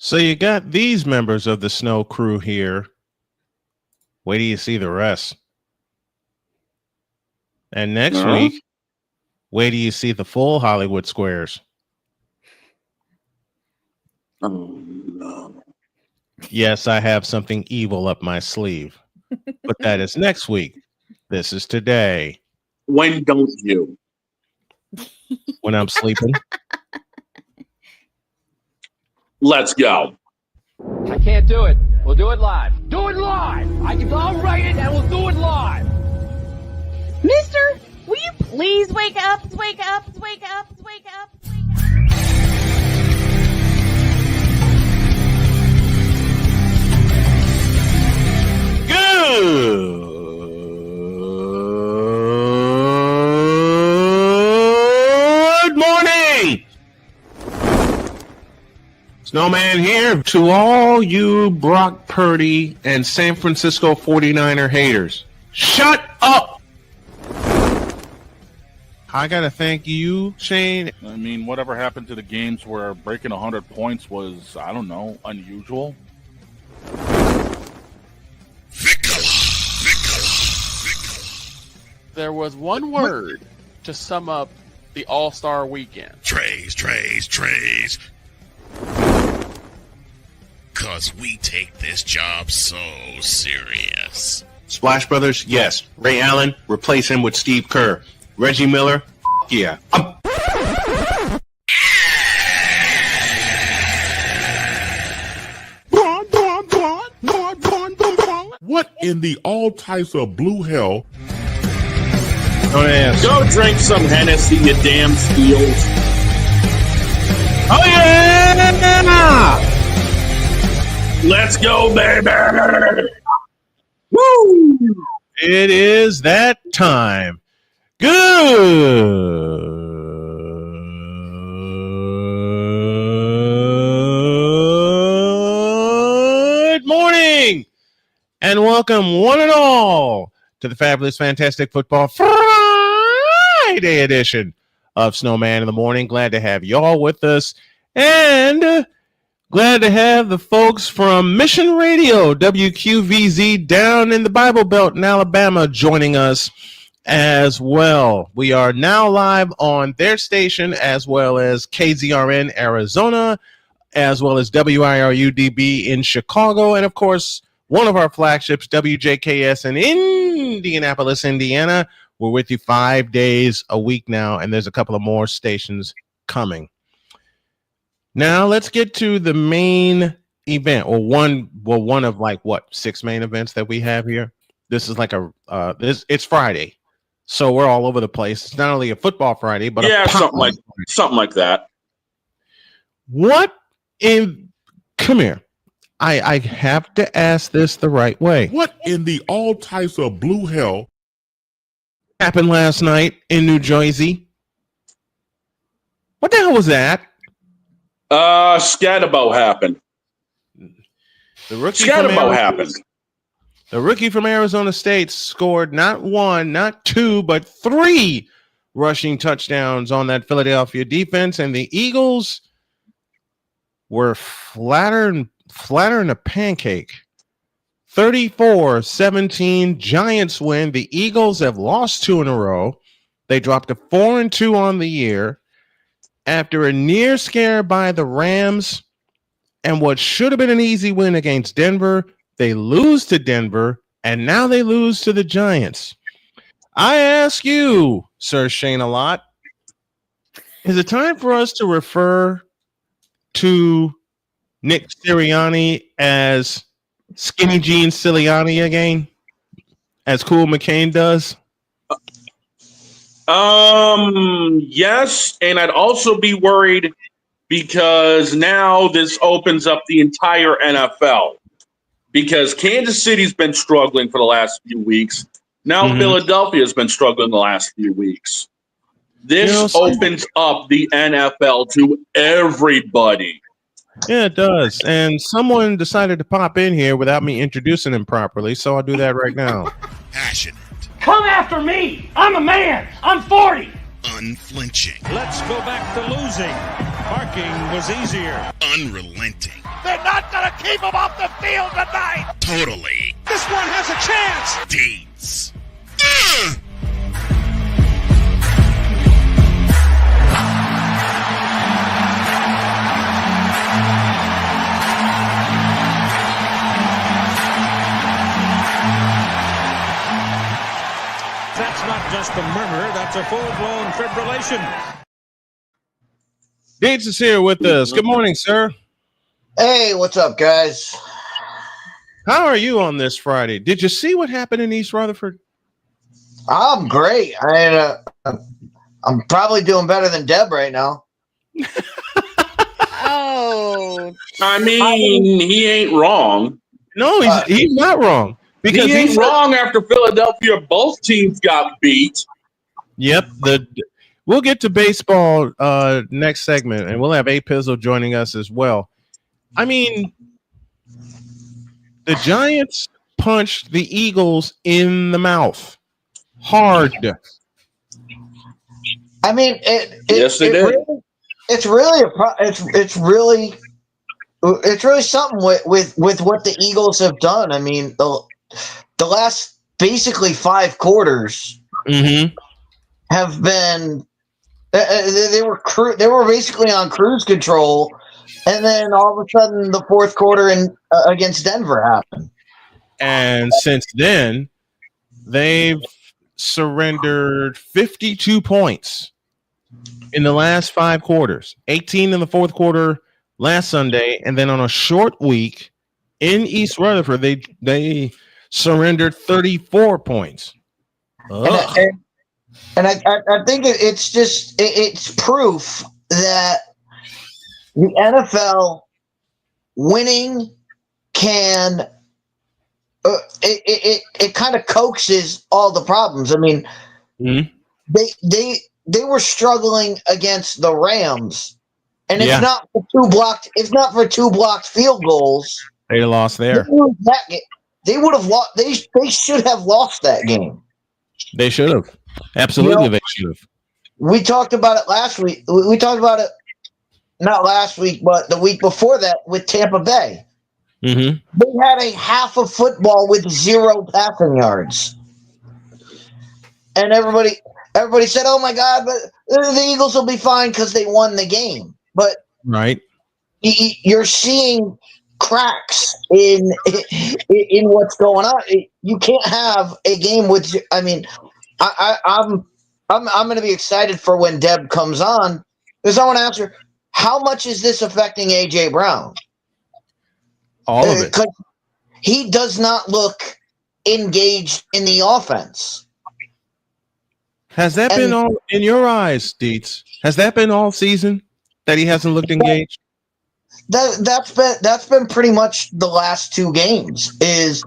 So you got these members of the snow crew here. Wait till you see the rest. And next week, wait till you see the full Hollywood Squares. Oh, no. Yes, I have something evil up my sleeve. But that is next week. This is today. When don't you? When I'm sleeping. Let's go. I can't do it. We'll do it live. Do it live. I'll write it and we'll do it live. Mister, will you please wake up, wake up, wake up, wake up, wake up? Good morning. Snowman here to all you Brock Purdy and San Francisco 49er haters. Shut up. I got to thank you, Shane. I mean, whatever happened to the games where breaking 100 points was, I don't know, unusual? There was one word to sum up the All-Star weekend. Trays. Cause we take this job so serious. Splash Brothers, yes. Ray Allen, replace him with Steve Kerr. Reggie Miller, yeah. What in the all types of blue hell? Don't ask. Go drink some Hennessy, you damn steals. Oh, yeah! Let's go, baby! Woo! It is that time. Good morning, and welcome one and all to the fabulous, fantastic football Friday edition of Snowman in the Morning. Glad to have y'all with us, and glad to have the folks from Mission Radio, WQVZ, down in the Bible Belt in Alabama joining us as well. We are now live on their station, as well as KZRN Arizona, as well as WIRUDB in Chicago, and of course, one of our flagships, WJKS in Indianapolis, Indiana. We're with you 5 days a week now, and there's a couple of more stations coming. Now let's get to the main event, or one of like what 6 main events that we have here. This is like it's Friday, so we're all over the place. It's not only a football Friday, but something like that. What in? Come here. I have to ask this the right way. What in the all types of blue hell happened last night in New Jersey? What the hell was that? Scatterbo happened. The rookie Scatterbo happened. The rookie from Arizona State scored not 1, not 2, but 3 rushing touchdowns on that Philadelphia defense, and the Eagles were flatter than a pancake. 34-17, Giants win. The Eagles have lost 2 in a row. They dropped to 4-2 on the year after a near scare by the Rams and what should have been an easy win against Denver. They lose to Denver, and now they lose to the Giants. I ask you, Sir Shane a lot, is it time for us to refer to Nick Sirianni as Skinny Jeans Sirianni again, as Cool McCain does? Yes, and I'd also be worried because now this opens up the entire NFL. Because Kansas City's been struggling for the last few weeks. Now Philadelphia's been struggling the last few weeks. This opens up the NFL to everybody. Yeah, it does. And someone decided to pop in here without me introducing him properly, so I'll do that right now. Passionate. Come after me. I'm a man. I'm 40. Unflinching. Let's go back to losing. Parking was easier. Unrelenting. They're not going to keep him off the field tonight. Totally. This one has a chance. Deeds. That's not just a murmur. That's a full-blown fibrillation. Deeds is here with us. Good morning, sir. Hey, what's up, guys? How are you on this Friday? Did you see what happened in East Rutherford? I'm great. I'm probably doing better than Deb right now. Oh, I mean, he ain't wrong. No, he's not wrong. Because He ain't wrong after Philadelphia. Both teams got beat. Yep. We'll get to baseball next segment, and we'll have A Pizzle joining us as well. I mean, the Giants punched the Eagles in the mouth hard. I mean, Yes, they did. It's really something with what the Eagles have done. I mean, the last basically 5 quarters have been they were basically on cruise control, and then all of a sudden the fourth quarter against Denver happened. And since then, they've surrendered 52 points in the last 5 quarters, 18 in the fourth quarter last Sunday, and then on a short week in East Rutherford, they surrendered 34 points. And I think it's proof that the NFL winning can it kind of coaxes all the problems. I mean, they were struggling against the Rams, and it's not for 2 blocked field goals. They lost there. They would have lost. They should have lost that game. They should have. Absolutely, they should have. We talked about it last week. We talked about it not last week, but the week before that with Tampa Bay. They had a half of football with 0 passing yards, and everybody said, "Oh my God!" But the Eagles will be fine because they won the game. But you're seeing cracks in what's going on. You can't have a game with. I mean, I'm going to be excited for when Deb comes on, because I want to ask her, how much is this affecting AJ Brown? All of it. He does not look engaged in the offense. Has that been all in your eyes, Dietz? Has that been all season that he hasn't looked engaged? That's been pretty much the last 2 games. Is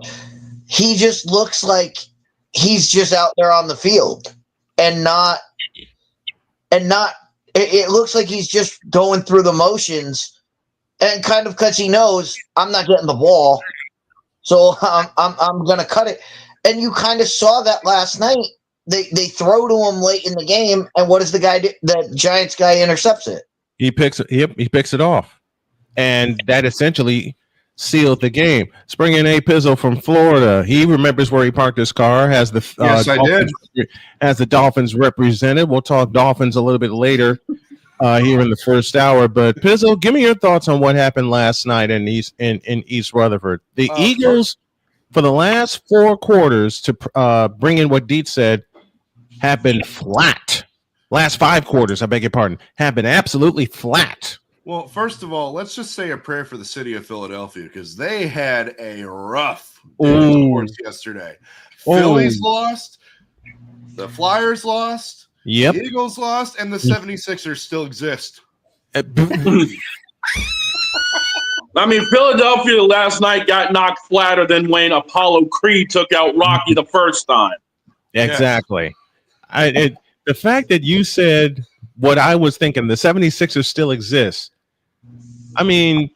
he just looks like he's just out there on the field and not. It looks like he's just going through the motions. And kind of because he knows I'm not getting the ball, so I'm going to cut it. And you kind of saw that last night. They throw to him late in the game, and what does the guy do? The Giants guy intercepts it. He picks it off, and that essentially sealed the game. Let's bring in A Pizzle from Florida. He remembers where he parked his car. Has the Has the Dolphins represented. We'll talk Dolphins a little bit later. Here in the first hour, but Pizzle, give me your thoughts on what happened last night in East Rutherford. The Eagles, for the last 4 quarters, to bring in what Dietz said, have been flat. Last 5 quarters, I beg your pardon, have been absolutely flat. Well, first of all, let's just say a prayer for the city of Philadelphia, because they had a rough day of sports yesterday. Phillies lost, the Flyers lost. Yep. The Eagles lost, and the 76ers still exist. I mean, Philadelphia last night got knocked flatter than when Apollo Creed took out Rocky the first time. Exactly. The fact that you said what I was thinking, the 76ers still exist. I mean,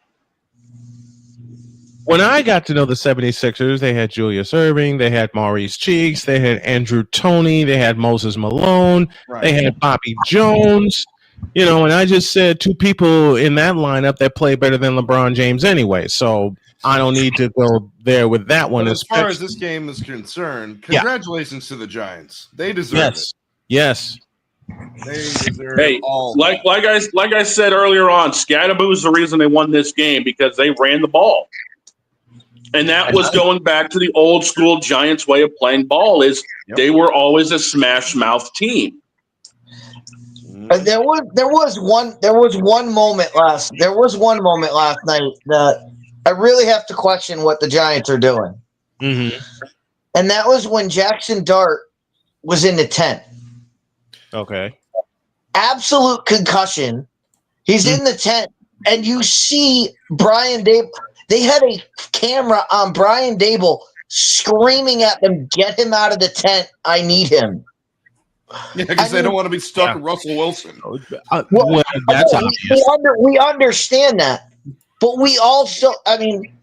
when I got to know the 76ers, they had Julius Erving, they had Maurice Cheeks, they had Andrew Toney, they had Moses Malone, they had Bobby Jones. You know, and I just said two people in that lineup that play better than LeBron James anyway. So I don't need to go there with that one. But as far as this game is concerned, congratulations to the Giants. They deserve it. Yes. They deserve all. Like I said earlier on, Scatterboo is the reason they won this game because they ran the ball. And that was going back to the old school Giants way of playing ball is they were always a smash mouth team. There was one moment last night that I really have to question what the Giants are doing. Mm-hmm. And that was when Jackson Dart was in the tent. Okay. Absolute concussion. He's in the tent, and you see Brian Dable. They had a camera on Brian Dable screaming at them, "Get him out of the tent. I need him." Yeah, because they don't want to be stuck with Russell Wilson. That's obvious. We understand that. But we also,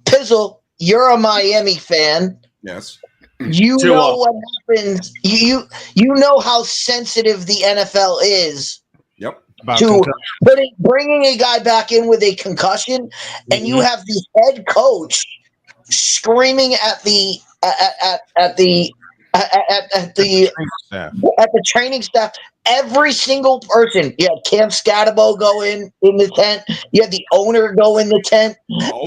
Pizzle, you're a Miami fan. Yes. You know what happens. You know how sensitive the NFL is. Yep. To bringing a guy back in with a concussion, and you have the head coach screaming at the training staff. Every single person. You had Cam Scatabo go in the tent. You had the owner go in the tent.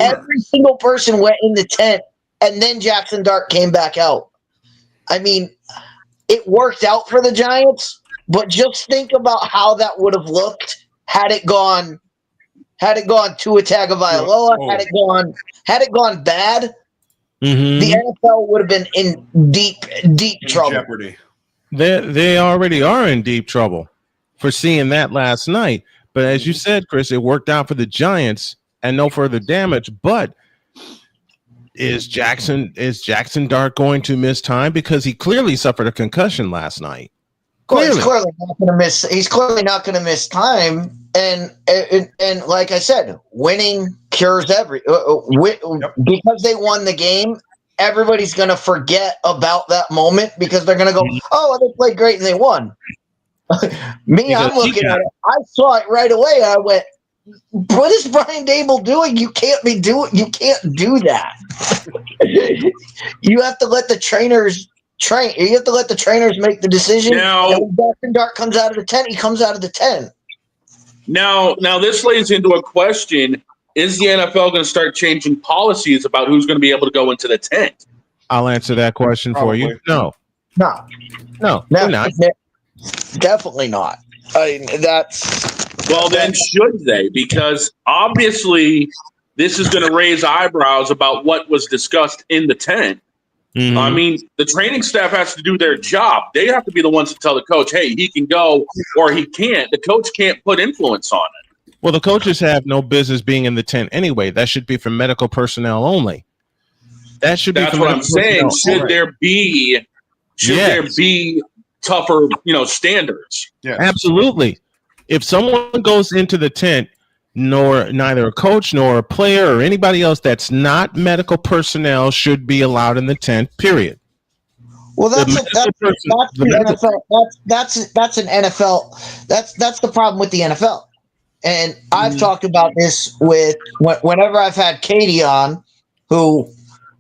Every single person went in the tent, and then Jackson Dart came back out. I mean, it worked out for the Giants, but just think about how that would have looked had it gone Tua Tagovailoa, had it gone bad. The NFL would have been in deep trouble. Jeopardy. They already are in deep trouble for seeing that last night. But as you said, Chris, it worked out for the Giants and no further damage. But is Jackson Dart going to miss time because he clearly suffered a concussion last night? He's clearly not going to miss. He's clearly not going to miss time. And like I said, winning cures because they won the game. Everybody's going to forget about that moment because they're going to go, "Oh, they played great and they won." I'm looking at it. I saw it right away. I went, "What is Brian Dable doing? You can't do that." You have to let the trainers train. You have to let the trainers make the decision. Now, when Jackson Dart comes out of the tent, he comes out of the tent. Now this lays into a question. Is the NFL going to start changing policies about who's going to be able to go into the tent? I'll answer that question for you. No, they're not. Definitely not. Well, then should they? Because obviously this is going to raise eyebrows about what was discussed in the tent. I mean, the training staff has to do their job. They have to be the ones to tell the coach, "Hey, he can go," or "He can't." The coach can't put influence on it. Well, the coaches have no business being in the tent anyway. That should be for medical personnel only. That's what I'm saying. Should there be tougher, standards? Yeah, absolutely. If someone goes into the tent, neither a coach nor a player or anybody else that's not medical personnel should be allowed in the tent. Period. Well, that's an NFL. That's the problem with the NFL. And I've talked about this whenever I've had Katie on, who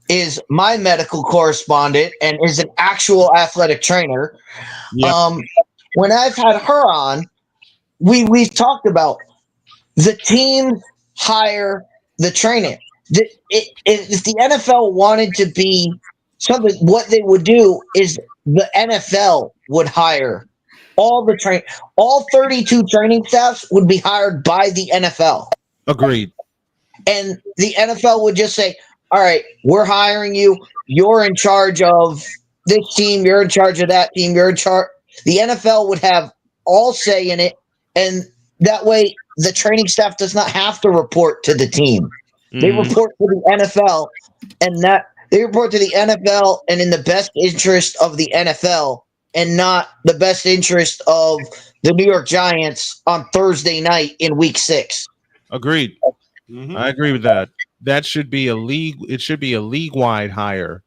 is my medical correspondent and is an actual athletic trainer. Yep. When I've had her on, we've talked about the team hire the trainer. If the NFL wanted to be something, what they would do is the NFL would hire all 32 training staffs would be hired by the NFL. Agreed. And the NFL would just say, "All right, we're hiring you. You're in charge of this team. You're in charge of that team. You're in charge." The NFL would have all say in it. And that way the training staff does not have to report to the team. They report to the NFL, and they report to the NFL and in the best interest of the NFL, and not the best interest of the New York Giants on Thursday night in Week 6. Agreed. I agree with that. That should be a league. It should be a league-wide hire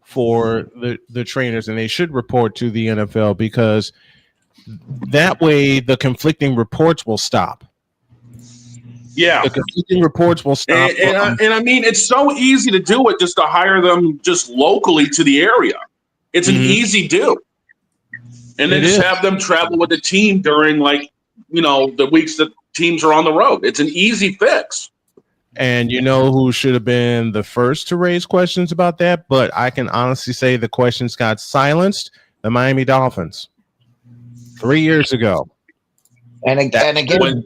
for the trainers, and they should report to the NFL because That way, the conflicting reports will stop. Yeah. The conflicting reports will stop. And I mean, it's so easy to do it just to hire them just locally to the area. It's an easy do. And then just have them travel with the team during, like, you know, the weeks that teams are on the road. It's an easy fix. And you know who should have been the first to raise questions about that? But I can honestly say the questions got silenced. The Miami Dolphins 3 years ago. And again,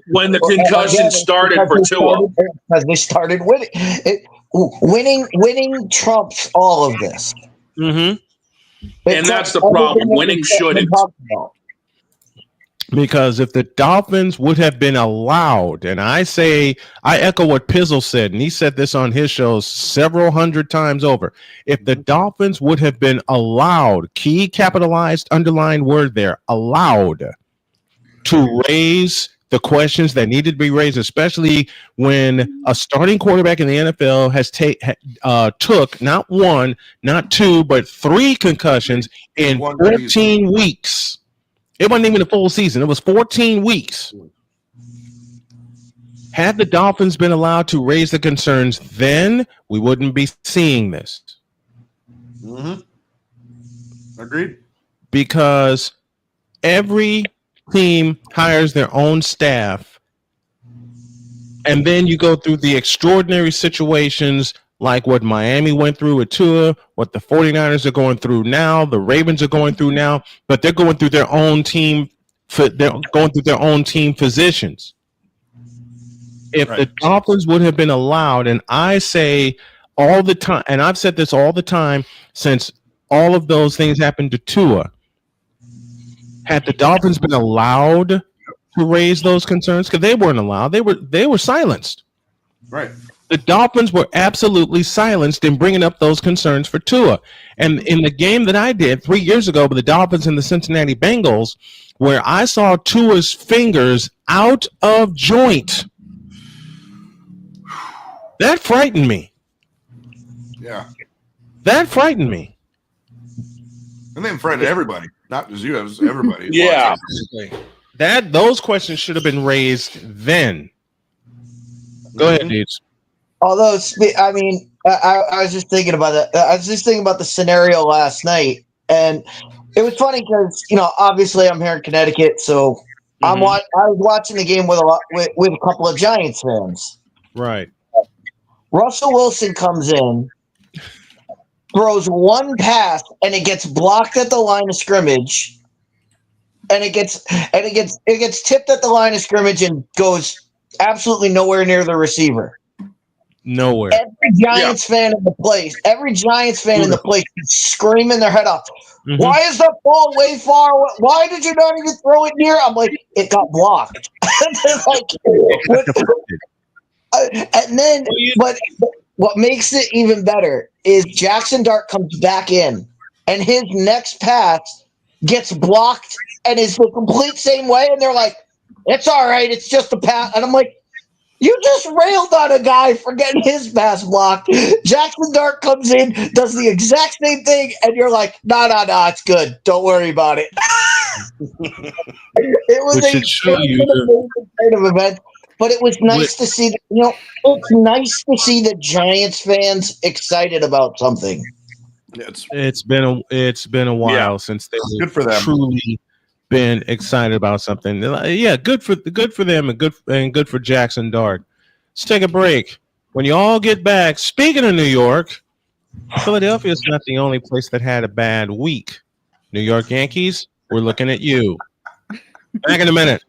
when the concussion started for Tua, because they started winning. Winning trumps all of this. And that's the problem. Winning shouldn't. Because if the Dolphins would have been allowed, and I echo what Pizzle said, and he said this on his shows several hundred times over. If the Dolphins would have been allowed, key capitalized underlined word there, allowed to raise the questions that needed to be raised, especially when a starting quarterback in the NFL has took not one, not two, but 3 concussions in 14 weeks. It wasn't even a full season. It was 14 weeks. Had the Dolphins been allowed to raise the concerns, then we wouldn't be seeing this. Agreed. Because every team hires their own staff, and then you go through the extraordinary situations like what Miami went through with Tua, what the 49ers are going through now, the Ravens are going through now, but they're going through their own team. They're going through their own team physicians. If the Dolphins would have been allowed, and I say all the time, and I've said this all the time since all of those things happened to Tua, had the Dolphins been allowed to raise those concerns, because they weren't allowed, they were silenced. Right. The Dolphins were absolutely silenced in bringing up those concerns for Tua. And in the game that I did 3 years ago with the Dolphins and the Cincinnati Bengals, where I saw Tua's fingers out of joint, that frightened me. Yeah. That frightened me. And then frightened everybody, not just you, it was everybody. Yeah. Those questions should have been raised then. Go ahead, Deeds. Although, I mean, I was just thinking about that. I was just thinking about the scenario last night, and it was funny because, you know, obviously I'm here in Connecticut, so I was watching the game with a couple of Giants fans. Right. Russell Wilson comes in, throws one pass, and it gets blocked at the line of scrimmage, and it gets tipped at the line of scrimmage and goes absolutely nowhere near the receiver. Nowhere. Every Giants fan in the place is screaming their head off. Why is that ball way far away? Why did you not even throw it near? I'm like, it got blocked. And then, but what makes it even better is Jackson Dart comes back in, and his next pass gets blocked and is the complete same way. And they're like, it's all right. It's just a pass. And I'm like, you just railed on a guy for getting his pass blocked. Jackson Dart comes in, does the exact same thing, and you're like, no, it's good. Don't worry about it. It was a kind of event, but it was nice to see. It's nice to see the Giants fans excited about something. It's been a while since they good for them. Truly been excited about something. Yeah, good for them, and good for Jackson Dart. Let's take a break. When you all get back, speaking of New York, Philadelphia is not the only place that had a bad week. New York Yankees, we're looking at you. Back in a minute.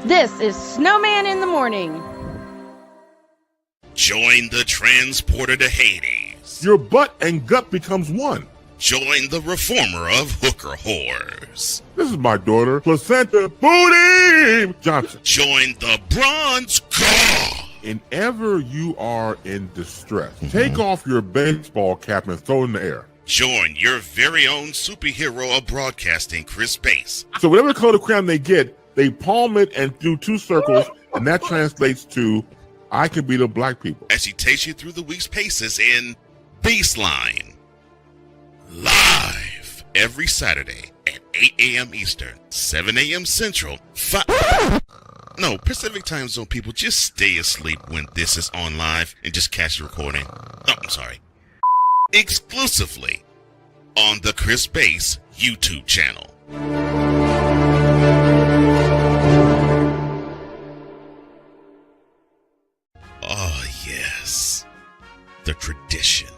This is Snowman in the Morning. Join the transporter to Hades. Your butt and gut becomes one. Join the reformer of hooker whores. This is my daughter, Placenta Booty Johnson. Join the bronze car. Whenever you are in distress, take off your baseball cap and throw it in the air. Join your very own superhero of broadcasting, Chris Bass. So whatever color crayon they get, they palm it and do 2 circles, and that translates to, I can beat up black people. As he takes you through the week's paces in Baseline. Live every Saturday at 8 a.m. Eastern, 7 a.m. Central, Pacific Time Zone people, just stay asleep when this is on live and just catch the recording. Oh, I'm sorry. Exclusively on the Chris Bass YouTube channel. Oh, yes. The tradition,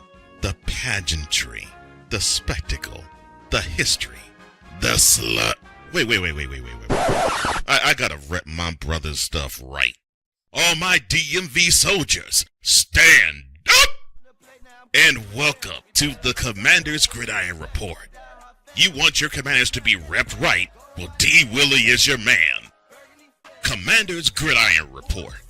the pageantry, the spectacle, the history, the slut. Wait. I gotta rep my brother's stuff right. All my DMV soldiers, stand up! And welcome to the Commander's Gridiron Report. You want your commanders to be repped right? Well, D. Willie is your man. Commander's Gridiron Report.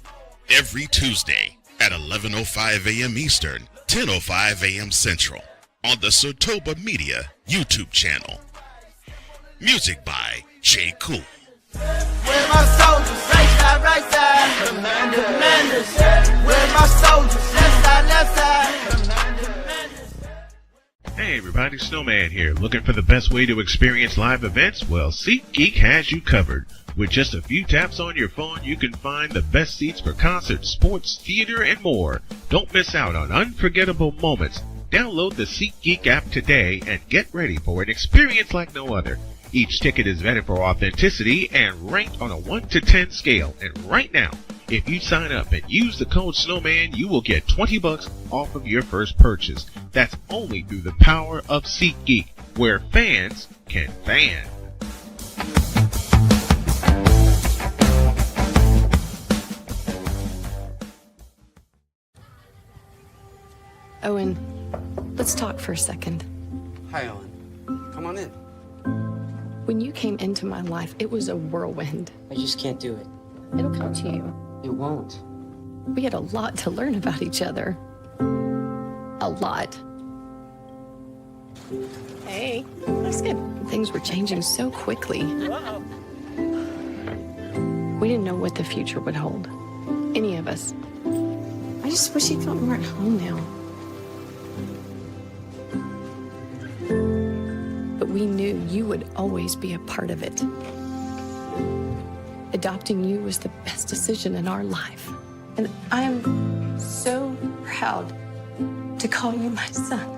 Every Tuesday at 11:05 a.m. Eastern, 10:05 a.m. Central on the Sotoba Media YouTube channel. Music by J. Cool. Where my soldiers? Right side. Commanders. Where my soldiers? Left side. Hey everybody, Snowman here. Looking for the best way to experience live events? Well, SeatGeek has you covered. With just a few taps on your phone, you can find the best seats for concerts, sports, theater, and more. Don't miss out on unforgettable moments. Download the SeatGeek app today and get ready for an experience like no other. Each ticket is vetted for authenticity and ranked on a 1 to 10 scale. And right now, if you sign up and use the code Snowman, you will get $20 off of your first purchase. That's only through the power of SeatGeek, where fans can fan. Owen, let's talk for a second. Hi, Owen. Come on in. When you came into my life, it was a whirlwind. I just can't do it. It'll come to you. It won't. We had a lot to learn about each other. A lot. Hey, that's good. Things were changing so quickly. We didn't know what the future would hold. Any of us. I just wish you felt more at home now. But we knew you would always be a part of it. Adopting you was the best decision in our life. And I am so proud to call you my son.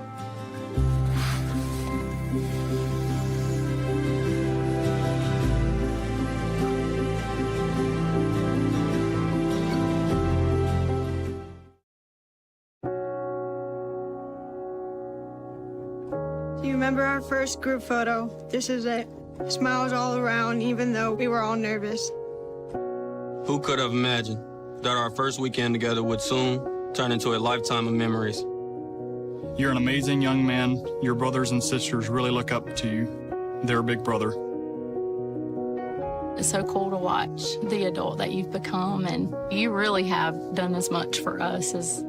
Do you remember our first group photo? This is it. Smiles all around, even though we were all nervous. Who could have imagined that our first weekend together would soon turn into a lifetime of memories? You're an amazing young man. Your brothers and sisters really look up to you. They're a big brother. It's so cool to watch the adult that you've become, and you really have done as much for us as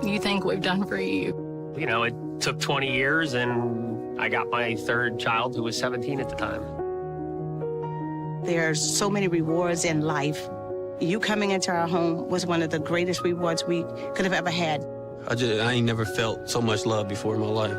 you think we've done for you. You know, it took 20 years, and I got my third child, who was 17 at the time. There's so many rewards in life. You coming into our home was one of the greatest rewards we could have ever had. I ain't never felt so much love before in my life.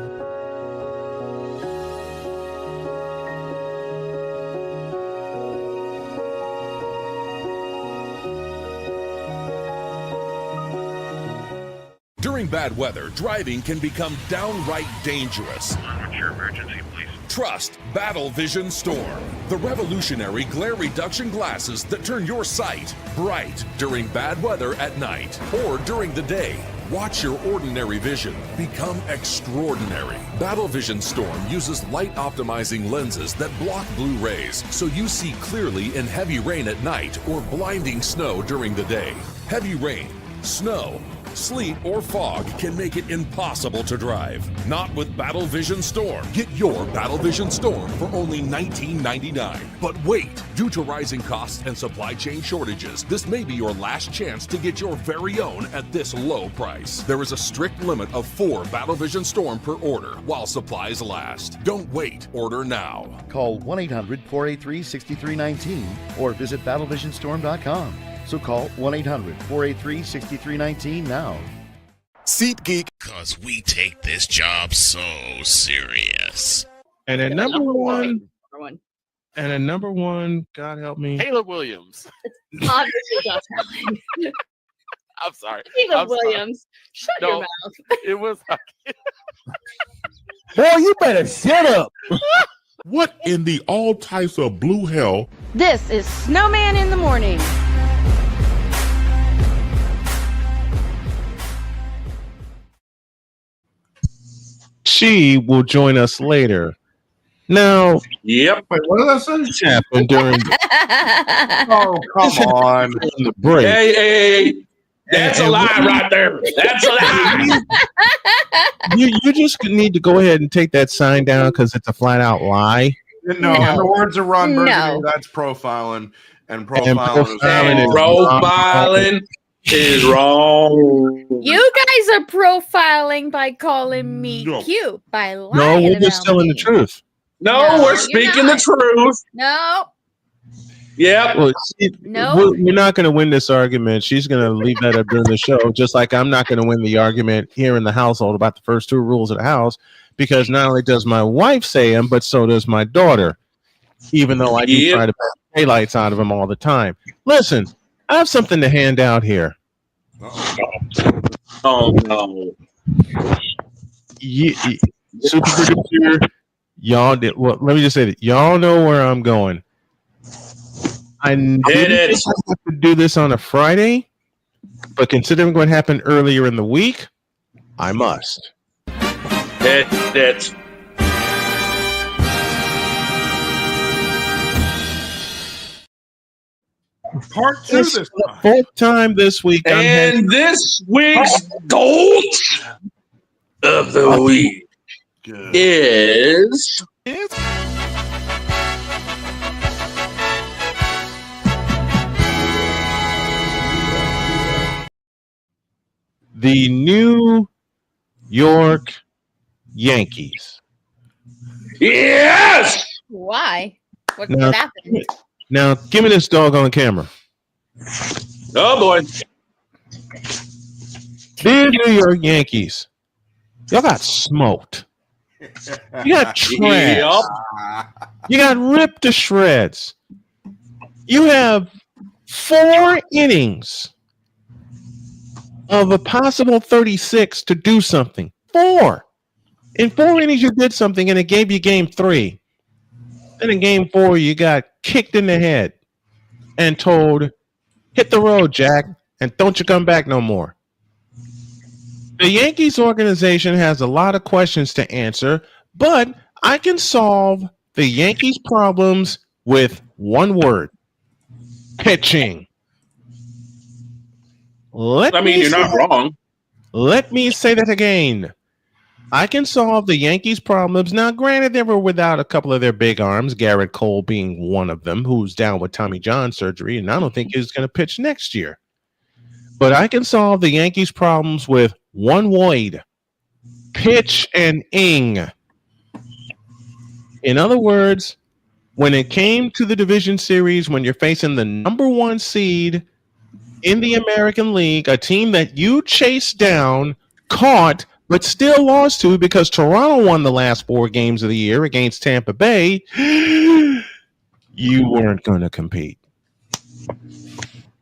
During bad weather, driving can become downright dangerous. What's your emergency, please? Trust Battle Vision Storm, the revolutionary glare reduction glasses that turn your sight bright during bad weather at night or during the day. Watch your ordinary vision become extraordinary. Battle Vision Storm uses light optimizing lenses that block blue rays so you see clearly in heavy rain at night or blinding snow during the day. Heavy rain, snow, sleet, or fog can make it impossible to drive. Not with Battle Vision Storm. Get your Battle Vision Storm for only $19.99. But wait, due to rising costs and supply chain shortages, this may be your last chance to get your very own at this low price. There is a strict limit of 4 Battle Vision Storm per order while supplies last. Don't wait, order now. Call 1-800-483-6319 or visit battlevisionstorm.com. So call 1-800-483-6319 now. SeatGeek, because we take this job so serious. And at number one number one. And a number one, God help me. Caleb Williams. Obviously, Josh Allen. I'm sorry. Caleb Williams. Shut your mouth. It was. Boy, you better shut up. What in the all types of blue hell? This is Snowman in the Morning. She will join us later. Now, yep. Wait, what did I say? This happened during Oh, come on. the break. Hey. That's a lie right there. That's a lie. You just need to go ahead and take that sign down because it's a flat out lie. No, in the words of Ron Burgundy, that's profiling. And profiling is wrong. You guys are profiling by calling me cute, by lying No, we're just about telling me. the truth. No, we're speaking the truth. No. Yeah. Well, No. we're not going to win this argument. She's going to leave that up during the show, just like I'm not going to win the argument here in the household about the first two rules of the house, because not only does my wife say them, but so does my daughter, even though I do try to pay daylights out of them all the time. Listen, I have something to hand out here. Oh, no. Super producer, y'all did. Well, let me just say that y'all know where I'm going. I didn't think I have to do this on a Friday, but considering what happened earlier in the week, I must. It. Part two this time. Fourth time this week. And this week's gold of the week is the New York Yankees. Yes. Why? What Now, happened? Now, give me this doggone camera. Oh, boy. The New York Yankees. Y'all got smoked. You got trashed. You got ripped to shreds. You have 4 innings of a possible 36 to do something. 4. In 4 innings, you did something, and it gave you game 3. Then in game 4, you got kicked in the head and told, hit the road, Jack, and don't you come back no more. The Yankees organization has a lot of questions to answer, but I can solve the Yankees' problems with one word: pitching. You're not wrong. Let me say that again. I can solve the Yankees' problems. Now, granted, they were without a couple of their big arms, Garrett Cole being one of them, who's down with Tommy John surgery, and I don't think he's going to pitch next year. But I can solve the Yankees' problems with one word: pitch and ing. In other words, when it came to the division series, when you're facing the number 1 seed in the American League, a team that you chased down, caught, but still lost to because Toronto won the last 4 games of the year against Tampa Bay, you weren't going to compete.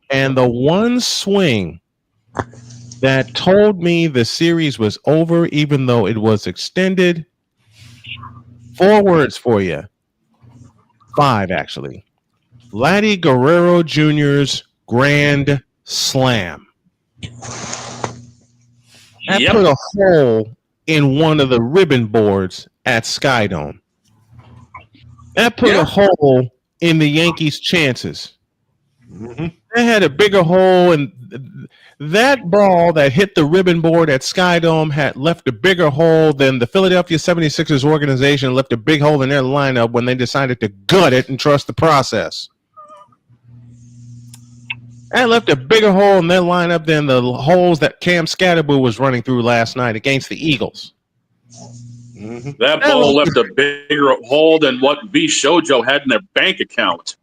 And the one swing that told me the series was over, even though it was extended, 4 words for you. 5, actually. Vladdy Guerrero Jr.'s Grand Slam. That put a hole in one of the ribbon boards at Skydome. That put a hole in the Yankees' chances. They had a bigger hole, and that ball that hit the ribbon board at Skydome had left a bigger hole than the Philadelphia 76ers organization left a big hole in their lineup when they decided to gut it and trust the process. That left a bigger hole in their lineup than the holes that Cam Scatterboo was running through last night against the Eagles. That ball left a bigger hole than what V. Shoujo had in their bank account.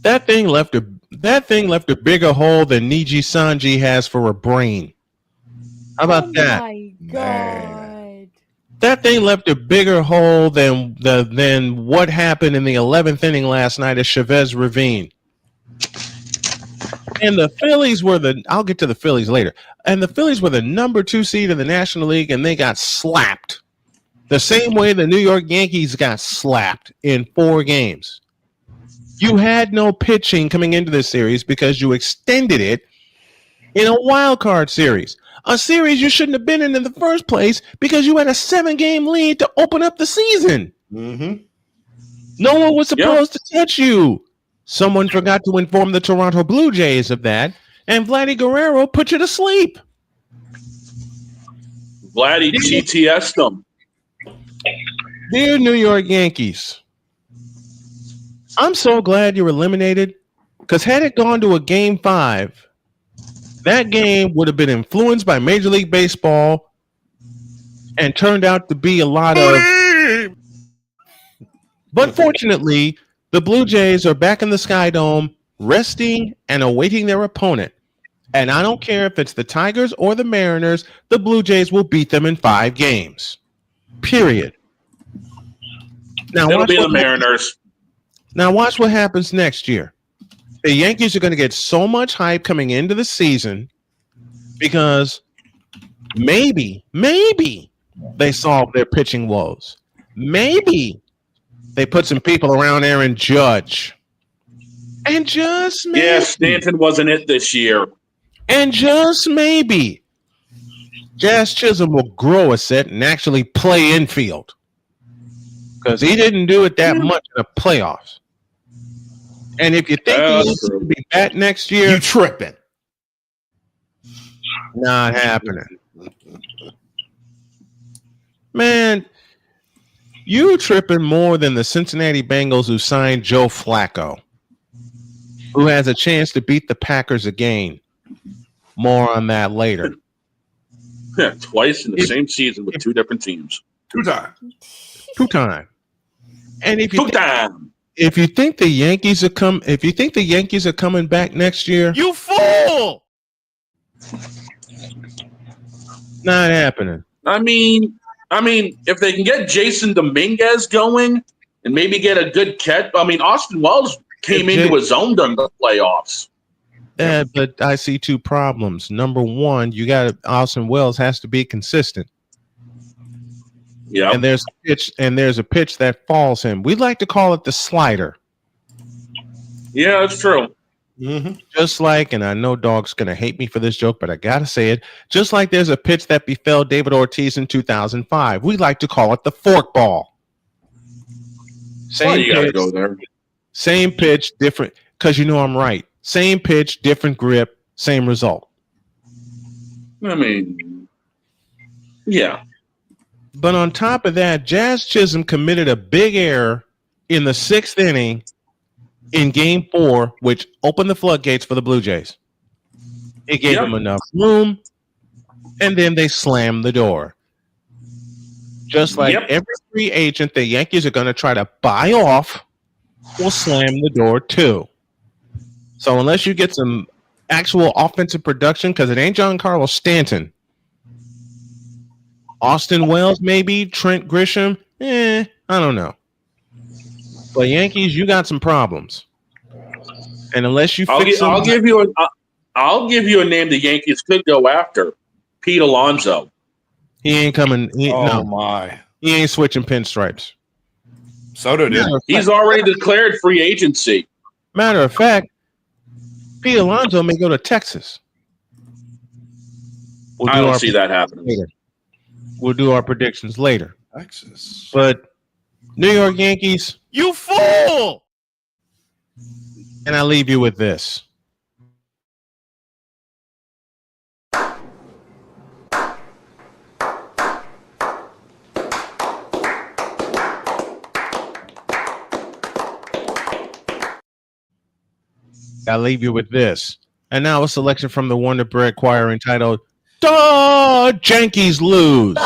That thing left a bigger hole than Niji Sanji has for a brain. How about that? My God. That thing left a bigger hole than what happened in the 11th inning last night at Chavez Ravine. And the Phillies were I'll get to the Phillies later. And the Phillies were the number 2 seed in the National League, and they got slapped. The same way the New York Yankees got slapped in 4 games. You had no pitching coming into this series because you extended it in a wild card series. A series you shouldn't have been in the first place because you had a 7-game lead to open up the season. Mm-hmm. No one was supposed to touch you. Someone forgot to inform the Toronto Blue Jays of that, and Vladdy Guerrero put you to sleep. Vladdy TTS'd them. Dear New York Yankees, I'm so glad you were eliminated, because had it gone to a Game 5, that game would have been influenced by Major League Baseball and turned out to be a lot of... But fortunately, the Blue Jays are back in the Sky Dome, resting and awaiting their opponent. And I don't care if it's the Tigers or the Mariners, the Blue Jays will beat them in 5 games. Period. Now, it'll be the Mariners. Now watch what happens next year. The Yankees are going to get so much hype coming into the season because maybe they solve their pitching woes. Maybe they put some people around Aaron Judge. And just maybe. Yeah, Stanton wasn't it this year. And just maybe Jazz Chisholm will grow a set and actually play infield. Because he didn't do it that much in the playoffs. And if you think he's going to be back next year, you tripping. Not happening. Man, you tripping more than the Cincinnati Bengals who signed Joe Flacco, who has a chance to beat the Packers again. More on that later. Yeah, twice in the same season with 2 different teams. 2 times. 2 times. And if you think the Yankees are coming back next year, you fool! Not happening. I mean, if they can get Jason Dominguez going and maybe get a good catch. I mean, Austin Wells came into his own during the playoffs. But I see 2 problems. Number 1, Austin Wells has to be consistent. Yeah. And there's a pitch that falls him. We like to call it the slider. Yeah, that's true. Mm-hmm. Just like, and I know Dog's going to hate me for this joke, but I got to say it. Just like there's a pitch that befell David Ortiz in 2005. We like to call it the fork ball. You got to go there. Same pitch, different, because you know I'm right. Same pitch, different grip, same result. I mean, yeah. But on top of that, Jazz Chisholm committed a big error in the 6th inning in Game 4, which opened the floodgates for the Blue Jays. It gave them enough room, and then they slammed the door. Just like every free agent the Yankees are going to try to buy off will slam the door too. So unless you get some actual offensive production, because it ain't Giancarlo Stanton, Austin Wells, maybe Trent Grisham. I don't know. But Yankees, you got some problems. And unless you I'll give you a name the Yankees could go after. Pete Alonso. He ain't coming. He ain't switching pinstripes. Soto did. He's already declared free agency. Matter of fact, Pete Alonso may go to Texas. I don't see that happening. Later. We'll do our predictions later. Texas. But New York Yankees, you fool! And I leave you with this. I'll leave you with this. And now a selection from the Wonder Bread Choir entitled "Duh, Yankees Lose."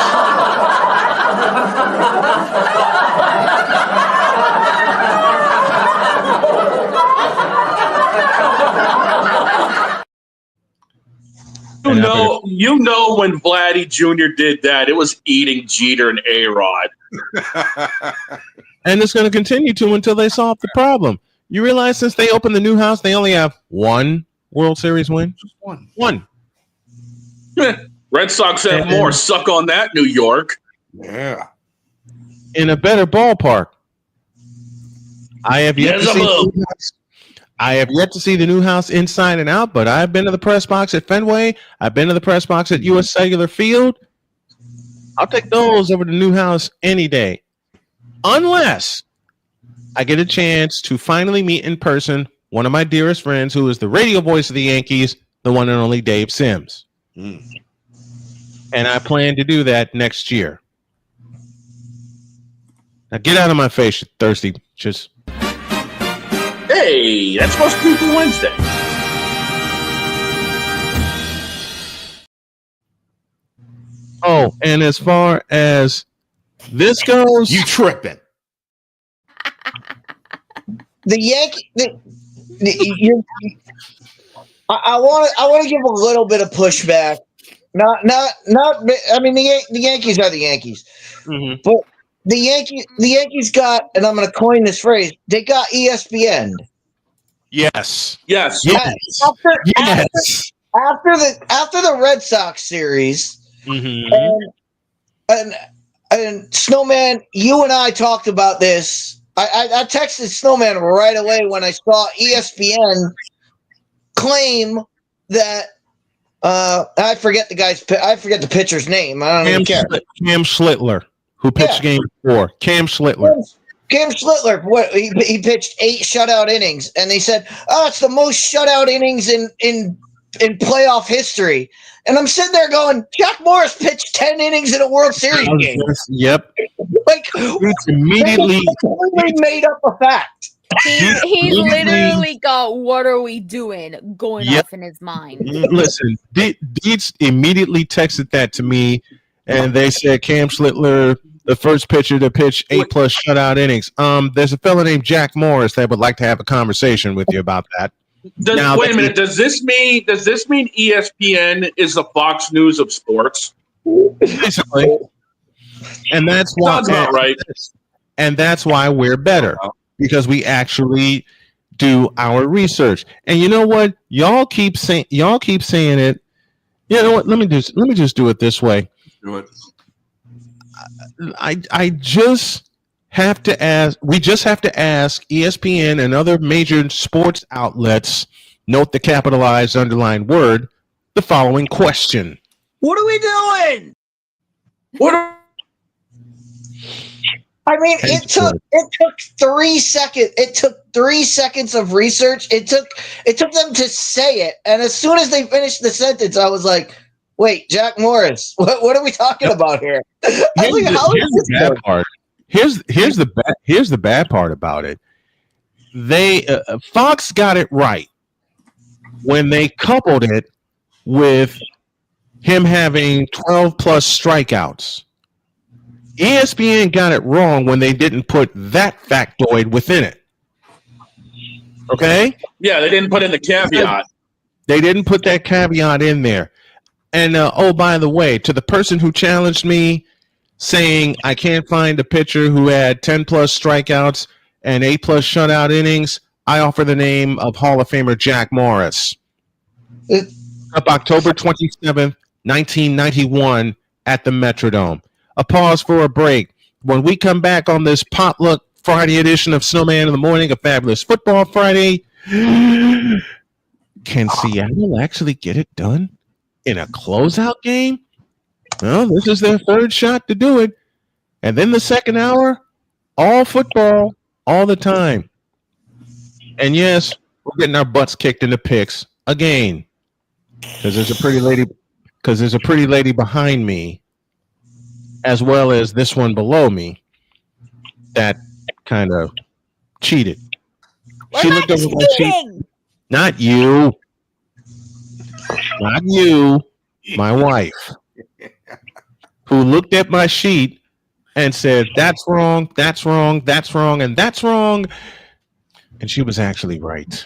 You know when Vladdy Jr. did that, it was eating Jeter and A-Rod. And it's going to continue to until they solve the problem. You realize since they opened the new house, they only have one World Series win? Just one. One. Red Sox have more. Suck on that, New York. Yeah. In a better ballpark. I have yet to see the new house inside and out, but I've been to the press box at Fenway. I've been to the press box at U.S. Cellular Field. I'll take those over the new house any day. Unless I get a chance to finally meet in person one of my dearest friends who is the radio voice of the Yankees, the one and only Dave Sims. And I plan to do that next year. Now get out of my face, you thirsty. Just hey, that's supposed to be for Wednesday. Oh, and as far as this goes, you tripping. The Yankee. I want to give a little bit of pushback. Not. I mean, the Yankees are the Yankees, but the Yankees got, and I'm going to coin this phrase. They got ESPN. Yes. After the Red Sox series, and Snowman, you and I talked about this. I texted Snowman right away when I saw ESPN claim that I forget the pitcher's name. I don't even care. Cam Schlittler, who pitched Game 4. Cam Schlittler. Cam Schlittler. What he pitched 8 shutout innings, and they said, "Oh, it's the most shutout innings in playoff history." And I'm sitting there going, Jack Morris pitched 10 innings in a World Series game. Yep. Like it's immediately made up a fact. He literally got "What are we doing?" going off in his mind. Listen, Deeds immediately texted that to me, and they said Cam Schlittler, the first pitcher to pitch 8+ shutout innings. There's a fellow named Jack Morris that would like to have a conversation with you about that. Wait a minute. Does this mean ESPN is the Fox News of sports? Basically. And that's why sounds about right. And that's why we're better, because we actually do our research. And you know what? Y'all keep saying it. You know what? Let me just do it this way. Do it. I just have to ask. We just have to ask ESPN and other major sports outlets. Note the capitalized underlined word. The following question: What are we doing? I mean, it took 3 seconds. It took 3 seconds of research. It took them to say it, and as soon as they finished the sentence, I was like, "Wait, Jack Morris, what are we talking about here?" Here's the bad part about it. They Fox got it right when they coupled it with him having 12+ strikeouts. ESPN got it wrong when they didn't put that factoid within it. Okay? Yeah, they didn't put in the caveat. They didn't put that caveat in there. And oh, by the way, to the person who challenged me saying I can't find a pitcher who had 10+ strikeouts and 8+ shutout innings, I offer the name of Hall of Famer Jack Morris. Up October 27th, 1991 at the Metrodome. A pause for a break. When we come back on this potluck Friday edition of Snowman in the Morning, a fabulous football Friday, can Seattle actually get it done in a closeout game? Well, this is their third shot to do it. And then the second hour, all football, all the time. And yes, we're getting our butts kicked in the picks again. Because there's a pretty lady behind me, as well as this one below me, that kind of cheated. She looked over my sheet. Not you. Not you. My wife. Who looked at my sheet and said, "That's wrong, that's wrong, that's wrong, and that's wrong." And she was actually right.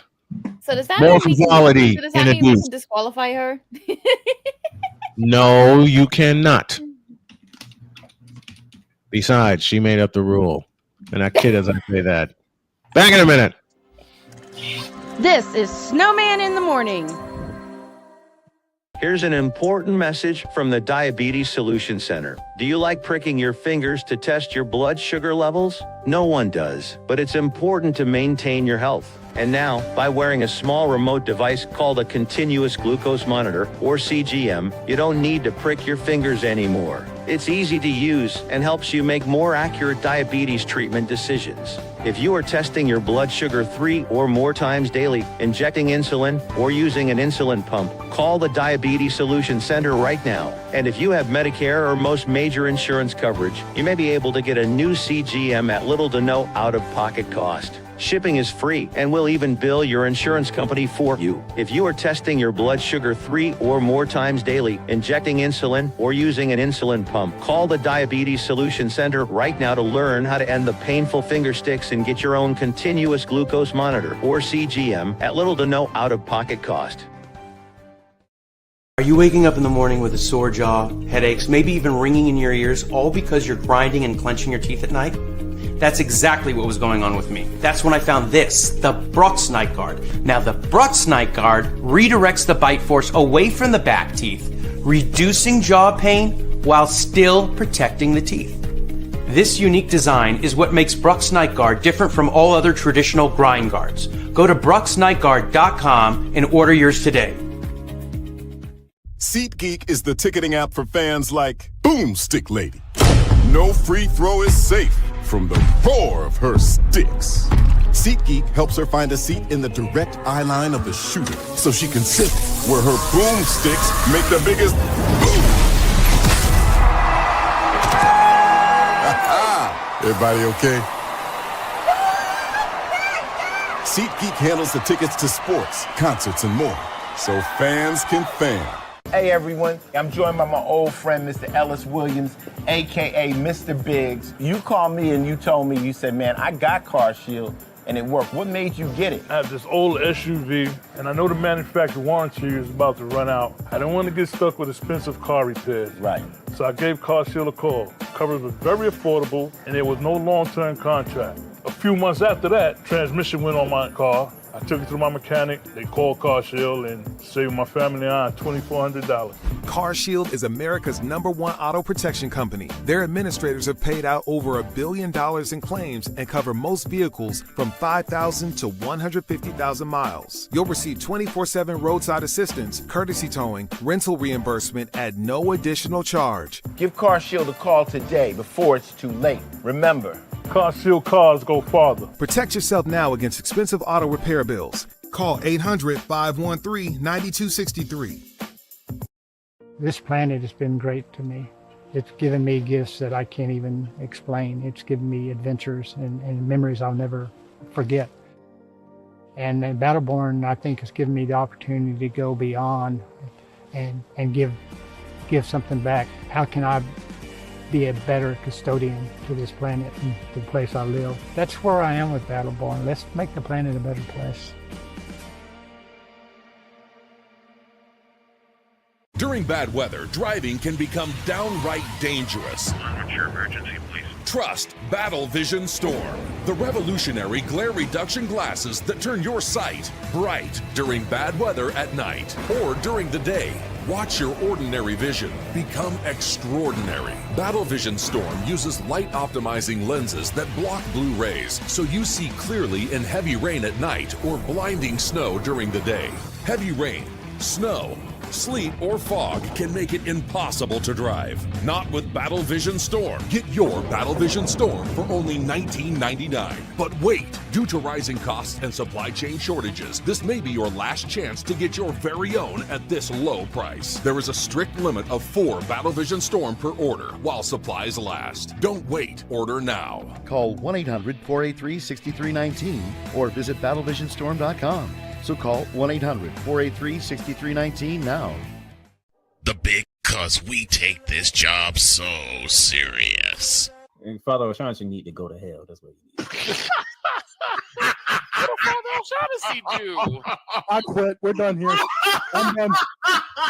So does that More mean we can, frivolity so does that in a mean we deuce. can disqualify her? No, you cannot. Besides, she made up the rule. And I kid as I say that. Back in a minute. This is Snowman in the Morning. Here's an important message from the Diabetes Solution Center. Do you like pricking your fingers to test your blood sugar levels? No one does, but it's important to maintain your health. And now, by wearing a small remote device called a continuous glucose monitor, or CGM, you don't need to prick your fingers anymore. It's easy to use and helps you make more accurate diabetes treatment decisions. If you are testing your blood sugar 3 or more times daily, injecting insulin, or using an insulin pump, call the Diabetes Solution Center right now. And if you have Medicare or most major insurance coverage, you may be able to get a new CGM at little to no out-of-pocket cost. Shipping is free, and we'll even bill your insurance company for you. If you are testing your blood sugar 3 or more times daily, injecting insulin, or using an insulin pump, call the Diabetes Solution Center right now to learn how to end the painful finger sticks and get your own continuous glucose monitor, or CGM, at little to no out-of-pocket cost. Are you waking up in the morning with a sore jaw, headaches, maybe even ringing in your ears, all because you're grinding and clenching your teeth at night? That's exactly what was going on with me. That's when I found this, the Brooks Night Guard. Now, the Brooks Night Guard redirects the bite force away from the back teeth, reducing jaw pain while still protecting the teeth. This unique design is what makes Brooks Night Guard different from all other traditional grind guards. Go to brooksnightguard.com and order yours today. SeatGeek is the ticketing app for fans like Boomstick Lady. No free throw is safe from the roar of her sticks. SeatGeek helps her find a seat in the direct eye line of the shooter so she can sit where her boomsticks make the biggest boom. Everybody okay? SeatGeek handles the tickets to sports, concerts, and more, so fans can fan. Hey everyone, I'm joined by my old friend, Mr. Ellis Williams, AKA Mr. Biggs. You called me and you told me, you said, man, I got Car Shield and it worked. What made you get it? I have this old SUV and I know the manufacturer warranty is about to run out. I didn't want to get stuck with expensive car repairs. Right. So I gave Car Shield a call. Coverage was very affordable and there was no long-term contract. A few months after that, transmission went on my car. I took it to my mechanic, they called Car Shield and saved my family and I $2,400. Car Shield is America's #1 auto protection company. Their administrators have paid out over $1 billion in claims and cover most vehicles from 5,000 to 150,000 miles. You'll receive 24/7 roadside assistance, courtesy towing, rental reimbursement at no additional charge. Give Car Shield a call today before it's too late. Remember, Car Shield cars go farther. Protect yourself now against expensive auto repair bills. Call 800-513-9263. This planet has been great to me. It's given me gifts that I can't even explain. It's given me adventures and memories I'll never forget. And Battleborn, I think, has given me the opportunity to go beyond and give something back. How can I be a better custodian to this planet and the place I live? That's where I am with Battleborn. Let's make the planet a better place. During bad weather, driving can become downright dangerous. What's your emergency, please? Trust Battle Vision Storm, the revolutionary glare reduction glasses that turn your sight bright during bad weather at night or during the day. Watch your ordinary vision become extraordinary. Battle Vision Storm uses light optimizing lenses that block blue rays so you see clearly in heavy rain at night or blinding snow during the day. Heavy rain, snow, sleet, or fog can make it impossible to drive. Not with Battle Vision Storm. Get your Battle Vision Storm for only $19.99. But wait, due to rising costs and supply chain shortages, this may be your last chance to get your very own at this low price. There is a strict limit of 4 Battle Vision Storm per order while supplies last. Don't wait, order now. Call 1-800-483-6319 or visit battlevisionstorm.com. So call 1-800-483-6319 now. The big cause we take this job so serious. And Father Ashanti need to go to hell. That's what he needs. the Father O'Shaughnessy do? I quit. We're done here. I'm done.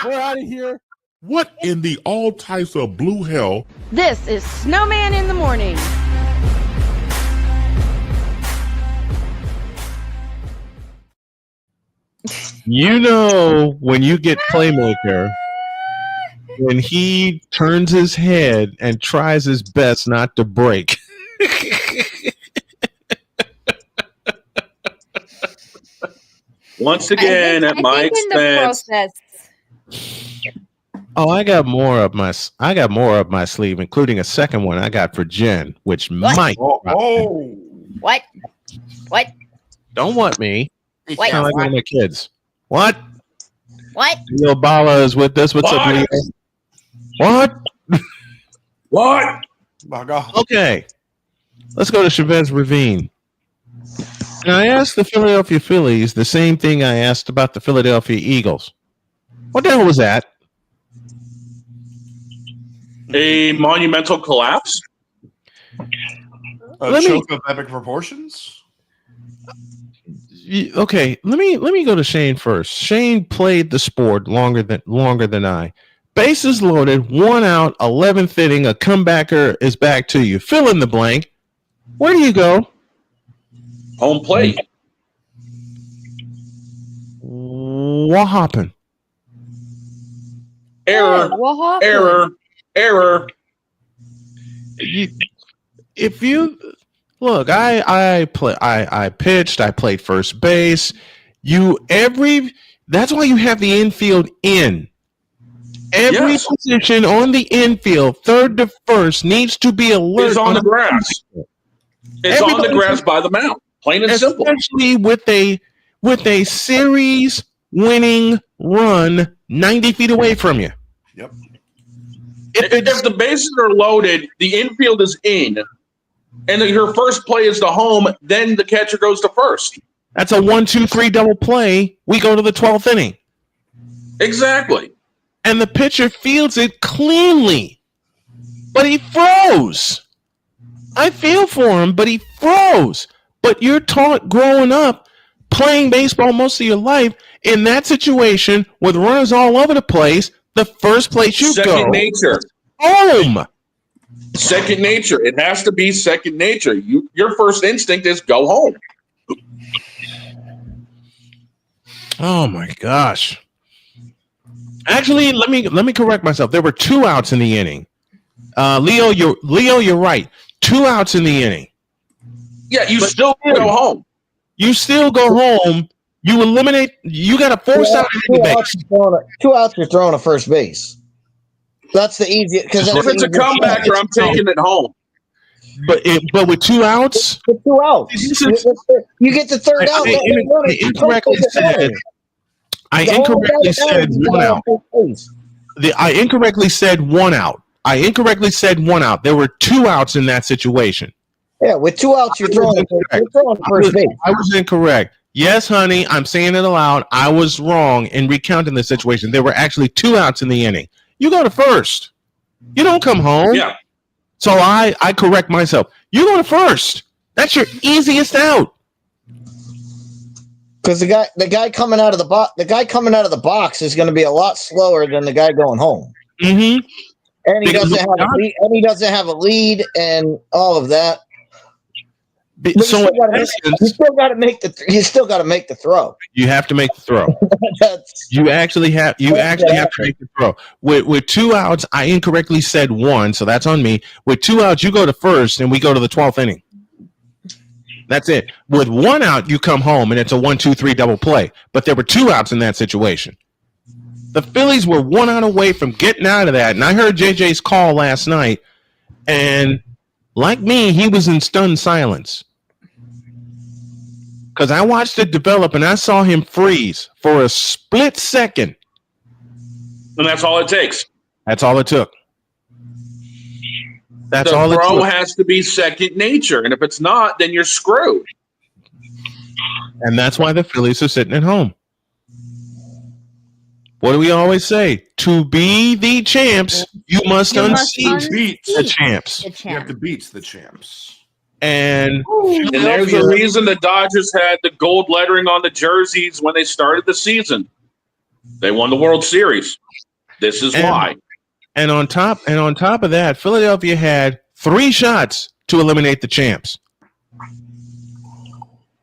We're out of here. What in the all types of blue hell? This is Snowman in the Morning. You know, when you get Playmaker, when he turns his head and tries his best not to break. Once again, at my expense. Oh, I got more up my sleeve, including a second one I got for Jen, which might. What? Don't want me. What? Sound like one of my kids. What? What? Leo Bala is with us. What's up, Leo? What? What? My God. Okay. Let's go to Chavez Ravine. And I asked the Philadelphia Phillies the same thing I asked about the Philadelphia Eagles. What the hell was that? A monumental collapse? A choke of epic proportions? Okay, let me go to Shane first. Shane played the sport longer than I. Bases loaded, 1 out, 11th inning, a comebacker is back to you. Fill in the blank. Where do you go? Home plate. What happened? Error. What happened? Error. If you look, I pitched, I played first base. That's why you have the infield in. Every position on the infield, third to first, needs to be alert. It's on the grass. It's on the grass by the mound. Plain and simple. Especially with a series winning run 90 feet away from you. Yep. If the bases are loaded, the infield is in, and your first play is to home, then the catcher goes to first. That's a 1-2-3 double play. We go to the 12th inning. Exactly. And the pitcher fields it cleanly, but he froze. I feel for him, but he froze. But you're taught growing up, playing baseball most of your life, in that situation with runners all over the place, the first place you go. Second nature. Home. Second nature. It has to be second nature. Your first instinct is go home. Oh my gosh. Actually, let me correct myself. There were 2 outs in the inning. Leo, you're right. 2 outs in the inning. Yeah, you still go home. You still go home. You eliminate. You got to force out the base. 2 outs, you're throwing to first base. That's the easiest. Because if it's a comebacker, I'm taking it home. But with 2 outs, with 2 outs, you get the third out. I incorrectly said 1 out. I incorrectly said 1 out. I incorrectly said 1 out. There were 2 outs in that situation. Yeah, with 2 outs, you're throwing first base. I was incorrect. Yes, honey, I'm saying it aloud. I was wrong in recounting the situation. There were actually 2 outs in the inning. You go to first. You don't come home. Yeah. So I correct myself. You go to first. That's your easiest out. Because the guy coming out of the box is going to be a lot slower than the guy going home. Mm-hmm. And he doesn't have a lead and all of that. But you still got to make the throw. You have to make the throw. You actually have to make the throw. With 2 outs, I incorrectly said 1, so that's on me. With 2 outs, you go to first, and we go to the 12th inning. That's it. With 1 out, you come home, and it's a 1-2-3 double play. But there were 2 outs in that situation. The Phillies were 1 out away from getting out of that, and I heard JJ's call last night, and like me, he was in stunned silence. Because I watched it develop, and I saw him freeze for a split second. And that's all it takes. That's all it took. That's the all it took. The throw has to be second nature, and if it's not, then you're screwed. And that's why the Phillies are sitting at home. What do we always say? To be the champs, you must unseat the champs. You have to beat the champs. And there's the reason the Dodgers had the gold lettering on the jerseys when they started the season. They won the World Series. This is why. And on top of that, Philadelphia had 3 shots to eliminate the champs.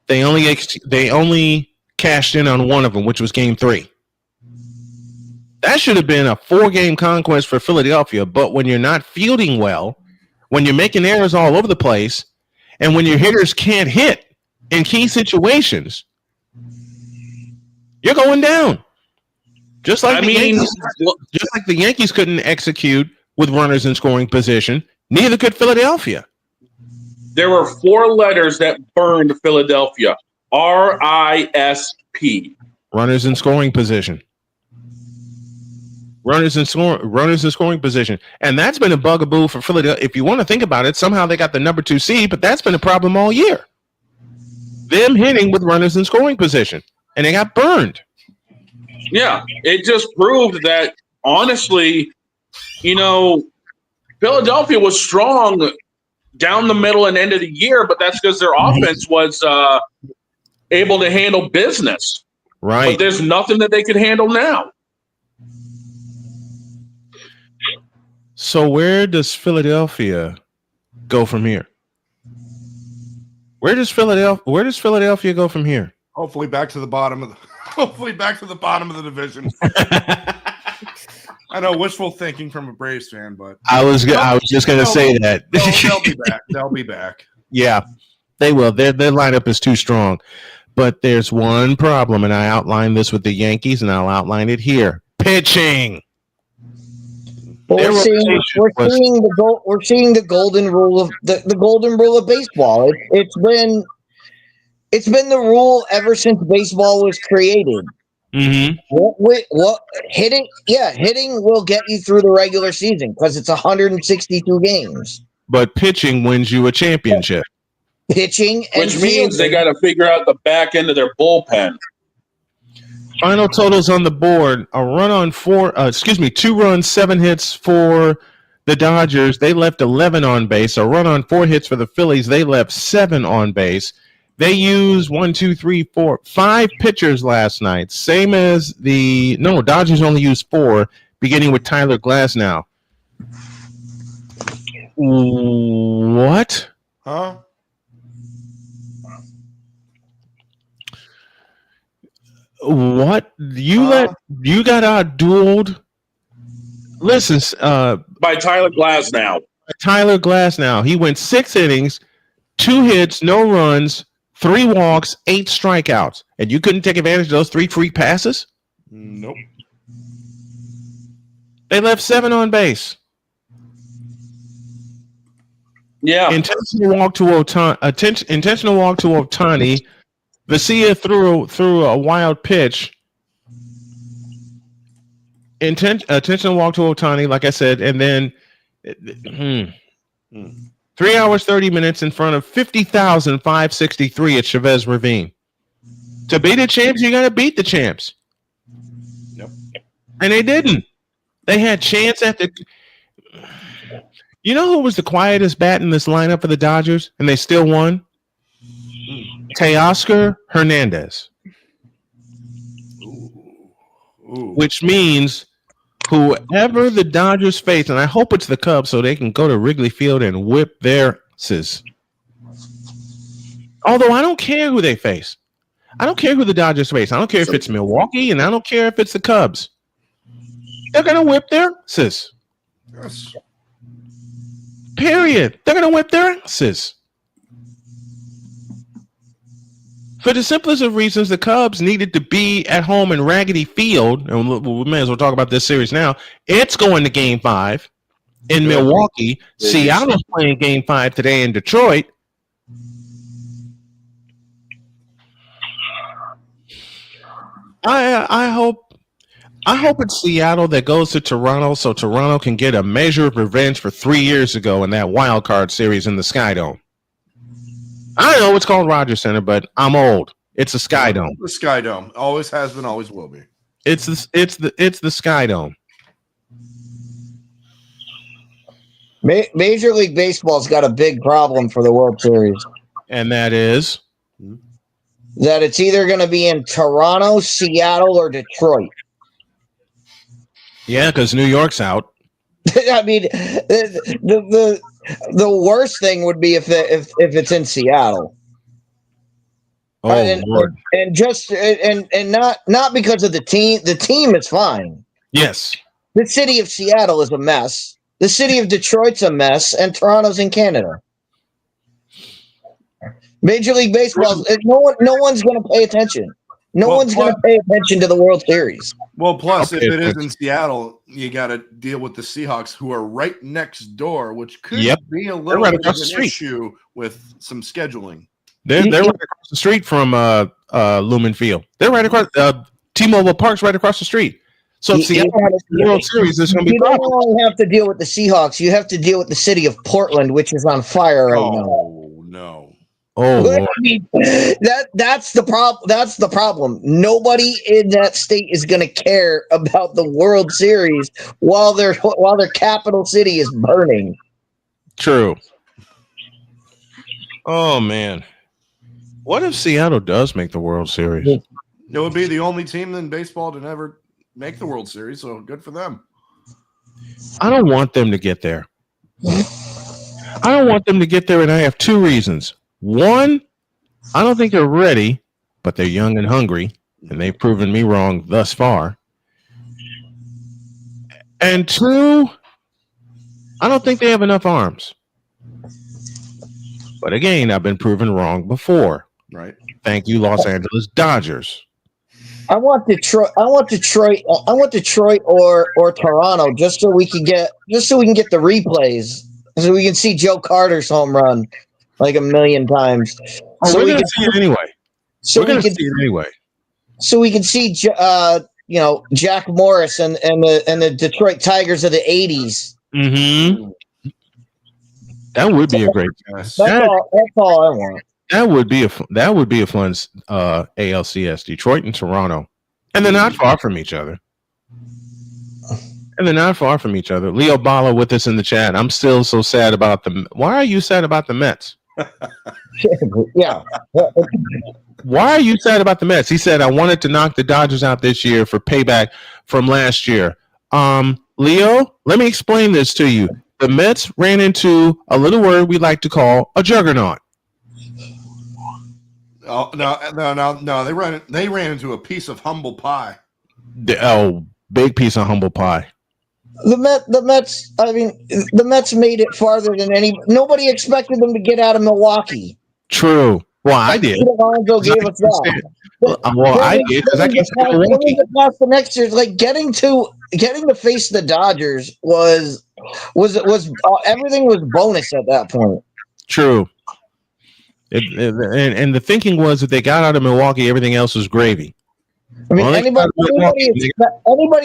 They only cashed in on one of them, which was Game 3. That should have been a 4-game conquest for Philadelphia. But when you're not fielding well, when you're making errors all over the place, and when your hitters can't hit in key situations, you're going down. Just like the Yankees couldn't execute with runners in scoring position, neither could Philadelphia. There were 4 letters that burned Philadelphia. RISP. Runners in scoring position. Runners in scoring position. And that's been a bugaboo for Philadelphia. If you want to think about it, somehow they got the number 2 seed, but that's been a problem all year. Them hitting with runners in scoring position. And they got burned. Yeah, it just proved that, honestly, Philadelphia was strong down the middle and end of the year, but that's because their offense was able to handle business. Right. But there's nothing that they could handle now. So where does Philadelphia go from here? Where does Philadelphia go from here? Hopefully back to the bottom of the division. I know, wishful thinking from a Braves fan, but I was just going to say that. They'll be back. They'll be back. Yeah, they will. Their lineup is too strong. But there's one problem, and I outlined this with the Yankees, and I'll outline it here. Pitching. We're seeing the golden rule of the golden rule of baseball. It's been the rule ever since baseball was created. Mm-hmm. What hitting? Yeah, hitting will get you through the regular season because it's 162 games. But pitching wins you a championship. Pitching, which means they got to figure out the back end of their bullpen. Final totals on the board: 2 runs, 7 hits for the Dodgers. They left 11 on base. A run on 4 hits for the Phillies. They left 7 on base. They used 5 pitchers last night. Same as Dodgers only used 4, beginning with Tyler Glasnow. What? Huh? What? You got out-dueled? Listen, by Tyler Glasnow. Tyler Glasnow. He went 6 innings, 2 hits, no runs, 3 walks, 8 strikeouts. And you couldn't take advantage of those 3 free passes? Nope. They left 7 on base. Yeah. Intentional walk to Ohtani. Vesia threw a wild pitch. Intentional walk to Ohtani, like I said, and then 3 hours, 30 minutes in front of 50,563 at Chavez Ravine. To beat the champs, you got to beat the champs. Yep. And they didn't. They had chance after. You know who was the quietest bat in this lineup for the Dodgers, and they still won? Teoscar Hernandez. Which means whoever the Dodgers face, and I hope it's the Cubs so they can go to Wrigley Field and whip their asses. Although I don't care who they face. I don't care who the Dodgers face. I don't care if it's Milwaukee, and I don't care if it's the Cubs. They're going to whip their asses. Yes. Period. They're going to whip their asses. For the simplest of reasons, the Cubs needed to be at home in Raggedy Field, and we may as well talk about this series now. It's going to Game 5 in Milwaukee. Seattle's playing Game 5 today in Detroit. I hope it's Seattle that goes to Toronto so Toronto can get a measure of revenge for 3 years ago in that wild card series in the Sky Dome. I know it's called Rogers Center, but I'm old. It's the Sky Dome. The Sky Dome always has been, always will be. It's the Sky Dome. Major League Baseball's got a big problem for the World Series. And that is? That it's either going to be in Toronto, Seattle, or Detroit. Yeah, because New York's out. I mean, the worst thing would be if it's in Seattle. Oh, Lord. And not because of the team. The team is fine. Yes. The city of Seattle is a mess. The city of Detroit's a mess, and Toronto's in Canada. Major League Baseball, no one's going to pay attention. No one's going to pay attention to the World Series. Well, plus, if it is in Seattle, you got to deal with the Seahawks, who are right next door, which could be a little right bit across of the an street. issue with some scheduling. They're right across the street from Lumen Field. They're right across T-Mobile Park's right across the street. So if Seattle has the World Series, there's going to be problems. You don't only have to deal with the Seahawks. You have to deal with the city of Portland, which is on fire right now. Oh, no. Oh, Lord. I mean, that's the problem. That's the problem. Nobody in that state is going to care about the World Series while their capital city is burning. True. Oh, man. What if Seattle does make the World Series? It would be the only team in baseball to never make the World Series, so good for them. I don't want them to get there. I don't want them to get there, and I have two reasons. One, I don't think they're ready, but they're young and hungry, and they've proven me wrong thus far. And two, I don't think they have enough arms. But again, I've been proven wrong before. Right. Thank you, Los Angeles Dodgers. I want Detroit or Toronto just so we can get the replays, so we can see Joe Carter's home run like a million times. Oh, So we're we going can to see it anyway. So we're going to see it anyway. So we can see Jack Morris and the Detroit Tigers of the 80s. Mm-hmm. That would be a great. That's all I want. That would be a fun ALCS. Detroit and Toronto, and they're not far from each other. Leo Bala with us in the chat. I'm still so sad about them. Why are you sad about the Mets? Yeah. Why are you sad about the Mets? He said, I wanted to knock the Dodgers out this year for payback from last year. Leo, let me explain this to you. The Mets ran into a little word we like to call a juggernaut. Oh no! They ran into a piece of humble pie. Big piece of humble pie. The Mets. I mean, the Mets made it farther than nobody expected them to get out of Milwaukee. True. Well, I did. Alonso gave us that. Well, I did because I can't stand Milwaukee. Past the next year, like getting to face the Dodgers was everything was bonus at that point. True. And the thinking was that they got out of Milwaukee, everything else was gravy. I mean, anybody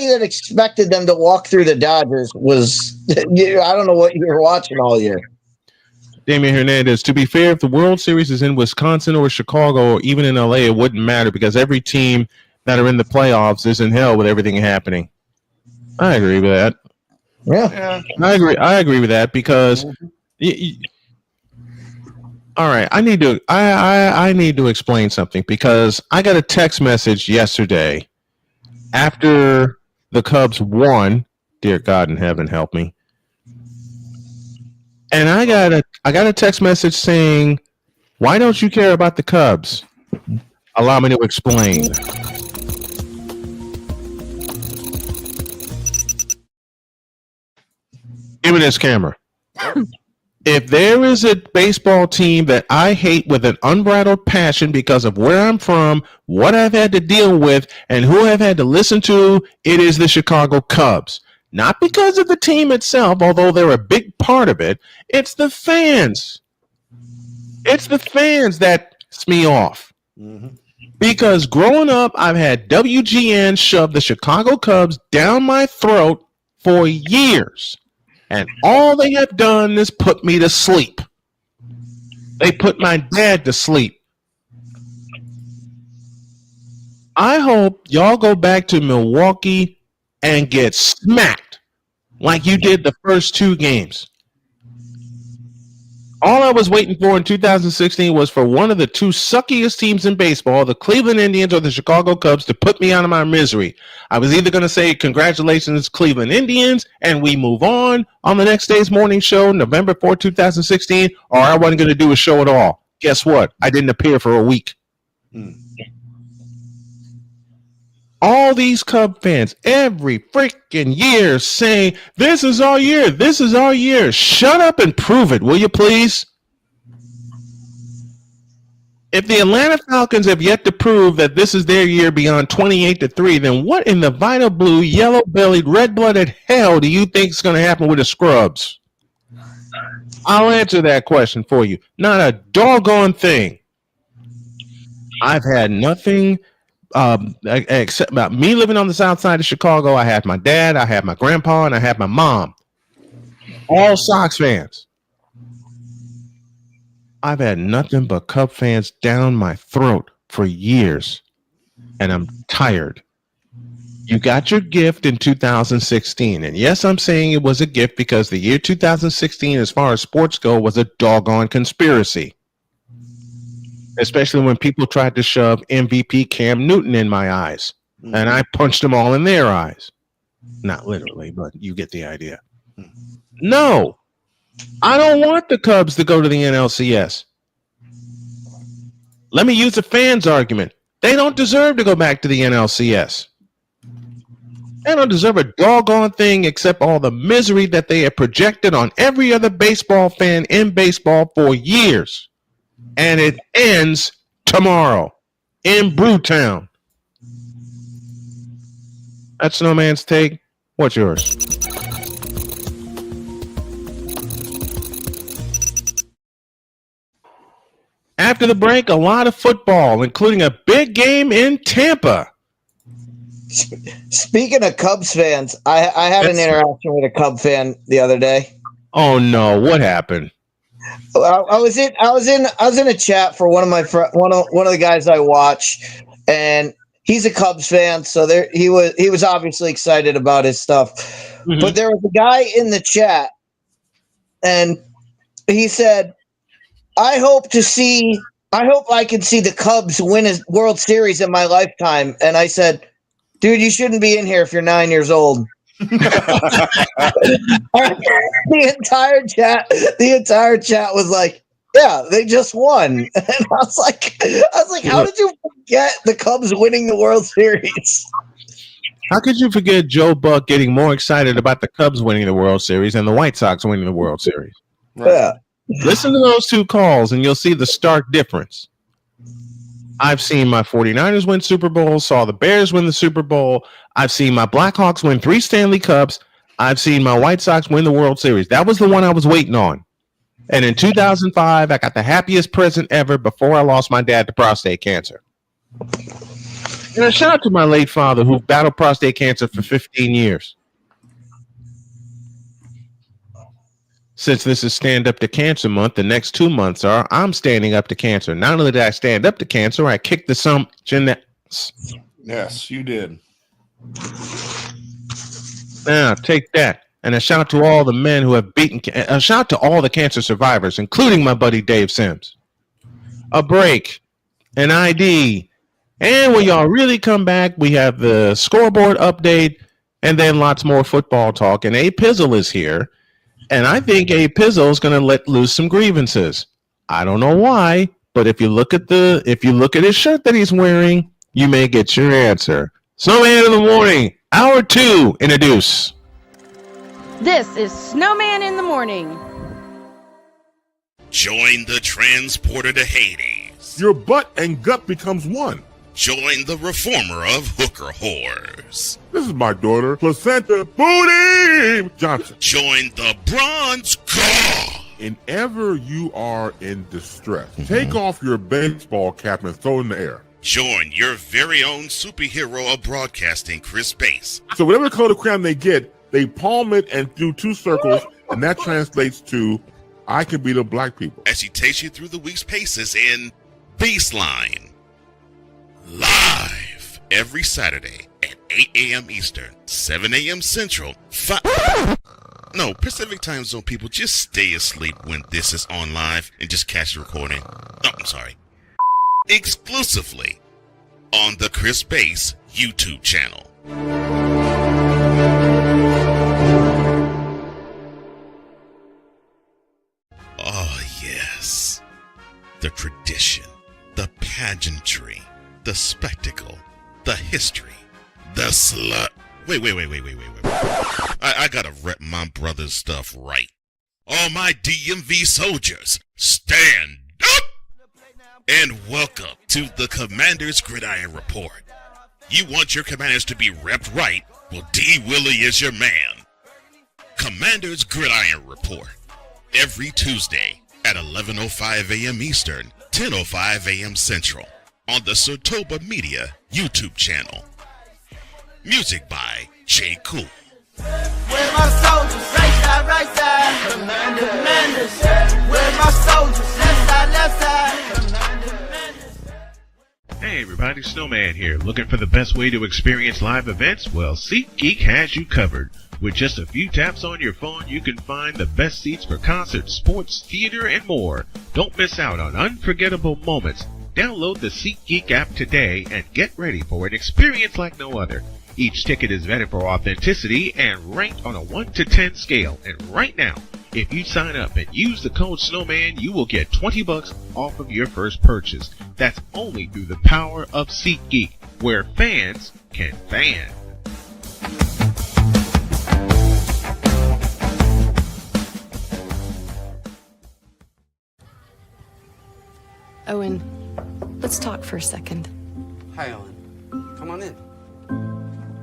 that expected them to walk through the Dodgers was, I don't know what you were watching all year. Damian Hernandez, to be fair, if the World Series is in Wisconsin or Chicago or even in LA, it wouldn't matter because every team that are in the playoffs is in hell with everything happening. I agree with that. Yeah. I agree with that because all right, I need to explain something because I got a text message yesterday after the Cubs won. Dear God in heaven, help me. And I got a text message saying, "Why don't you care about the Cubs?" Allow me to explain. Give me this camera. If there is a baseball team that I hate with an unbridled passion because of where I'm from, what I've had to deal with, and who I've had to listen to, it is the Chicago Cubs. Not because of the team itself, although they're a big part of it. It's the fans. It's the fans that piss me off. Mm-hmm. Because growing up, I've had WGN shove the Chicago Cubs down my throat for years. And all they have done is put me to sleep. They put my dad to sleep. I hope y'all go back to Milwaukee and get smacked like you did the first two games. All I was waiting for in 2016 was for one of the two suckiest teams in baseball, the Cleveland Indians or the Chicago Cubs, to put me out of my misery. I was either going to say, congratulations, Cleveland Indians, and we move on the next day's morning show, November 4, 2016, or I wasn't going to do a show at all. Guess what? I didn't appear for a week. All these Cub fans every freaking year saying, this is our year, this is our year. Shut up and prove it, will you please? If the Atlanta Falcons have yet to prove that this is their year beyond 28-3, then what in the vital blue, yellow-bellied, red-blooded hell do you think is going to happen with the Scrubs? I'll answer that question for you. Not a doggone thing. I've had nothing except about me living on the south side of Chicago. I had my dad, I had my grandpa, and I had my mom. All Sox fans. I've had nothing but Cub fans down my throat for years, and I'm tired. You got your gift in 2016, and yes, I'm saying it was a gift because the year 2016, as far as sports go, was a doggone conspiracy. Especially when people tried to shove MVP Cam Newton in my eyes. And I punched them all in their eyes. Not literally, but you get the idea. No, I don't want the Cubs to go to the NLCS. Let me use a fan's argument. They don't deserve to go back to the NLCS. They don't deserve a doggone thing except all the misery that they have projected on every other baseball fan in baseball for years. And it ends tomorrow in Brewtown. That's Snowman's take. What's yours? After the break, a lot of football, including a big game in Tampa. Speaking of Cubs fans, I had an interaction with a Cub fan the other day. Oh no, what happened? I was in a chat for one of my one of the guys I watch, and he's a Cubs fan, so he was obviously excited about his stuff. Mm-hmm. But there was a guy in the chat, and he said, I hope I can see the Cubs win a World Series in my lifetime. And I said, dude, you shouldn't be in here if you're 9 years old. The entire chat was like, yeah, they just won. And I was like, how did you forget the Cubs winning the World Series? How could you forget Joe Buck getting more excited about the Cubs winning the World Series than the White Sox winning the World Series? Right. Yeah. Listen to those two calls and you'll see the stark difference. I've seen my 49ers win Super Bowls, saw the Bears win the Super Bowl. I've seen my Blackhawks win 3 Stanley Cups. I've seen my White Sox win the World Series. That was the one I was waiting on. And in 2005, I got the happiest present ever before I lost my dad to prostate cancer. And a shout out to my late father who battled prostate cancer for 15 years. Since this is Stand Up to Cancer Month, the next 2 months are I'm standing up to cancer. Not only did I stand up to cancer, I kicked the sump in the... Yes, you did. Now, take that. And a shout out to all the men who have beaten... A shout out to all the cancer survivors, including my buddy Dave Sims. A break. An ID. And when y'all really come back, we have the scoreboard update and then lots more football talk. And A Pizzle is here. And I think A Pizzle is going to let loose some grievances. I don't know why, but if you look at his shirt that he's wearing, you may get your answer. Snowman in the Morning, Hour 2, introduce. This is Snowman in the Morning. Join the transporter to Hades. Your butt and gut becomes one. Join the reformer of hooker whores. This is my daughter, Placenta Booty Johnson. Join the bronze car. Whenever you are in distress, take off your baseball cap and throw it in the air. Join your very own superhero of broadcasting, Chris Bass. So whatever color crayon they get, they palm it and do 2 circles, and that translates to, I can beat up black people. As he takes you through the week's paces in Baseline. Live every Saturday at 8 a.m. Eastern, 7 a.m. Central, 5... No, Pacific Time Zone people, just stay asleep when this is on live and just catch the recording. Oh, I'm sorry. Exclusively on the Chris Bass YouTube channel. Oh, yes. The tradition, the pageantry, the spectacle, the history, the slut. Wait. I gotta rep my brother's stuff right. All my DMV soldiers, stand up! And welcome to the Commander's Gridiron Report. You want your commanders to be repped right? Well, D. Willie is your man. Commander's Gridiron Report. Every Tuesday at 11:05 a.m. Eastern, 10:05 a.m. Central on the Sotoba Media YouTube channel. Music by J. Cool. Where my soldiers, right side, commanders. Where my soldiers, left side. Hey everybody, Snowman here. Looking for the best way to experience live events? Well, SeatGeek has you covered. With just a few taps on your phone, you can find the best seats for concerts, sports, theater, and more. Don't miss out on unforgettable moments. Download the SeatGeek app today and get ready for an experience like no other. Each ticket is vetted for authenticity and ranked on a 1 to 10 scale. And right now, if you sign up and use the code Snowman, you will get $20 off of your first purchase. That's only through the power of SeatGeek, where fans can fan. Owen, let's talk for a second. Hi, Ellen. Come on in.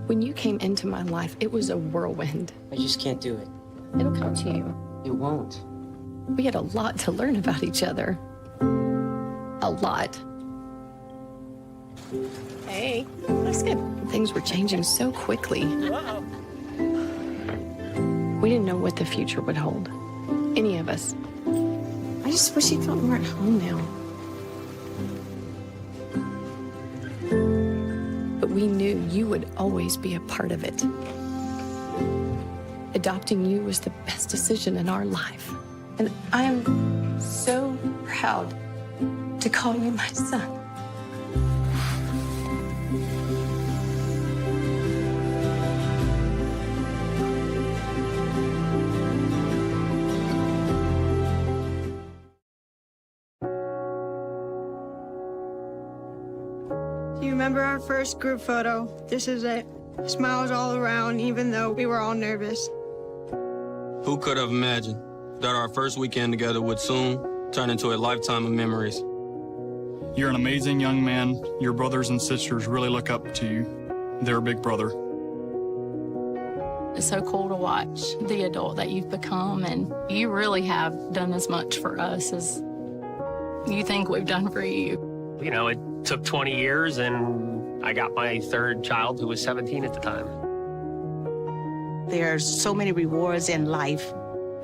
When you came into my life, it was a whirlwind. I just can't do it. It'll come to you. It won't. We had a lot to learn about each other. A lot. Hey, looks good. Things were changing so quickly. We didn't know what the future would hold. Any of us. I just wish you felt more at home now. But we knew you would always be a part of it. Adopting you was the best decision in our life. And I am so proud to call you my son. Do you remember our first group photo? This is it. Smiles all around, even though we were all nervous. Who could have imagined that our first weekend together would soon turn into a lifetime of memories? You're an amazing young man. Your brothers and sisters really look up to you. They're a big brother. It's so cool to watch the adult that you've become, and you really have done as much for us as you think we've done for you. You know, it took 20 years, and I got my third child, who was 17 at the time. There's so many rewards in life.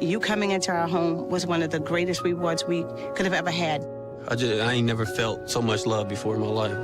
You coming into our home was one of the greatest rewards we could have ever had. I ain't never felt so much love before in my life.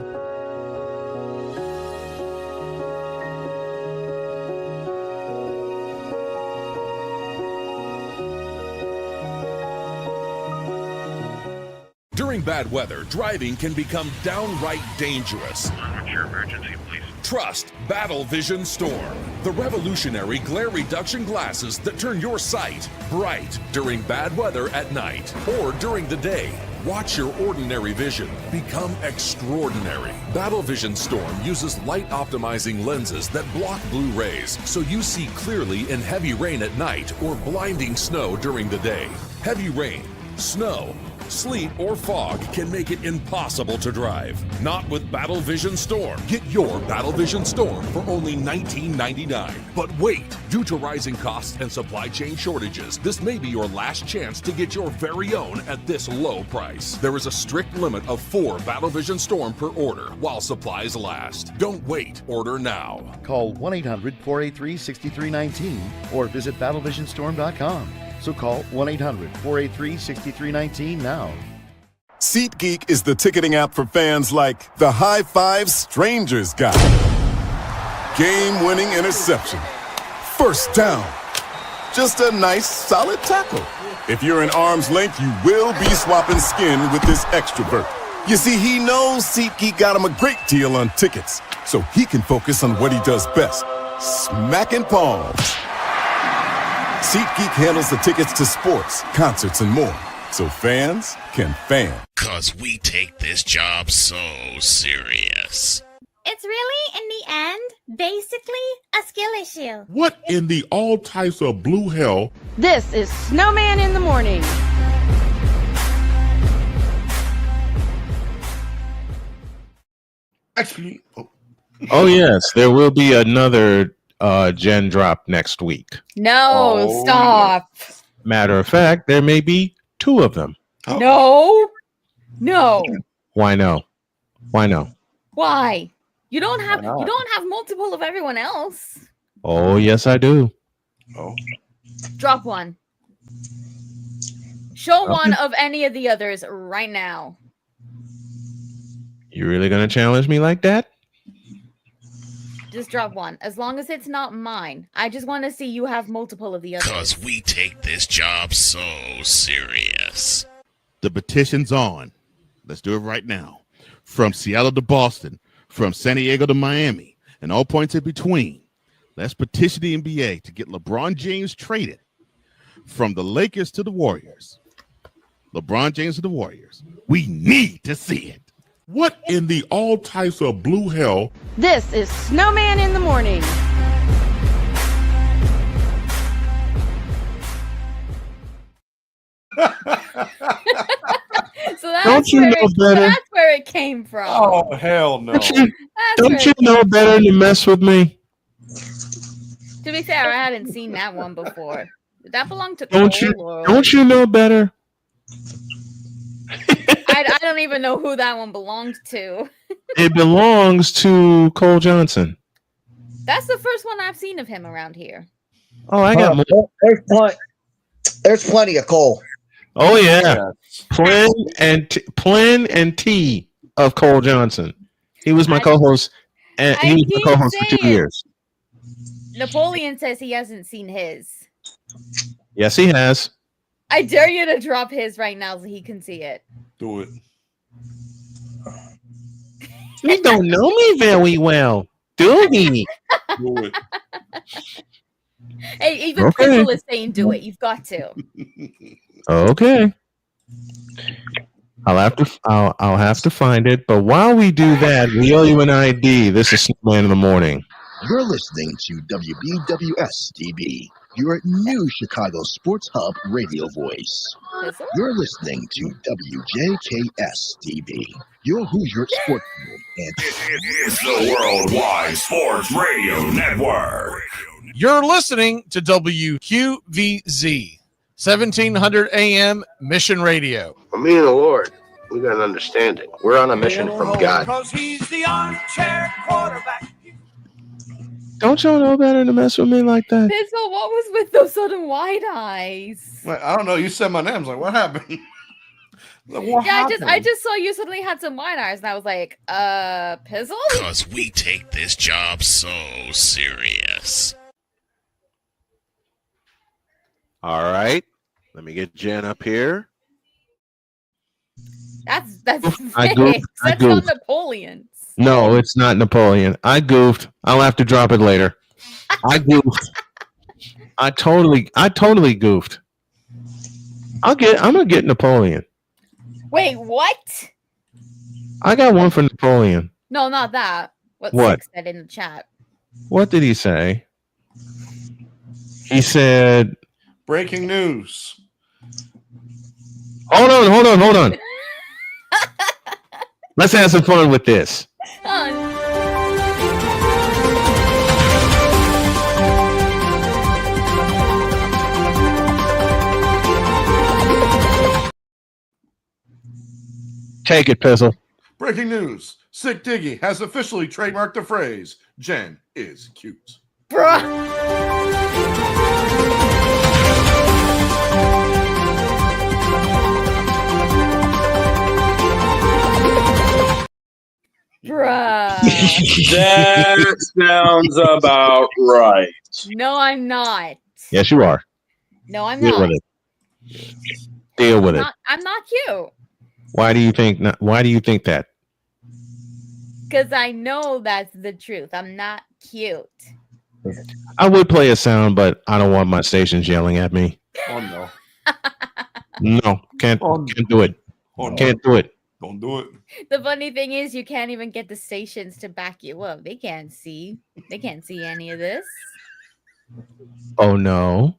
During bad weather, driving can become downright dangerous. Your emergency, please. Trust Battle Vision Storm, the revolutionary glare reduction glasses that turn your sight bright during bad weather at night or during the day. Watch your ordinary vision become extraordinary. Battle Vision Storm uses light optimizing lenses that block blue rays so you see clearly in heavy rain at night or blinding snow during the day. Heavy rain, snow, sleet, or fog can make it impossible to drive. Not with Battle Vision Storm. Get your Battle Vision Storm for only $19.99. But wait, due to rising costs and supply chain shortages, this may be your last chance to get your very own at this low price. There is a strict limit of 4 Battle Vision Storm per order while supplies last. Don't wait, order now. Call 1-800-483-6319 or visit battlevisionstorm.com. So call 1-800-483-6319 now. SeatGeek is the ticketing app for fans like the high five strangers guy, game-winning interception, first down, just a nice, solid tackle. If you're in arm's length, you will be swapping skin with this extrovert. You see, he knows SeatGeek got him a great deal on tickets, so he can focus on what he does best, smacking palms. SeatGeek handles the tickets to sports, concerts, and more, so fans can fan. 'Cause we take this job so serious. It's really, in the end, basically a skill issue. What in the all types of blue hell? This is Snowman in the Morning. Actually, Oh yes, there will be another gen drop next week. No, stop. Matter of fact, there may be 2 of them. No. No. Why no? Why no? Why? You don't have multiple of everyone else. Oh yes, I do. Oh. Drop one. Show one of any of the others right now. You really gonna challenge me like that? Just drop one. As long as it's not mine. I just want to see you have multiple of the others. 'Cause we take this job so serious. The petition's on. Let's do it right now. From Seattle to Boston, from San Diego to Miami, and all points in between. Let's petition the NBA to get LeBron James traded. From the Lakers to the Warriors. LeBron James to the Warriors. We need to see it. What in the all types of blue hell? This is Snowman in the Morning. So that's Don't you know better? That's where it came from. Oh, hell no. Don't you know better than to mess with me? To be fair, I hadn't seen that one before. Did that belong to Don't Cole? you? Or... Don't you know better? I don't even know who that one belonged to. It belongs to Cole Johnson. That's the first one I've seen of him around here. Oh, I got more. There's plenty of Cole. Oh yeah, Plen and T of Cole Johnson. He was my co-host, and he was my co-host for 2 years. Napoleon says he hasn't seen his. Yes, he has. I dare you to drop his right now so he can see it. Do it. You don't know me very well, do we? Do it. Hey, even Okay. Pizzle is saying do it. You've got to. Okay. I'll have to find it. But while we do that, we owe you an ID. This is Snowman in the Morning. You're listening to WBWS-TV, your new Chicago Sports Hub radio voice. You're listening to WJKS-TV, your Hoosier sports and It's the Worldwide Sports Radio Network. You're listening to WQVZ, 1700 AM Mission Radio. For me and the Lord, we got an understanding. We're on a mission from God. Because he's the armchair quarterback. Don't y'all know better to mess with me like that? Pizzle, what was with those sudden wide eyes? Wait, I don't know. You said my name. I was like, what happened? I just saw you suddenly had some wide eyes, and I was like, Pizzle? 'Cause we take this job so serious. All right. Let me get Jen up here. That's I goofed. That's not Napoleon's. No, it's not Napoleon. I goofed. I'll have to drop it later. I goofed. I totally goofed. I'm gonna get Napoleon. Wait, what? I got one for Napoleon. No, not that. What? What? Six said in the chat. What did he say? He said, breaking news. Hold on. Let's have some fun with this. Take it, Pizzle. Breaking news. Sick Diggy has officially trademarked the phrase, Jen is cute. Bruh. That sounds about right. No, I'm not. Yes, you are. No, I'm Deal not. with it. Deal with it. I'm not cute. Why do you think that? Because I know that's the truth. I'm not cute. I would play a sound, but I don't want my stations yelling at me. Oh no. No, can't do it. Can't do it. Don't do it. The funny thing is, you can't even get the stations to back you up. They can't see. They can't see any of this. Oh no.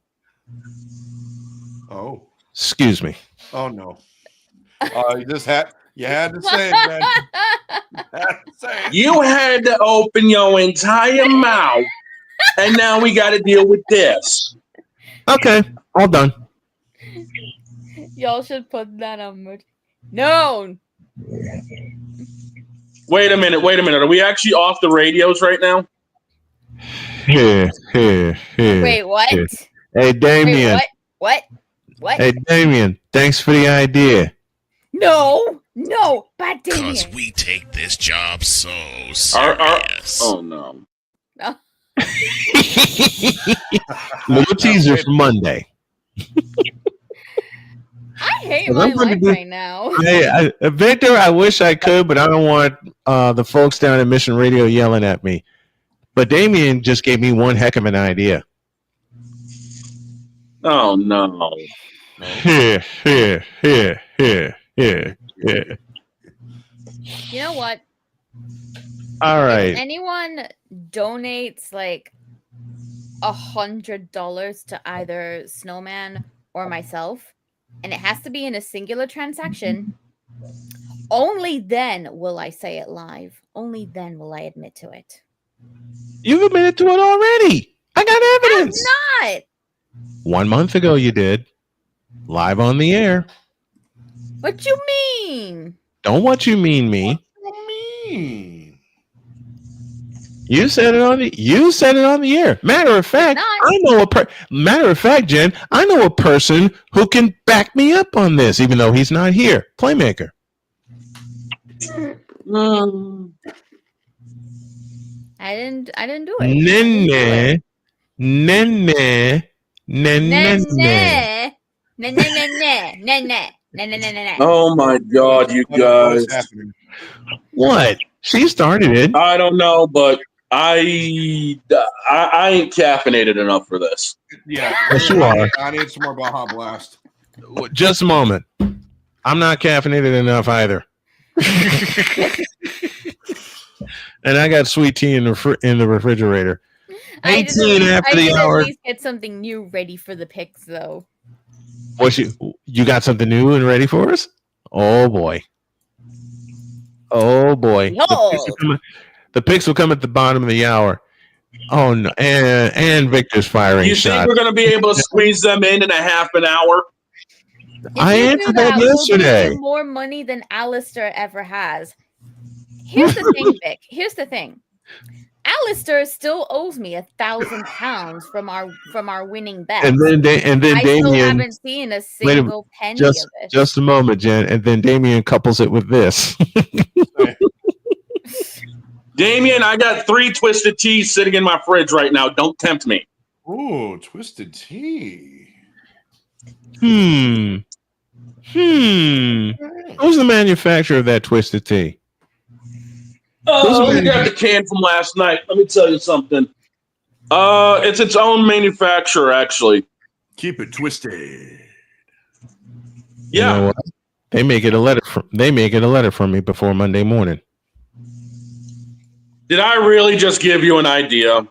Oh. Excuse me. Oh no. You had to say it, man. You had to open your entire mouth, and now we got to deal with this. Okay, all done. Y'all should put that on merch. No. Wait a minute. Are we actually off the radios right now? Here. Wait, what? Here. Hey, Damien. Wait, what? Hey, Damien. Thanks for the idea. No, bad Damien. Because we take this job so serious. Oh no. Little teaser for Monday. I hate my life right now. Hey, Victor, I wish I could, but I don't want the folks down at Mission Radio yelling at me. But Damien just gave me one heck of an idea. Oh no. Here. You know what? All right. If anyone donates like $100 to either Snowman or myself, and it has to be in a singular transaction, only then will I say it live. Only then will I admit to it. You've admitted to it already. I got evidence. I'm not. 1 month ago you did. Live on the air. What you mean? Don't what you mean me. You said it on the air. Matter of fact, Jen, I know a person who can back me up on this, even though he's not here. Playmaker. I didn't do it. Oh my God, you guys! What? She started it. I don't know, but I ain't caffeinated enough for this. Yeah, yes, you are. I need some more Baja Blast. Just a moment. I'm not caffeinated enough either. And I got sweet tea in the refrigerator. 18 after the hour. At least get something new ready for the picks, though. What you got something new and ready for us? Oh boy. The picks will come at the bottom of the hour. Oh no! And Victor's firing You shot. think we're going to be able to squeeze them in a half an hour? I answered that yesterday. We'll give you more money than Alistair ever has. Here's the thing, Vic. Here's the thing. Alistair still owes me £1,000 from our winning bet. And then I Damien, still haven't seen a single penny of it. Just a moment, Jen. And then Damien couples it with this. Damien, I got 3 twisted teas sitting in my fridge right now. Don't tempt me. Ooh, twisted tea. Who's the manufacturer of that twisted tea? Oh, I got the can from last night. Let me tell you something. It's its own manufacturer, actually. Keep it twisted. Yeah. You know what? They may get a letter from me before Monday morning. Did I really just give you an idea?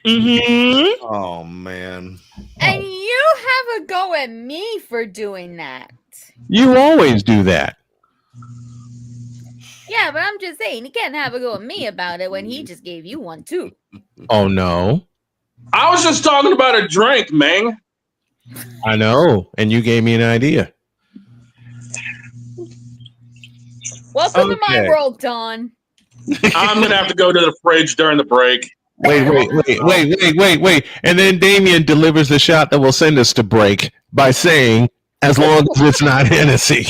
Mm-hmm. Oh man. And you have a go at me for doing that. You always do that. Yeah, but I'm just saying, he can't have a go at me about it when he just gave you one too. Oh no. I was just talking about a drink, man. I know, and you gave me an idea. Welcome to my world, Don. I'm gonna have to go to the fridge during the break. Wait. And then Damien delivers the shot that will send us to break by saying, as long as it's not Hennessy.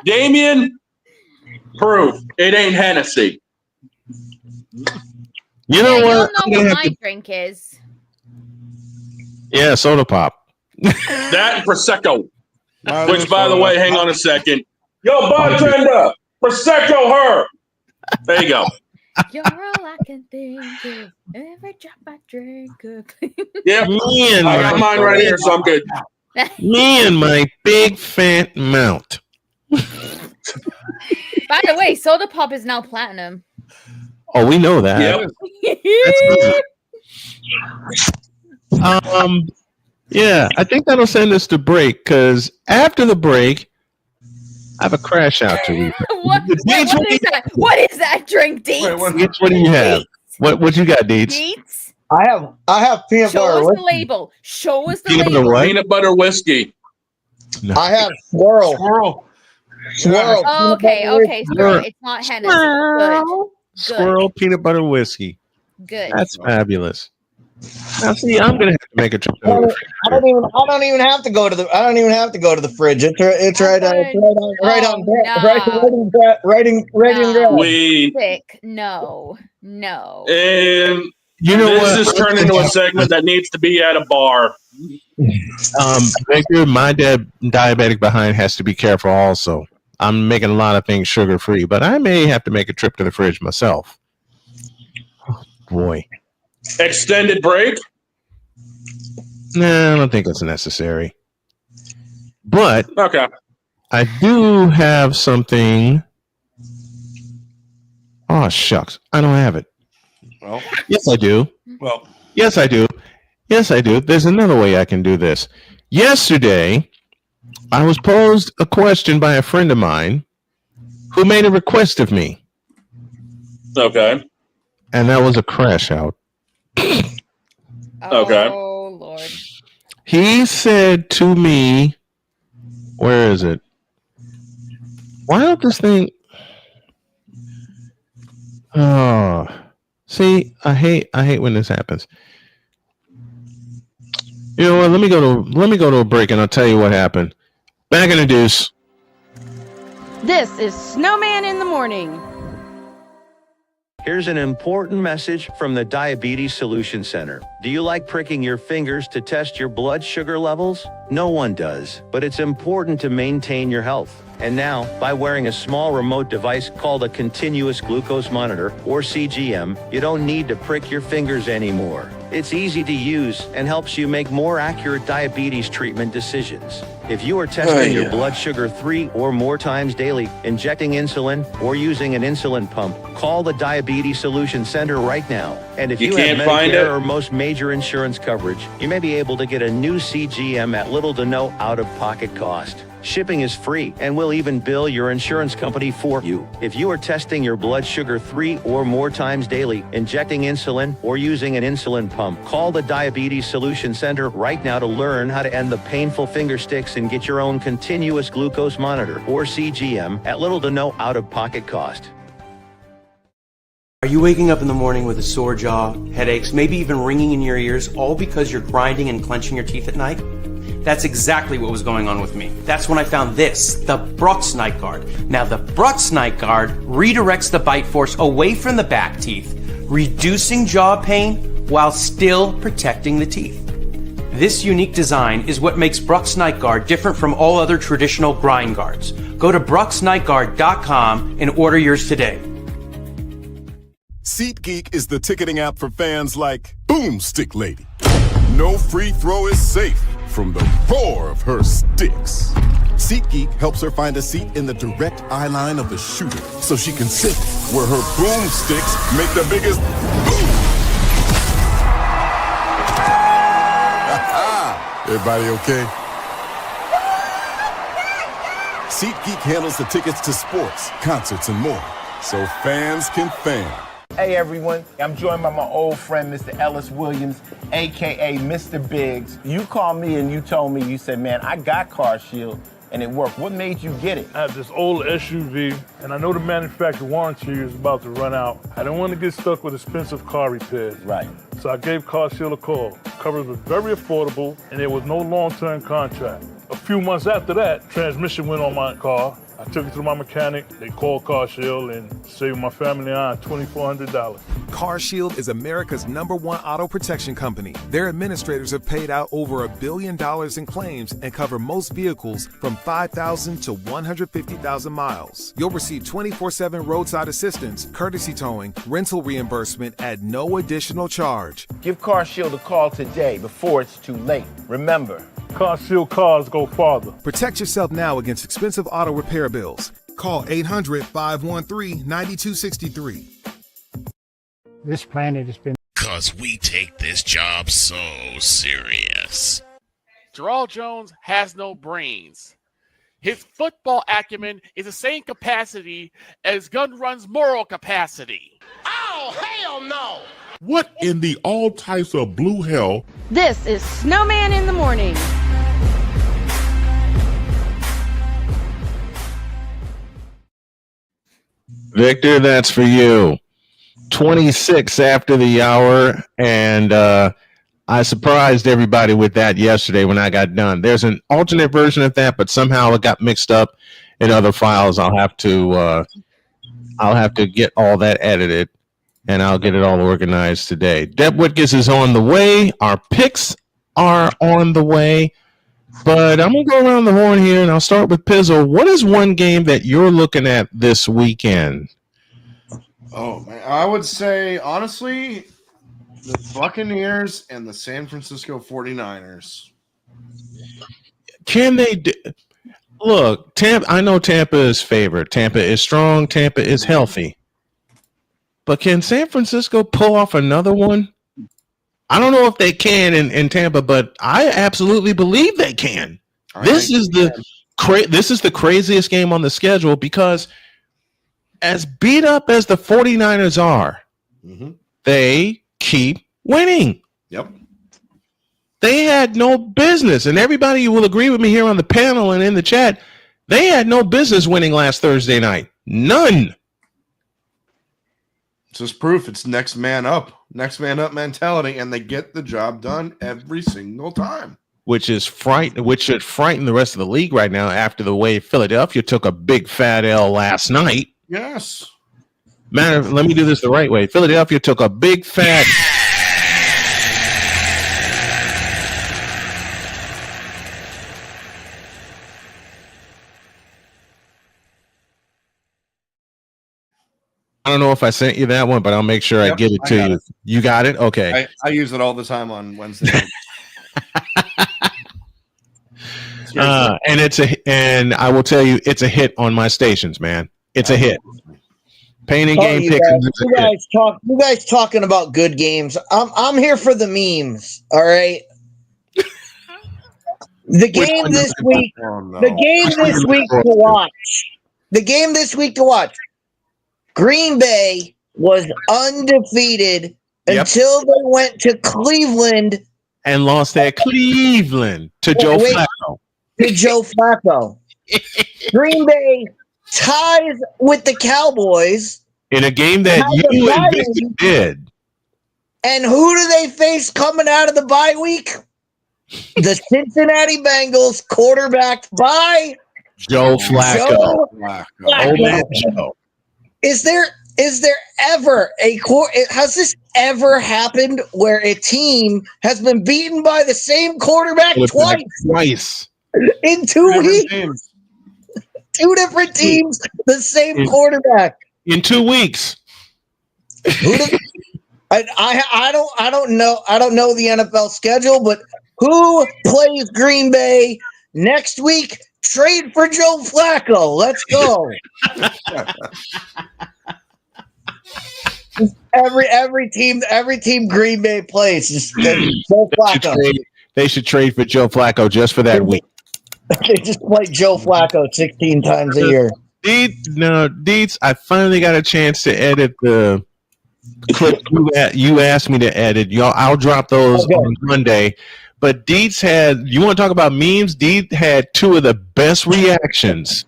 Damien, proof it ain't Hennessy. You know what? You don't know what my drink is. Yeah, soda pop. That and Prosecco. Which, by the way, hang on a second. Yo, bartender, Prosecco her. There you go. You're all I can think of. Every drop I drink of. Yep. I got mine right here, so I'm good. Me and my big fat mount. By the way, soda pop is now platinum. Oh, we know that. Yeah, I think that'll send us to break because after the break, I have a crash out to you. What is that? What is that drink, Deets? What do you have? What you got, Deets? Deets? I have peanut Show butter. us the whiskey. label. Show us the Peanut butter label. what? Peanut butter whiskey. No. I have swirl. Swirl. Oh, okay, okay. Squirrel. It's not Hennessy. Good. Swirl peanut butter whiskey. Good. That's fabulous. Now, see, I'm gonna have to make a trip. I don't even have to go to the. I don't even have to go to the fridge. It's right on. Sick. No. And you know this what? has turned into a segment that needs to be at a bar. Victor, my diabetic behind has to be careful also. I'm making a lot of things sugar free, but I may have to make a trip to the fridge myself. Oh, boy. Extended break? No, I don't think it's necessary. But okay, I do have something. Oh, shucks. I don't have it. Well, yes, I do. Well, yes, I do. Yes, I do. There's another way I can do this. Yesterday, I was posed a question by a friend of mine who made a request of me. Okay. And that was a crash out. Okay. Oh, Lord. He said to me, where is it? Why don't this thing... Oh, see, I hate when this happens. You know what? Let me go to a break, and I'll tell you what happened. Back in the deuce. This is Snowman in the Morning. Here's an important message from the Diabetes Solution Center. Do you like pricking your fingers to test your blood sugar levels? No one does, but it's important to maintain your health. And now, by wearing a small remote device called a continuous glucose monitor, or CGM, you don't need to prick your fingers anymore. It's easy to use and helps you make more accurate diabetes treatment decisions. If you are testing your blood sugar 3 or more times daily, injecting insulin, or using an insulin pump, call the Diabetes Solution Center right now. And if you have Medicare or most major insurance coverage, you may be able to get a new CGM at little to no out-of-pocket cost. Shipping is free, and we'll even bill your insurance company for you. If you are testing your blood sugar 3 or more times daily, injecting insulin, or using an insulin pump, call the Diabetes Solution Center right now to learn how to end the painful finger sticks and get your own continuous glucose monitor, or CGM, at little to no out-of-pocket cost. Are you waking up in the morning with a sore jaw, headaches, maybe even ringing in your ears, all because you're grinding and clenching your teeth at night? That's exactly what was going on with me. That's when I found this, the Brux Night Guard. Now, the Brux Night Guard redirects the bite force away from the back teeth, reducing jaw pain while still protecting the teeth. This unique design is what makes Brux Night Guard different from all other traditional grind guards. Go to BruxNightGuard.com and order yours today. SeatGeek is the ticketing app for fans like Boomstick Lady. No free throw is safe from the roar of her sticks. SeatGeek helps her find a seat in the direct eye line of the shooter so she can sit where her boomsticks make the biggest boom. Everybody okay? SeatGeek handles the tickets to sports, concerts, and more, so fans can fan. Hey everyone, I'm joined by my old friend, Mr. Ellis Williams, AKA Mr. Biggs. You called me and you told me, you said, man, I got Car Shield and it worked. What made you get it? I have this old SUV and I know the manufacturer warranty is about to run out. I don't want to get stuck with expensive car repairs. Right. So I gave Car Shield a call. Coverage was very affordable and there was no long-term contract. A few months after that, transmission went on my car. I took it to my mechanic, they called Car Shield and saved my family and I $2,400. CarShield is America's #1 auto protection company. Their administrators have paid out over $1 billion in claims and cover most vehicles from 5,000 to 150,000 miles. You'll receive 24/7 roadside assistance, courtesy towing, rental reimbursement at no additional charge. Give CarShield a call today before it's too late. Remember, CarShield cars go farther. Protect yourself now against expensive auto repair bills. Call 800-513-9263. This planet has been... Cause we take this job so serious. Gerald Jones has no brains. His football acumen is the same capacity as Gun Run's moral capacity. Oh, hell no! What in the all types of blue hell? This is Snowman in the Morning. Victor, that's for you. 26 after the hour, and I surprised everybody with that yesterday when I got done. There's an alternate version of that, but somehow it got mixed up in other files. I'll have to get all that edited, and I'll get it all organized today. Deb Whitkus is on the way. Our picks are on the way, but I'm gonna go around the horn here, and I'll start with Pizzle. What is one game that you're looking at this weekend? Oh, man. I would say, honestly, the Buccaneers and the San Francisco 49ers. Can they look, Tampa? I know Tampa is favored. Tampa is strong. Tampa is healthy. But can San Francisco pull off another one? I don't know if they can in Tampa, but I absolutely believe they can. This is the craziest game on the schedule because as beat up as the 49ers are, they keep winning. Yep. They had no business, and everybody will agree with me here on the panel and in the chat, they had no business winning last Thursday night. None. It's just proof it's next man up mentality, and they get the job done every single time. Which should frighten the rest of the league right now after the way Philadelphia took a big fat L last night. Yes. Let me do this the right way. Philadelphia took a big fat. I don't know if I sent you that one, but I'll make sure I get it to you. You got it? Okay. I use it all the time on Wednesday. And I will tell you, it's a hit on my stations, man. It's a hit. Pain and game picks. You guys talking about good games. I'm here for the memes. All right. The game this week. The game this week to watch. The game this week to watch. Green Bay was undefeated until they went to Cleveland and lost at Cleveland to Joe Flacco. Green Bay ties with the Cowboys in a game that you and Victor did. And who do they face coming out of the bye week? The Cincinnati Bengals, quarterbacked by Joe Flacco. Is there ever has this ever happened where a team has been beaten by the same quarterback twice in 2 weeks? Two different teams, the same quarterback in 2 weeks. I don't know the NFL schedule, but who plays Green Bay next week? Trade for Joe Flacco. Let's go. every team Green Bay plays is Joe Flacco. They should trade for Joe Flacco just for that week. They just play Joe Flacco 16 times a year. Deets, I finally got a chance to edit the clip you asked me to edit. I'll drop those on Monday. But Deets you want to talk about memes? Deets had two of the best reactions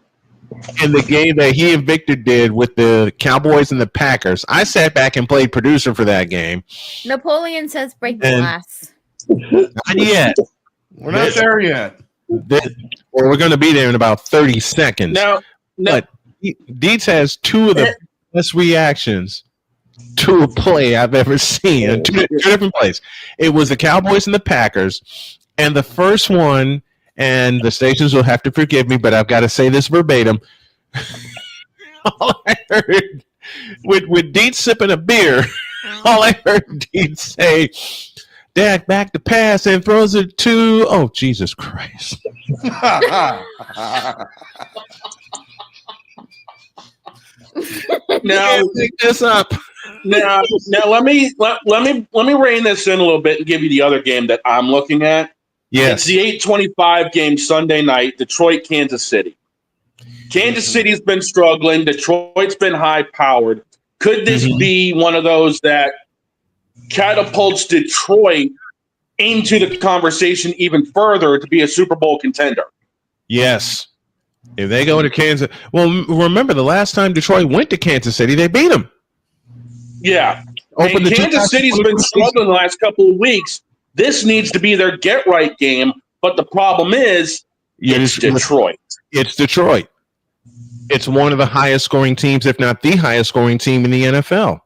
in the game that he and Victor did with the Cowboys and the Packers. I sat back and played producer for that game. Napoleon says break the glass. Not yet. We're not there yet. We're going to be there in about 30 seconds. No. But Deets has two of the best reactions to a play I've ever seen. Two different plays. It was the Cowboys and the Packers, and the first one, and the stations will have to forgive me, but I've got to say this verbatim. All I heard with Deet sipping a beer, all I heard Deet say, Dak back to pass and throws it to, oh, Jesus Christ. Now pick this up. Now let me rein this in a little bit and give you the other game that I'm looking at. Yes. It's the 8:25 game Sunday night, Detroit, Kansas City. Kansas City's been struggling. Detroit's been high-powered. Could this be one of those that catapults Detroit into the conversation even further to be a Super Bowl contender? Yes. If they go to Kansas, well, remember the last time Detroit went to Kansas City, they beat them. Yeah. And Kansas City's been struggling the last couple of weeks. This needs to be their get-right game, but the problem is it's Detroit. It's Detroit. It's one of the highest scoring teams, if not the highest scoring team in the NFL.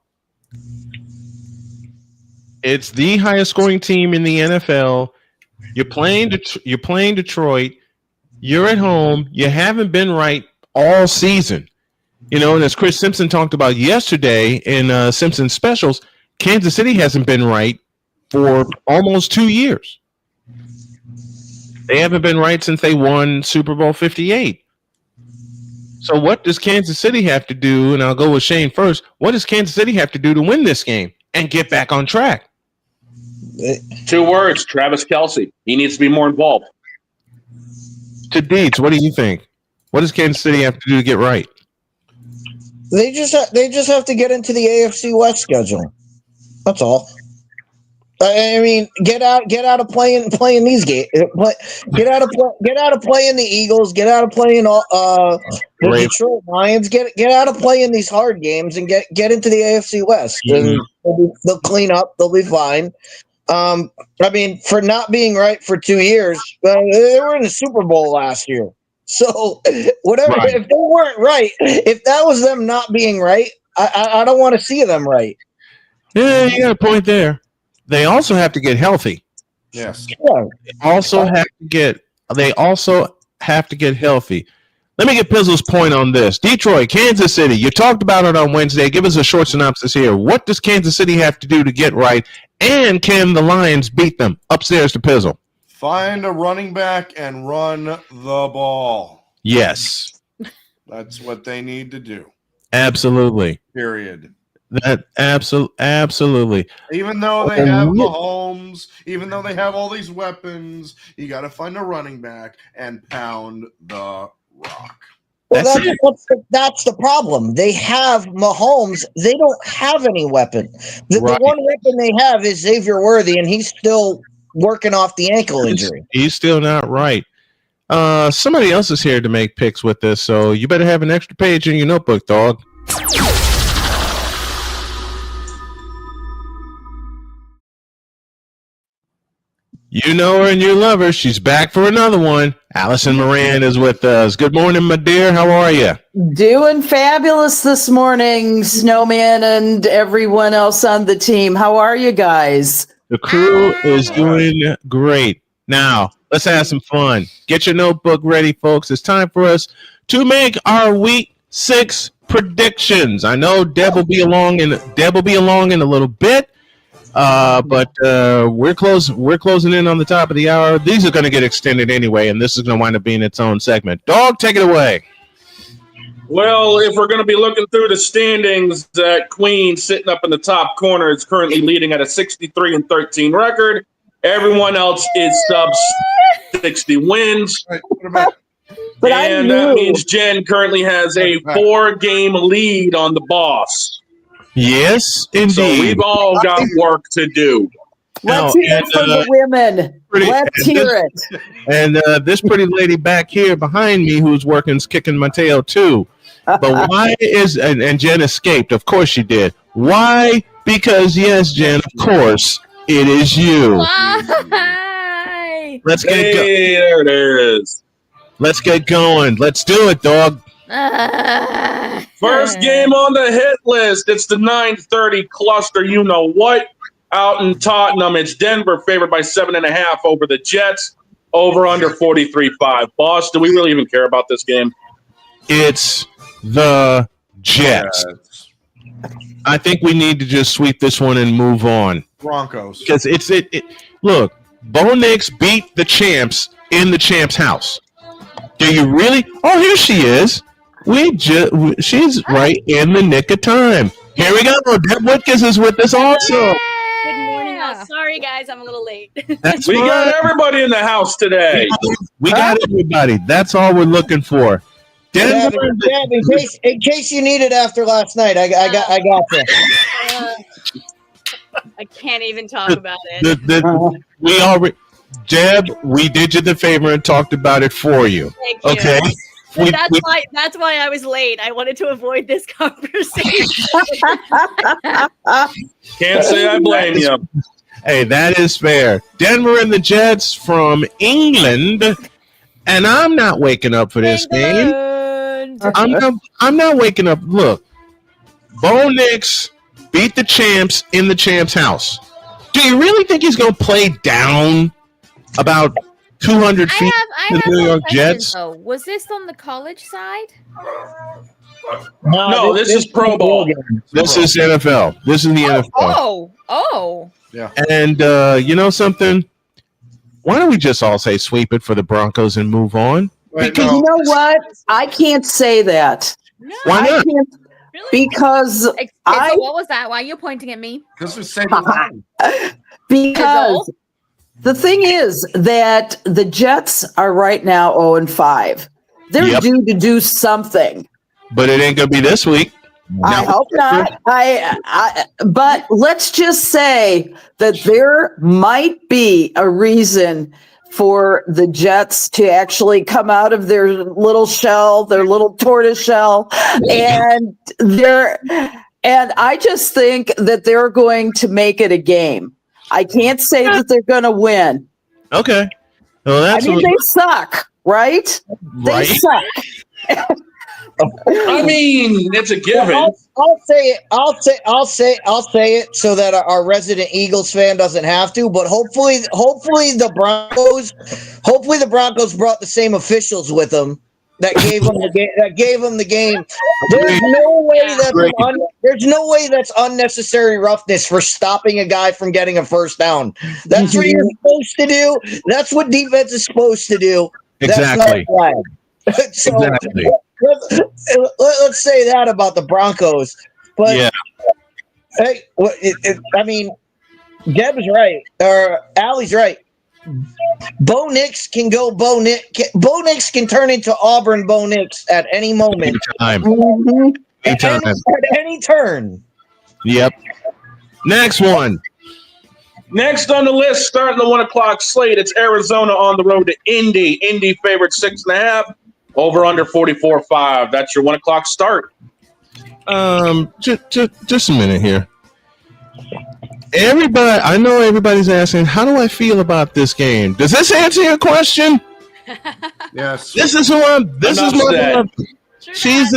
It's the highest scoring team in the NFL. You're playing Detroit. You're at home. You haven't been right all season. You know, and as Chris Simpson talked about yesterday in Simpson Specials, Kansas City hasn't been right for almost 2 years. They haven't been right since they won Super Bowl 58. So what does Kansas City have to do? And I'll go with Shane first. What does Kansas City have to do to win this game and get back on track? 2 words, Travis Kelce. He needs to be more involved. To Deeds, what do you think? What does Kansas City have to do to get right? They just have to get into the AFC West schedule. That's all. I mean, get out of playing these games. Get out of playing the Eagles. Get out of playing the Detroit Lions. Get out of playing these hard games and get into the AFC West. And they'll clean up. They'll be fine. I mean, for not being right for 2 years, they were in the Super Bowl last year. So whatever, if they weren't right, if that was them not being right, I don't want to see them right. Yeah, you got a point there. They also have to get healthy. Yes. Yeah. They also have to get healthy. Let me get Pizzle's point on this. Detroit, Kansas City. You talked about it on Wednesday. Give us a short synopsis here. What does Kansas City have to do to get right? And can the Lions beat them? Upstairs to Pizzle. Find a running back and run the ball. Yes. That's what they need to do. Absolutely. Period. That absolutely. Even though they have Mahomes, even though they have all these weapons, you got to find a running back and pound the rock. Well, that's the problem. They have Mahomes. They don't have any weapon. The one weapon they have is Xavier Worthy, and he's still working off the ankle injury. He's still not right. Somebody else is here to make picks with this, so you better have an extra page in your notebook, dog. You know her and you love her. She's back for another one. Allison Moran is with us. Good morning, my dear. How are you? Doing fabulous this morning, Snowman and everyone else on the team. How are you guys? The crew is doing great. Now, let's have some fun. Get your notebook ready, folks. It's time for us to make our Week 6 predictions. I know Deb will be along in a little bit. But we're closing in on the top of the hour. These are going to get extended anyway, and this is going to wind up being its own segment. Dog, take it away. Well, if we're going to be looking through the standings, Queen sitting up in the top corner is currently leading at a 63-13 record. Everyone else is sub 60 wins. But and that means Jen currently has a 4-game lead on the boss. Yes, indeed. So we've all got work to do. Let's hear it from the women. Let's hear it. And this pretty lady back here behind me who's working is kicking my tail too. But why is and Jen escaped? Of course she did. Why? Because yes, Jen, of course, it is you. Why? Let's get there it is. Let's get going. Let's do it, dog. First game on the hit list. It's the 9:30 cluster. You know what? Out in Tottenham, it's Denver favored by 7.5 over the Jets. Over under 43.5. Boss, do we really even care about this game? It's the Jets. I think we need to just sweep this one and move on. Broncos. Because look, Bo Nix beat the champs in the champs' house. Do you really? Oh, here she is. She's right in the nick of time. Here we go. Deb Whitkins is with us also. Good morning. Sorry, guys, I'm a little late. We got everybody in the house today. We got everybody. That's all we're looking for. Deb, in case you need it after last night, I got you. I can't even talk about it. Deb, we did you the favor and talked about it for you. Thank you. Okay. That's why I was late. I wanted to avoid this conversation. Can't say I blame you. Hey, that is fair. Denver and the Jets from England, and I'm not waking up for this game. I'm not waking up. Look, Bo Nix beat the champs in the champs' house. Do you really think he's going to play down about 200 feet to the New York Jets? Though. Was this on the college side? No, this is Pro Bowl. This is NFL. This is the NFL. Oh. Yeah. And you know something? Why don't we just all say sweep it for the Broncos and move on? Because you know what? I can't say that. No. Why not? Because what was that? Why are you pointing at me? Because we're saying because the thing is that the Jets are right now 0-5. They're due to do something. But it ain't gonna be this week. I hope not. But let's just say that there might be a reason for the Jets to actually come out of their little shell, their little tortoise shell, and I just think that they're going to make it a game. I can't say that they're going to win. Okay. Well, they suck, right? They suck. I mean, it's a given. I'll say it so that our resident Eagles fan doesn't have to. But hopefully the Broncos brought the same officials with them that gave them the game. There's no way that's unnecessary roughness for stopping a guy from getting a first down. That's what you're supposed to do. That's what defense is supposed to do. Exactly. That's not a flag. Exactly. Let's say that about the Broncos. But hey, I mean, Deb's right, or Allie's right. Bo Nix can go. Bo Nix can turn into Auburn Bo Nix at any moment. Anytime. At any turn. Yep. Next one. Next on the list, starting the 1 o'clock slate, it's Arizona on the road to Indy. Indy favorite 6.5. Over under 44.5. That's your 1 o'clock start. Just a minute here. I know everybody's asking, how do I feel about this game? Does this answer your question? Yes. This is my she's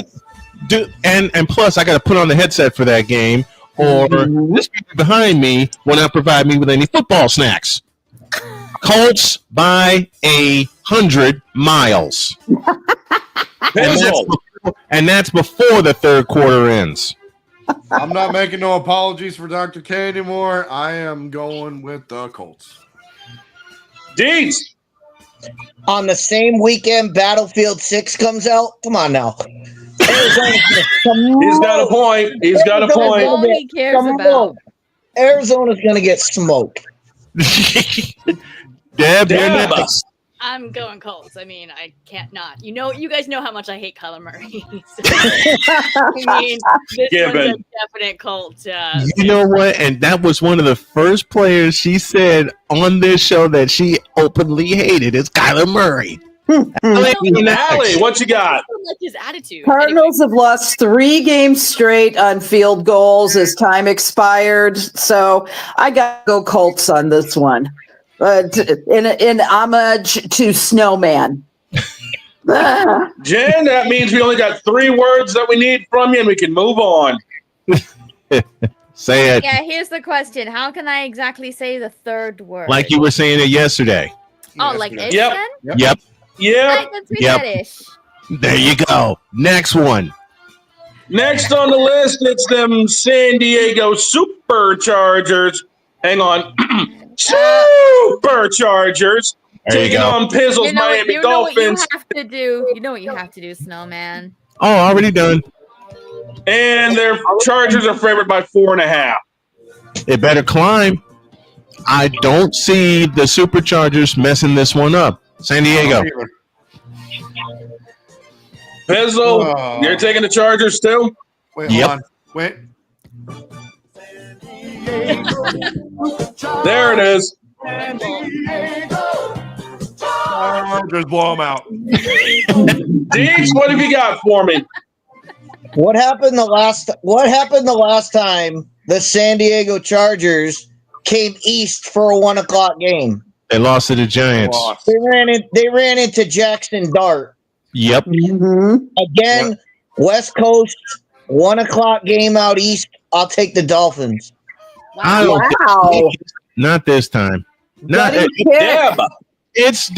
and plus I got to put on the headset for that game, or this people behind me will not provide me with any football snacks. Colts by 100 miles. And that's before the third quarter ends. I'm not making no apologies for Dr. K anymore. I am going with the Colts. Deeds. On the same weekend, Battlefield 6 comes out. Come on now. He's got a point. He's got a point. All he cares about. Arizona's going to get smoked. Deb, you're next. I'm going Colts. I mean, I can't not. You guys know how much I hate Kyler Murray. I mean, this one's a definite Colt. You know what? And that was one of the first players she said on this show that she openly hated is Kyler Murray. Allie, what you got? Like his attitude. Cardinals have lost 3 games straight on field goals as time expired. So I got to go Colts on this one. In homage to Snowman. Jen, that means we only got 3 words that we need from you, and we can move on. Say it Yeah, here's the question. How can I exactly say the third word? like you were saying it yesterday. Oh, like ish Yep. then? Yep. Yep. Let's read Yep. that ish. There you go. Next one. Next on the list, it's them San Diego Superchargers. Hang on. Superchargers There you taking go. on Pizzle's Miami You know what you Dolphins. have to do. You know what you have to do, Snowman. Oh, already done. And their Chargers are favored by 4.5. It better climb. I don't see the Superchargers messing this one up. San Diego. Pizzle, you're taking the Chargers still? Wait, Yep. hold on. Wait. There it is. Just blow them out. Deeks, what have you got for me? What happened the last time the San Diego Chargers came east for a 1 o'clock game? They lost to the Giants. They ran into Jackson Dart. Yep. Again, West Coast, 1 o'clock game out east. I'll take the Dolphins. I don't Wow. Not this time. Not Getting picked. It's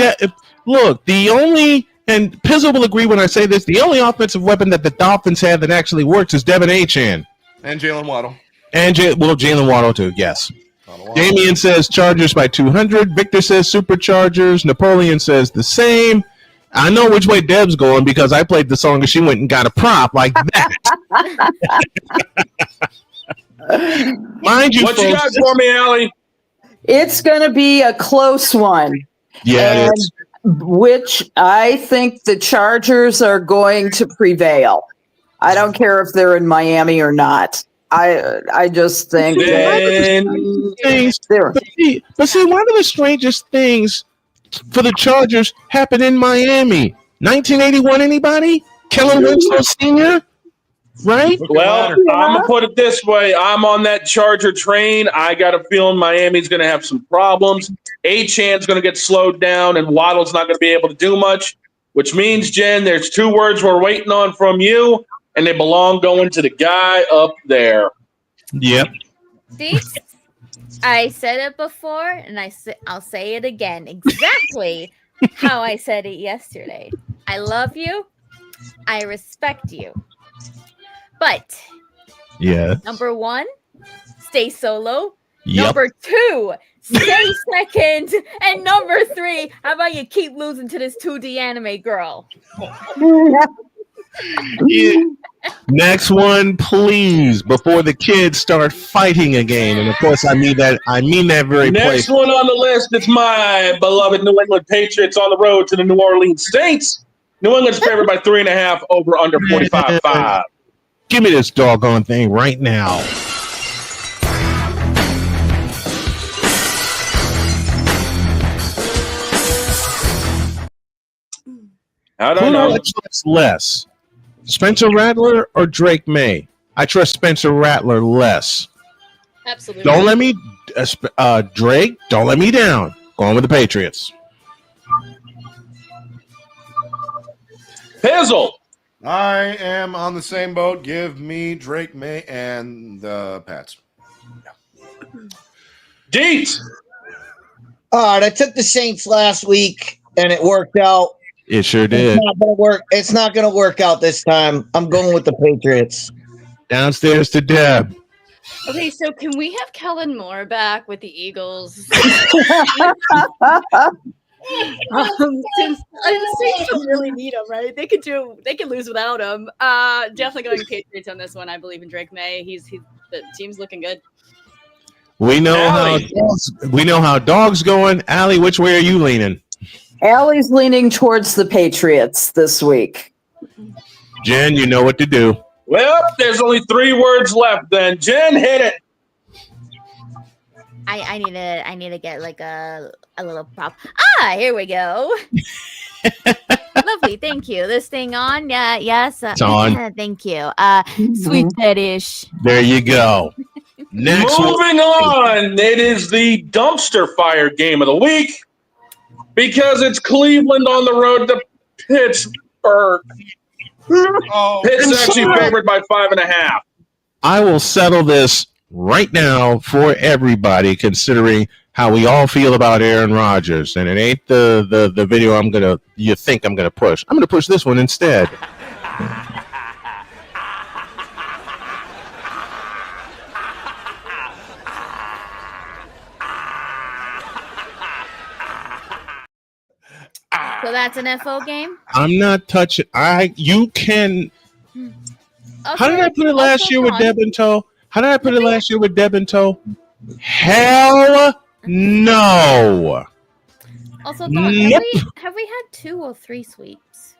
look, the only and Pizzle will agree when I say this, the only offensive weapon that the Dolphins have that actually works is Devin Achane. And Jalen Waddle. And Jalen Waddle too, yes. Damian says Chargers by 200. Victor says Superchargers. Napoleon says the same. I know which way Deb's going because I played the song and she went and got a prop like that. Mind you, What folks, you got for me, Allie? It's going to be a close one. Yeah, it is. Which I think the Chargers are going to prevail. I don't care if they're in Miami or not. I just think things. But see, one of the strangest things for the Chargers happened in Miami. 1981, anybody? Kellen Winslow Sr., right? Well, I'm going to put it this way. I'm on that Charger train. I got a feeling Miami's going to have some problems. Achane's going to get slowed down, and Waddle's not going to be able to do much, which means, Jen, there's 2 words we're waiting on from you, and they belong going to the guy up there. Yep. See? I said it before, and I'll say it again. Exactly how I said it yesterday. I love you. I respect you. But yeah. Number 1, stay solo. Yep. Number 2, stay second. And number 3, how about you keep losing to this 2D anime girl? Yeah. Next one, please, before the kids start fighting again. And of course, I mean that very Next place. one on the list, it's my beloved New England Patriots on the road to the New Orleans Saints. New England's favored by 3.5 over under 45.5. Give me this doggone thing right now. I don't Who know. do I trust less? Spencer Rattler or Drake May? I trust Spencer Rattler less. Absolutely. Don't let me, Drake, don't let me down. Going with the Patriots. Pizzle. I am on the same boat. Give me Drake May and the Pats. Deets. All right, I took the Saints last week, and it worked out. It sure did. It's not gonna work. It's not going to work out this time. I'm going with the Patriots. Downstairs to Deb. Okay, so can we have Kellen Moore back with the Eagles? Since the Saints don't really need him, right? They could lose without him. Definitely going Patriots on this one. I believe in Drake May. The team's looking good. We know how dogs going. Allie, which way are you leaning? Allie's leaning towards the Patriots this week. Jen, you know what to do. Well, there's only 3 words left then. Jen, hit it. I need to get like a little prop. Here we go. Lovely, thank you. This thing on? Yes. It's on. Thank you. Sweet fetish. There you go. Next Moving on, it is the dumpster fire game of the week because it's Cleveland on the road to Pittsburgh. Pitt's actually favored by 5.5. I will settle this right now for everybody, considering how we all feel about Aaron Rodgers. And it ain't the video you think I'm gonna push. I'm gonna push this one instead. So that's an FO game? I'm not touching. You can. How did I put it last year with Deb and Toe? Hell no. Also, Nope. have we had 2 or 3 sweeps?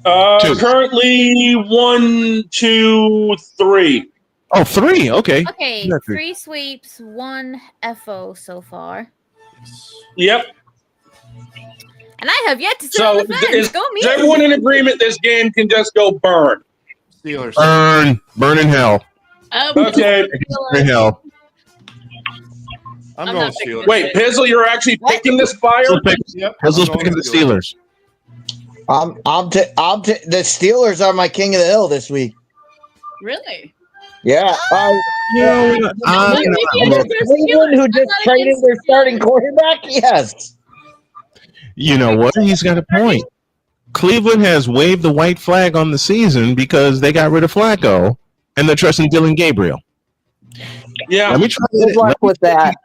Currently 1, 2, 3. Oh, 3. Okay. Okay, 3 sweeps, 1 FO so far. Yep. And I have yet to sit So on the fence. is everyone in agreement this game can just go burn? Steelers. Burn in hell. Okay. Burn in hell. I'm going Steelers. Wait, Pizzle, you're actually picking this fire? Pizzle's picking the Steelers. The Steelers are my king of the hill this week. Really? Yeah. Cleveland, who just traded their starting quarterback? Yes. You know what? He's got a point. Cleveland has waved the white flag on the season because they got rid of Flacco and they're trusting Dylan Gabriel. Yeah. Let me try Good luck with that.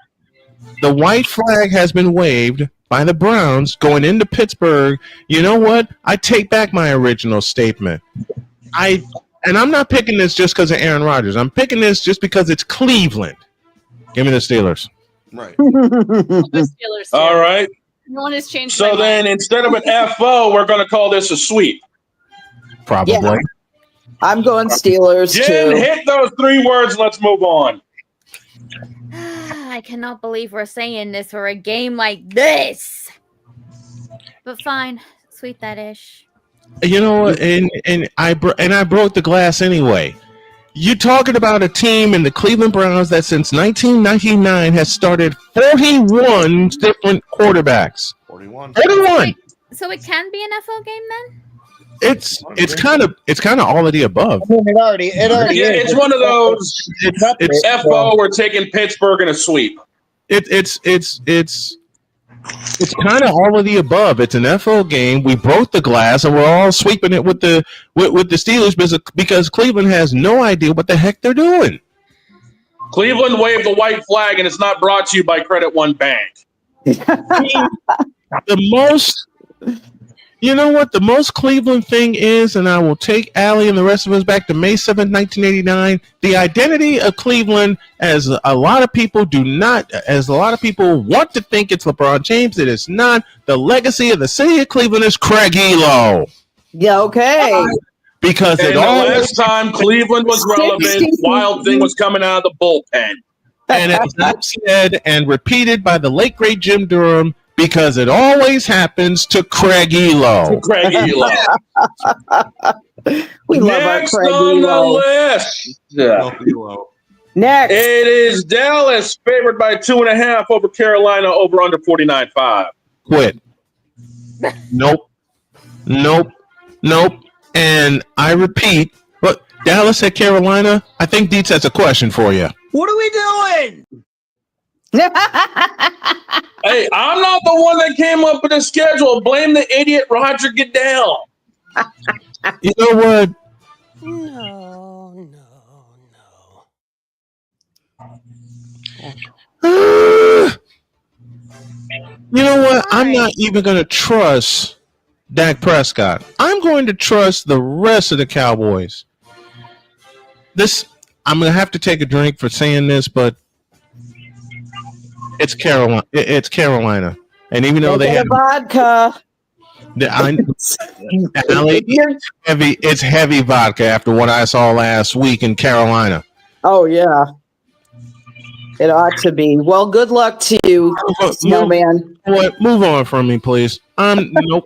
The white flag has been waved by the Browns going into Pittsburgh. You know what? I take back my original statement. And I'm not picking this just because of Aaron Rodgers. I'm picking this just because it's Cleveland. Give me the Steelers. Right. The Steelers. All right. No one has changed. So then instead of an FO, we're going to call this a sweep. Probably. Yeah. I'm going Steelers Jen, too. hit those 3 words. Let's move on. I cannot believe we're saying this for a game like this. But fine. Sweet that ish. You know what? And I broke the glass anyway. You're talking about a team in the Cleveland Browns that since 1999 has started 41 different quarterbacks. 41. So it can be an FO game then? It's kind of all of the above. I mean, it already Yeah, is. it's one of those. It's FO. We're taking Pittsburgh in a sweep. It's kind of all of the above. It's an FO game. We broke the glass, and we're all sweeping it with the Steelers because Cleveland has no idea what the heck they're doing. Cleveland waved the white flag, and it's not brought to you by Credit One Bank. You know what the most Cleveland thing is, and I will take Allie and the rest of us back to May 7th, 1989. The identity of Cleveland, as a lot of people want to think it's LeBron James, it is not. The legacy of the city of Cleveland is Craig Elo. Yeah, okay. Because the last time Cleveland was relevant, Wild Thing was coming out of the bullpen. And it's not said and repeated by the late, great Jim Durham, because it always happens to Craig Elo. We love our Next Craig on the Elo. list. Next. It is Dallas favored by 2.5 over Carolina over under 49.5. Quit. Nope. And I repeat, but Dallas at Carolina, I think Dietz has a question for you. What are we doing? Hey, I'm not the one that came up with the schedule. Blame the idiot Roger Goodell. You know what? You know what? I'm not even going to trust Dak Prescott. I'm going to trust the rest of the Cowboys. I'm going to have to take a drink for saying this, but it's Carolina. It's and even though they have vodka, it's heavy vodka after what I saw last week in Carolina. Oh yeah, it ought to be. Well, good luck to you, Snowman. Move on from me, please. Nope,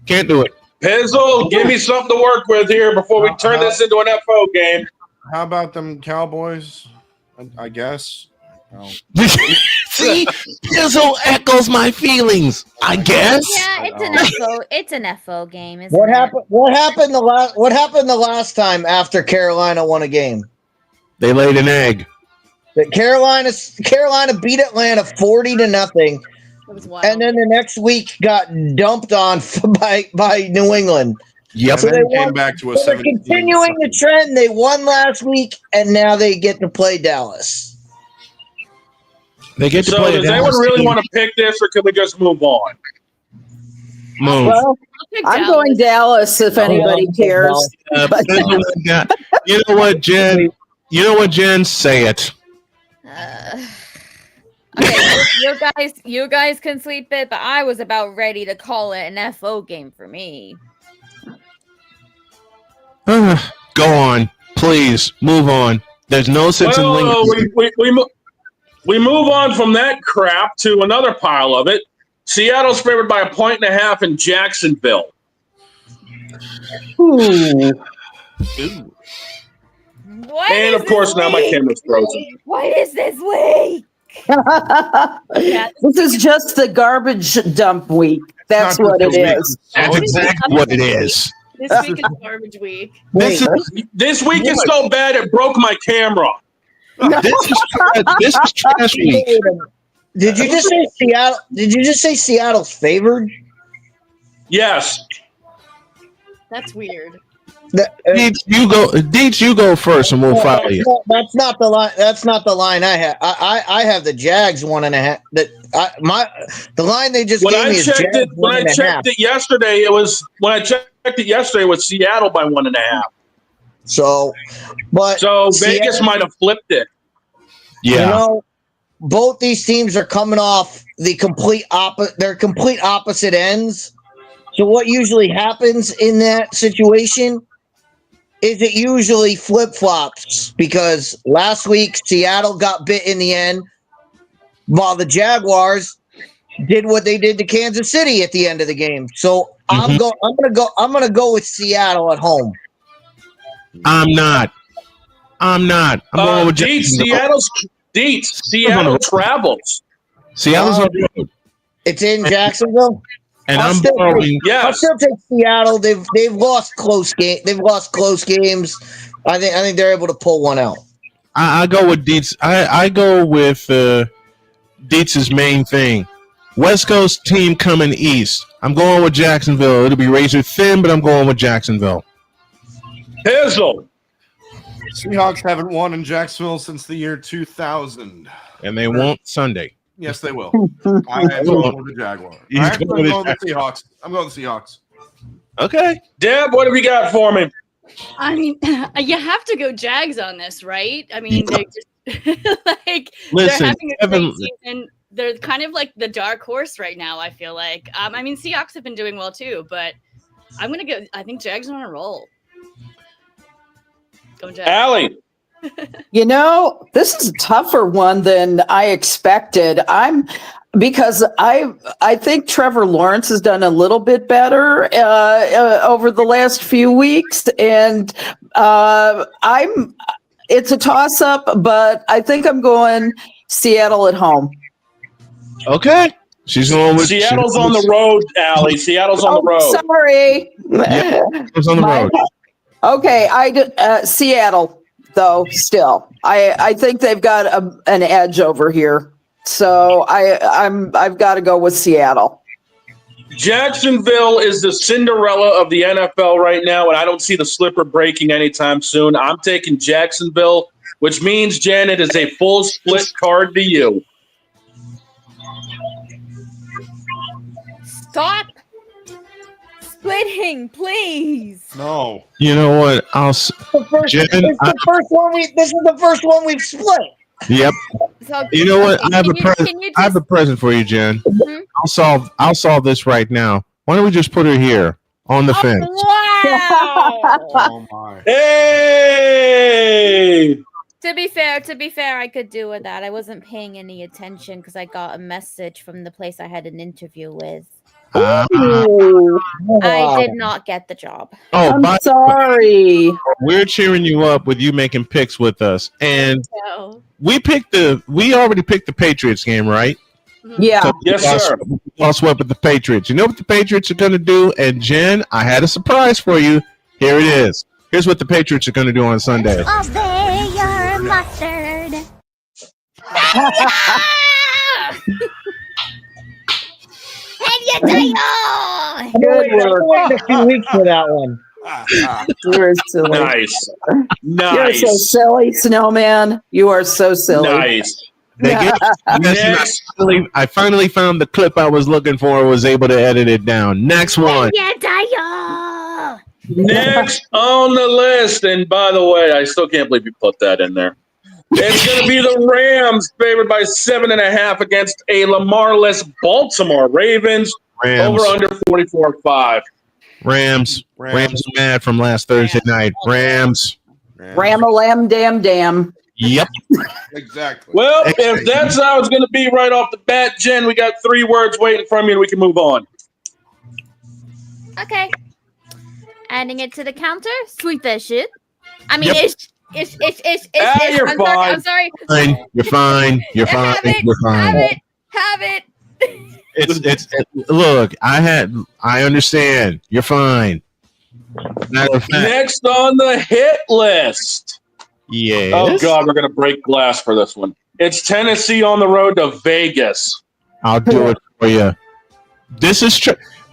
can't do it. Pizzle, give me something to work with here before we turn this into an FO game. How about them Cowboys? I guess. See, Pizzle also echoes my feelings, I guess. Yeah, it's an FO. It's an FO game, isn't What it? happened? What happened the last time after Carolina won a game? They laid an egg. That Carolina beat Atlanta 40-0, and then the next week got dumped on by New England. Yep. So And they then came won, back to a so they're 17. continuing the trend. They won last week, and now they get to play Dallas. They get to So play. does anyone really want to pick this, or can we just move on? Move. Well, I'm going Dallas if anybody cares. But- You know what, Jen? You know what, Jen? Say it. Okay, you guys can sleep it, but I was about ready to call it an FO game for me. Go on, please. Move on. There's no sense in lingering. We move on from that crap to another pile of it. Seattle's favored by 1.5 in Jacksonville. Ooh. What And is of course, this now my week? camera's frozen. What is this week? This is just the garbage dump week. That's what it is. That's exactly what it is. This week is garbage week. This week is so bad it broke my camera. This is trash week. Did you just say Seattle? Did you just say Seattle's favored? Yes. That's weird. Deets, you go first, and we'll follow you. That's not the line. That's not the line I have. I have the Jags 1.5. The line they just When gave I me is checked Jags it, when I 1.5. checked it yesterday, it was Seattle by 1.5. So Vegas might have flipped it. Yeah. You know, both these teams are coming off the complete opposite. They're complete opposite ends. So what usually happens in that situation is it usually flip-flops, because last week Seattle got bit in the end while the Jaguars did what they did to Kansas City at the end of the game. So I'm gonna go with Seattle at home. I'm not. I'm going with Seattle travels. Seattle's on the road. It's in Jacksonville. And I'll still take Seattle. They've lost close game. They've lost close games. I think they're able to pull one out. I go with Deets. I go with Deets' main thing. West Coast team coming east. I'm going with Jacksonville. It'll be razor thin, but I'm going with Jacksonville. Hizzle. Seahawks haven't won in Jacksonville since the year 2000. And they won't Sunday. Yes, they will. I am going with the Jaguars. I'm going with the Seahawks. I'm going with the Seahawks. Okay. Deb, what have you got for me? I mean, you have to go Jags on this, right? I mean, they just they're having a great season. They're kind of like the dark horse right now, I feel like. I mean, Seahawks have been doing well too, but I'm gonna go. I think Jags are on a roll. Go Jags. Allie. You know, this is a tougher one than I expected. Because I think Trevor Lawrence has done a little bit better over the last few weeks, and it's a toss up, but I think I'm going Seattle at home. Okay. She's going with Seattle's on the road, Allie. Seattle's on the road. Sorry. Yeah, it's on the road. Okay, Seattle. Though still, I think they've got an edge over here, so I've got to go with Seattle. Jacksonville is the Cinderella of the NFL right now, and I don't see the slipper breaking anytime soon. I'm taking Jacksonville, which means, Janet, is a full split card to you. Stop splitting, please. No. You know what? This is the first one we've split. Yep. So, you know what? I have a can you present. I have a present for you, Jen. Mhm. I'll solve this right now. Why don't we just put her here on the fence? Wow. Oh my. Hey. To be fair, I could do with that. I wasn't paying any attention because I got a message from the place I had an interview with. I did not get the job. Oh, I'm sorry. We're cheering you up with you making picks with us, and we already picked the Patriots game, right? Yeah. Yes, sir. I'll sweat with the Patriots. You know what the Patriots are going to do? And Jen, I had a surprise for you. Here it is. Here's what the Patriots are going to do on Sunday. Obey your mustard. Good work. Waited a few weeks for that one. You're silly. Nice. You're so silly, Snowman. You are so silly. Nice. I finally found the clip I was looking for and was able to edit it down. Next one. Next on the list, and by the way, I still can't believe you put that in there. It's going to be the Rams, favored by 7.5 against a Lamar-less Baltimore Ravens. Over under 44.5. Rams are mad from last Thursday night. Rams. Ram-a-lam dam dam. Yep. Exactly. Well, if that's how it's going to be right off the bat, Jen, we got 3 words waiting from you, and we can move on. Okay. Adding it to the counter. Sweet that shit. I mean, Yep. You're fine. I'm sorry. Fine. You're fine. You're fine. You're fine. Have it. It's look, I understand. You're fine. Matter of fact. Next on the hit list. Yes. Oh, God, we're going to break glass for this one. It's Tennessee on the road to Vegas. I'll do it for you. This is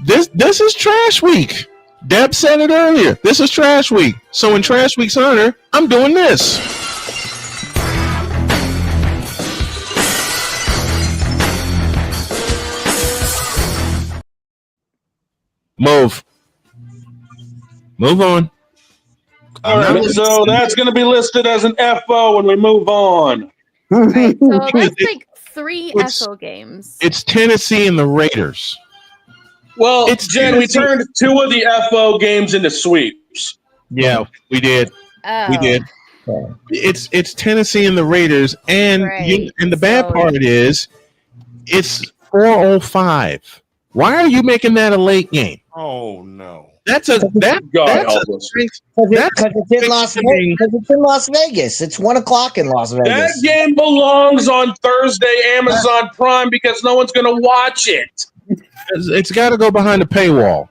this is trash week. Deb said it earlier. This is trash week. So in trash week's honor, I'm doing this. Move on. All right, so that's going to be listed as an FO when we move on. Right, so that's like 3 FO games. It's Tennessee and the Raiders. Well, Jen, we turned 2 of the FO games into sweeps. Yeah, we did. Oh. We did. It's Tennessee and the Raiders, and and the bad part is it's 4:05. Why are you making that a late game? Oh no. Because it's in Las Vegas. It's 1 o'clock in Las Vegas. That game belongs on Thursday, Amazon Prime, because no one's going to watch it. It's got to go behind a paywall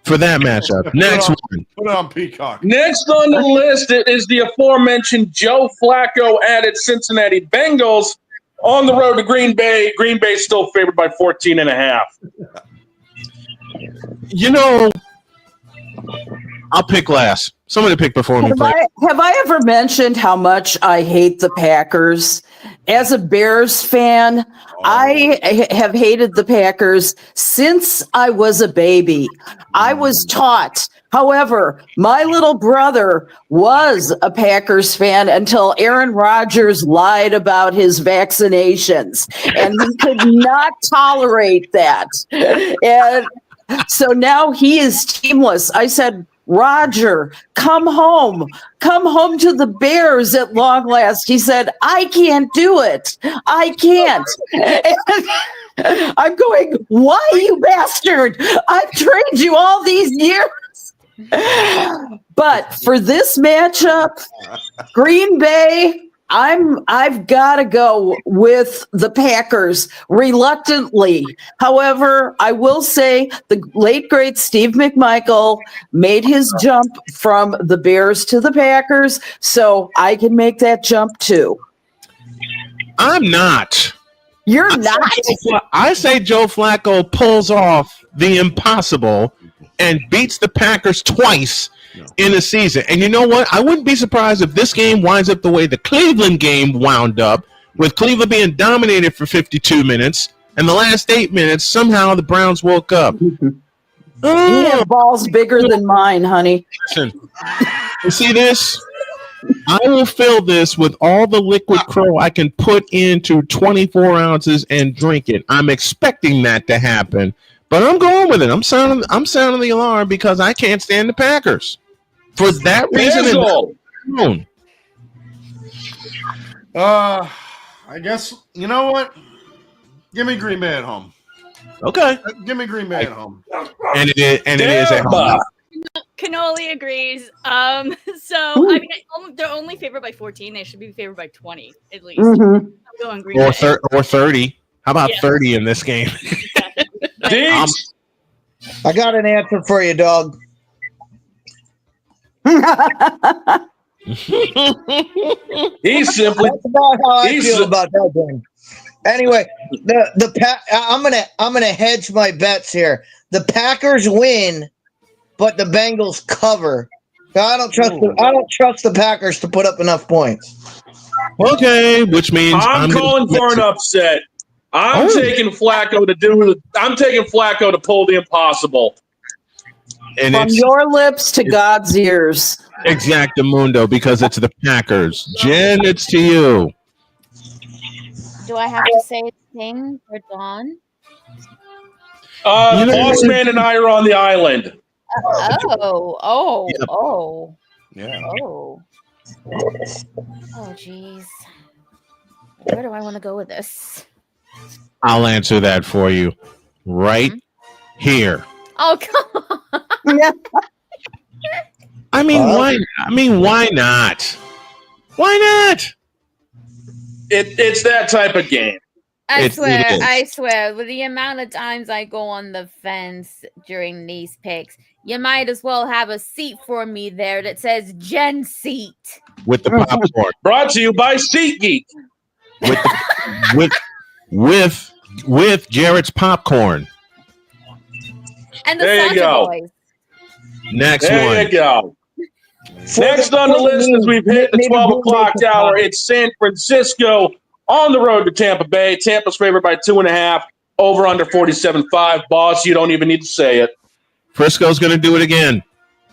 for that matchup. Next one. Put it on Peacock. Next on the list is the aforementioned Joe Flacco added Cincinnati Bengals on the road to Green Bay. Green Bay still favored by 14.5. You know, I'll pick last. Somebody pick before me, please. Have I ever mentioned how much I hate the Packers? As a Bears fan, I have hated the Packers since I was a baby. I was taught. However, my little brother was a Packers fan until Aaron Rodgers lied about his vaccinations, and he could not tolerate that. And so now he is teamless. I said, Roger, come home to the Bears at long last. He said, I can't do it. I can't. And I'm going, why, you bastard? I've trained you all these years. But for this matchup, Green Bay, I've got to go with the Packers reluctantly. However, I will say the late great Steve McMichael made his jump from the Bears to the Packers, so I can make that jump too. I'm not. You're not? I say Joe Flacco pulls off the impossible and beats the Packers twice in a season. And you know what? I wouldn't be surprised if this game winds up the way the Cleveland game wound up, with Cleveland being dominated for 52 minutes, and the last 8 minutes, somehow the Browns woke up. You have balls bigger than mine, honey. Listen, you see this? I will fill this with all the liquid crow I can put into 24 ounces and drink it. I'm expecting that to happen, but I'm going with it. I'm sounding the alarm because I can't stand the Packers. For that reason alone. I guess, you know what? Give me Green Bay at home. Okay. Give me Green Bay at home. And it is at home. Cannoli agrees. So I mean, they're only favored by 14. They should be favored by 20 at least. Mm-hmm. I'm going Green Bay. Or 30. How about 30 in this game? I got an answer for you, dog. He's simply. That's about how I feel about that game. Anyway, I'm gonna hedge my bets here. The Packers win, but the Bengals cover. I don't trust the Packers to put up enough points. Okay, which means I'm calling for an upset. I'm taking Flacco to pull the impossible. And From your lips to God's ears. Exactamundo, because it's the Packers. Jen, it's to you. Do I have to say anything for Dawn? Boss Man and I are on the island. Yeah. Oh, jeez. Where do I want to go with this? I'll answer that for you right here. Oh, come on. I mean, why not? Why not? It's that type of game. I swear, with the amount of times I go on the fence during these picks, you might as well have a seat for me there that says Jen seat. With the popcorn. Brought to you by SeatGeek. With Jarrett's popcorn. And the There you Santa go. Boys. Next there one. There you go. Next on the list, as we've hit the 12 o'clock hour, it's San Francisco on the road to Tampa Bay. Tampa's favored by 2.5, over under 47.5. Boss, you don't even need to say it. Frisco's going to do it again.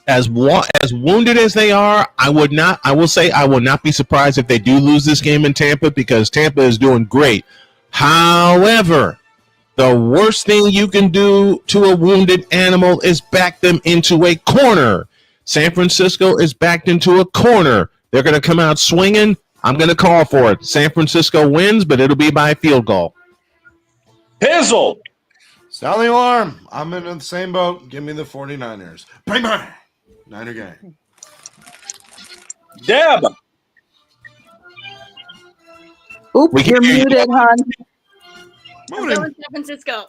As wounded as they are, I will not be surprised if they do lose this game in Tampa, because Tampa is doing great. However, the worst thing you can do to a wounded animal is back them into a corner. San Francisco is backed into a corner. They're going to come out swinging. I'm going to call for it. San Francisco wins, but it'll be by a field goal. Pizzle. Sound the alarm. I'm in the same boat. Give me the 49ers. Bang, bang. Niner gang. Deb. Oops, you're muted, hon. I'm going San Francisco.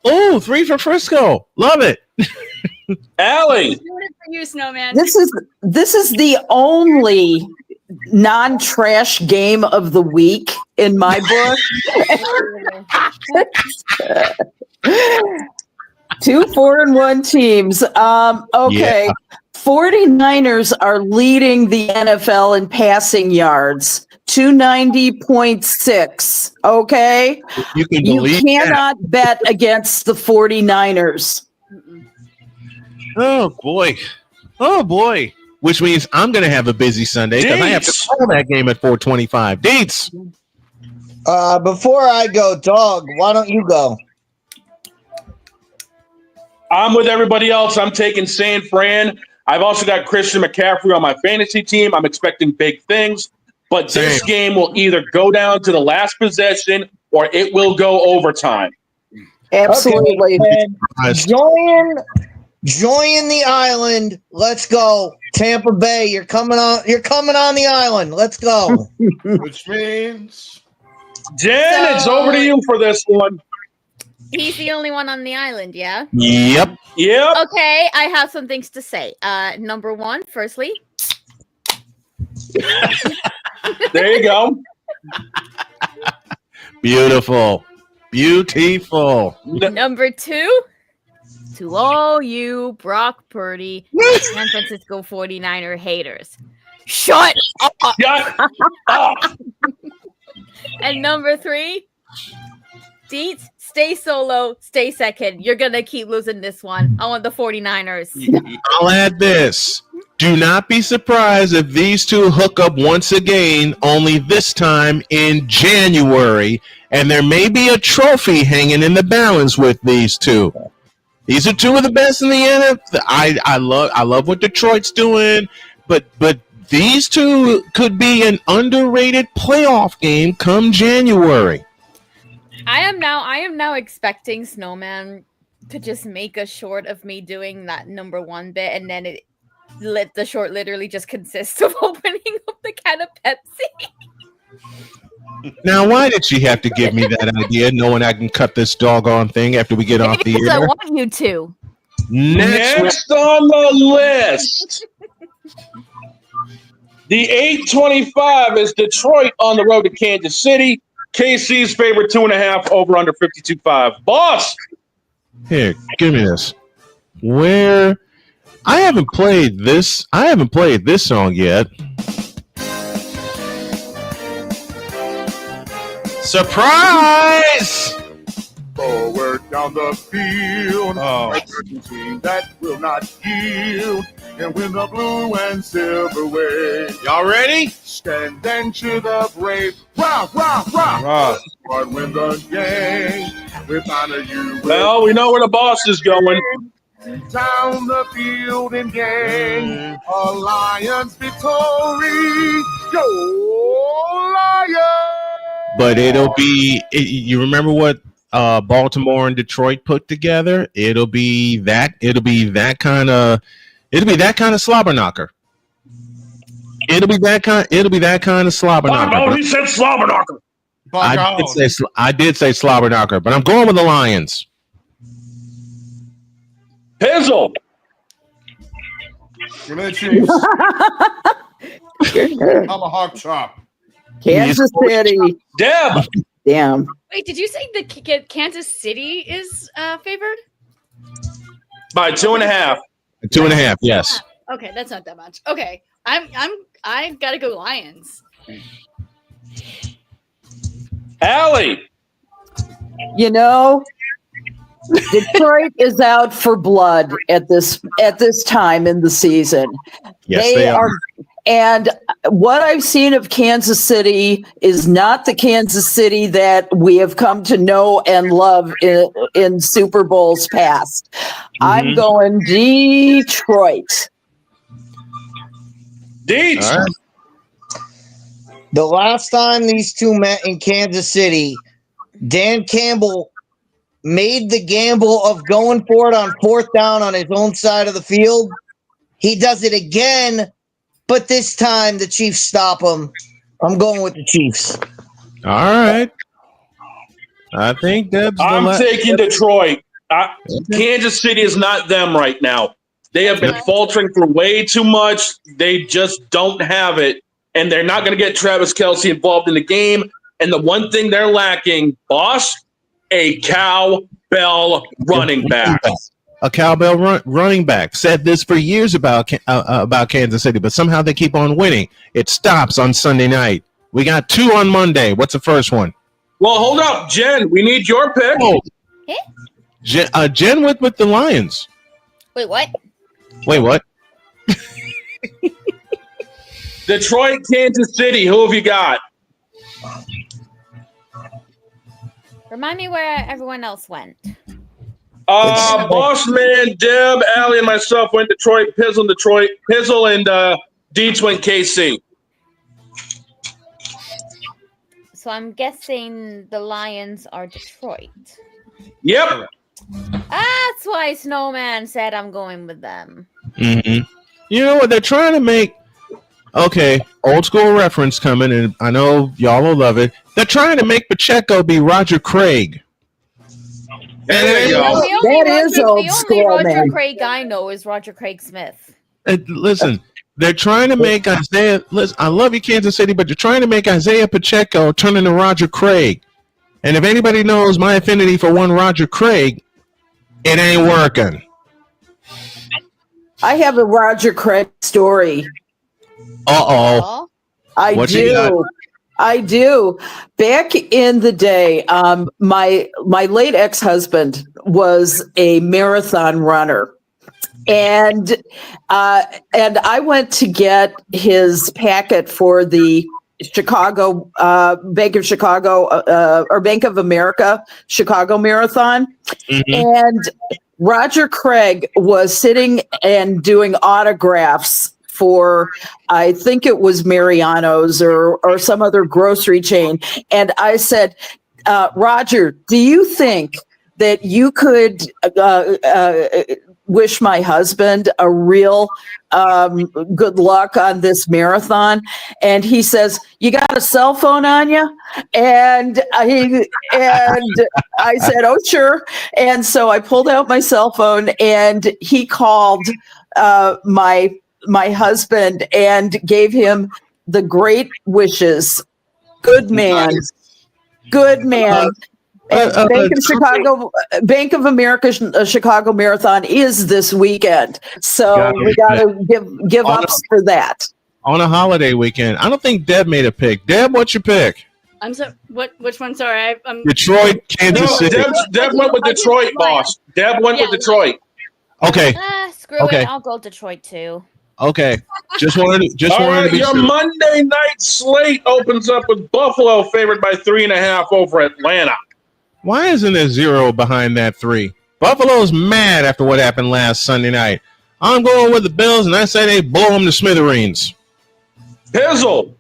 Oh, 3 for Frisco. Love it. Allie. I'm doing it for you, Snowman. This is the only non-trash game of the week in my book. 2 4-1 teams. Okay. Yeah. 49ers are leading the NFL in passing yards. 290.6. Okay. You cannot bet against the 49ers. Oh boy. Which means I'm going to have a busy Sunday because I have to call that game at 4:25. Dates. Before I go, dog, why don't you go? I'm with everybody else. I'm taking San Fran. I've also got Christian McCaffrey on my fantasy team. I'm expecting big things, but this game will either go down to the last possession or it will go overtime. Absolutely. Okay. Join the island. Let's go. Tampa Bay, you're coming on the island. Let's go. Which means Jen, it's over to you for this one. He's the only one on the island, yeah? Yep. Okay, I have some things to say. Number one, firstly. There you go. Beautiful. Number two, to all you Brock Purdy San Francisco 49er haters, shut up. And number three, Deets, stay solo, stay second. You're going to keep losing this one. I want the 49ers. I'll add this. Do not be surprised if these two hook up once again, only this time in January, and there may be a trophy hanging in the balance with these two. These are two of the best in the NFL. I love what Detroit's doing, but these two could be an underrated playoff game come January. I am now expecting Snowman to just make a short of me doing that number one bit, and then the short literally just consists of opening up the can of Pepsi. Now, why did she have to give me that idea, knowing I can cut this doggone thing after we get off the Because I air? want you to. Next on the list, the 8:25 is Detroit on the road to Kansas City. KC's favorite 2.5 over under 52.5. Boss. Here, give me this. Where I haven't played this song yet. Surprise! Forward down the field, Oh. a certain team that will not yield, and win the blue and silver way. Y'all ready? Stand and cheer the brave. Rah, rah, rah. Rah. Squad win the game. With honor you. Well, we know where the boss is going. Down the field and gain a Lions victory. Go Lions! But it'll be. You remember what Baltimore and Detroit put together? It'll be that kind of slobber knocker. It'll be that kind of slobber knocker. Oh, he said slobber knocker. I did say slobber knocker, but I'm going with the Lions. Pizzle. Give me the Chiefs. Tomahawk chop. Kansas City. Deb. Damn. Wait, did you say the Kansas City is favored? By 2.5. 2.5, yes. Okay, that's not that much. Okay, I gotta go Lions. Allie. You know, Detroit is out for blood at this time in the season. Yes, they are. And what I've seen of Kansas City is not the Kansas City that we have come to know and love in Super Bowls past. I'm going Detroit. Deets. All right. The last time these two met in Kansas City, Dan Campbell made the gamble of going for it on 4th down on his own side of the field. He does it again, but this time the Chiefs stop him. I'm going with the Chiefs. All right. I think Deb's I'm taking Detroit. Kansas City is not them right now. They have been faltering for way too much. They just don't have it, and they're not going to get Travis Kelce involved in the game. And the one thing they're lacking, boss, a cowbell running back. A cowbell running back. Said this for years about Kansas City, but somehow they keep on winning. It stops on Sunday night. We got 2 on Monday. What's the first one? Well, hold up, Jen. We need your pick. Oh. Jen went with the Lions. Wait, what? Wait, what? Detroit, Kansas City. Who have you got? Remind me where everyone else went. Boss man, Deb, Allie, and myself went Detroit. Pizzle, and Deets went KC. So I'm guessing the Lions are Detroit. Yep. That's why Snowman said I'm going with them. Mm-hmm. You know what? They're trying to make... Okay, old school reference coming, and I know y'all will love it. They're trying to make Pacheco be Roger Craig. There you go. The only Roger Craig I know is Roger Craig Smith. Listen, they're trying to make Isaiah... Listen, I love you, Kansas City, but you're trying to make Isaiah Pacheco turn into Roger Craig. And if anybody knows my affinity for one Roger Craig, it ain't working. I have a Roger Craig story. Uh-oh. I do. Back in the day, my late ex-husband was a marathon runner. And I went to get his packet for the Chicago Bank of Chicago or Bank of America Chicago Marathon. And Roger Craig was sitting and doing autographs for, I think it was Mariano's or some other grocery chain. And I said, Roger, do you think that you could wish my husband a real good luck on this marathon, and he says, "You got a cell phone on you?" And I said, "Oh, sure." And so I pulled out my cell phone, and he called my husband and gave him the great wishes. Good man. Good man. And Bank of America Chicago Marathon is this weekend, so we got to give ups for that. On a holiday weekend, I don't think Deb made a pick. Deb, what's your pick? I'm so which one? Sorry, I'm Detroit, Kansas City. Deb went with Detroit, boss. Deb went with Detroit. Okay. Screw it. I'll go Detroit too. Okay. Just wanted to be your sure. Monday night slate opens up with Buffalo favored by 3.5 over Atlanta. Why isn't there 0 behind that 3? Buffalo's mad after what happened last Sunday night. I'm going with the Bills, and I say they blow them to smithereens. Pizzle.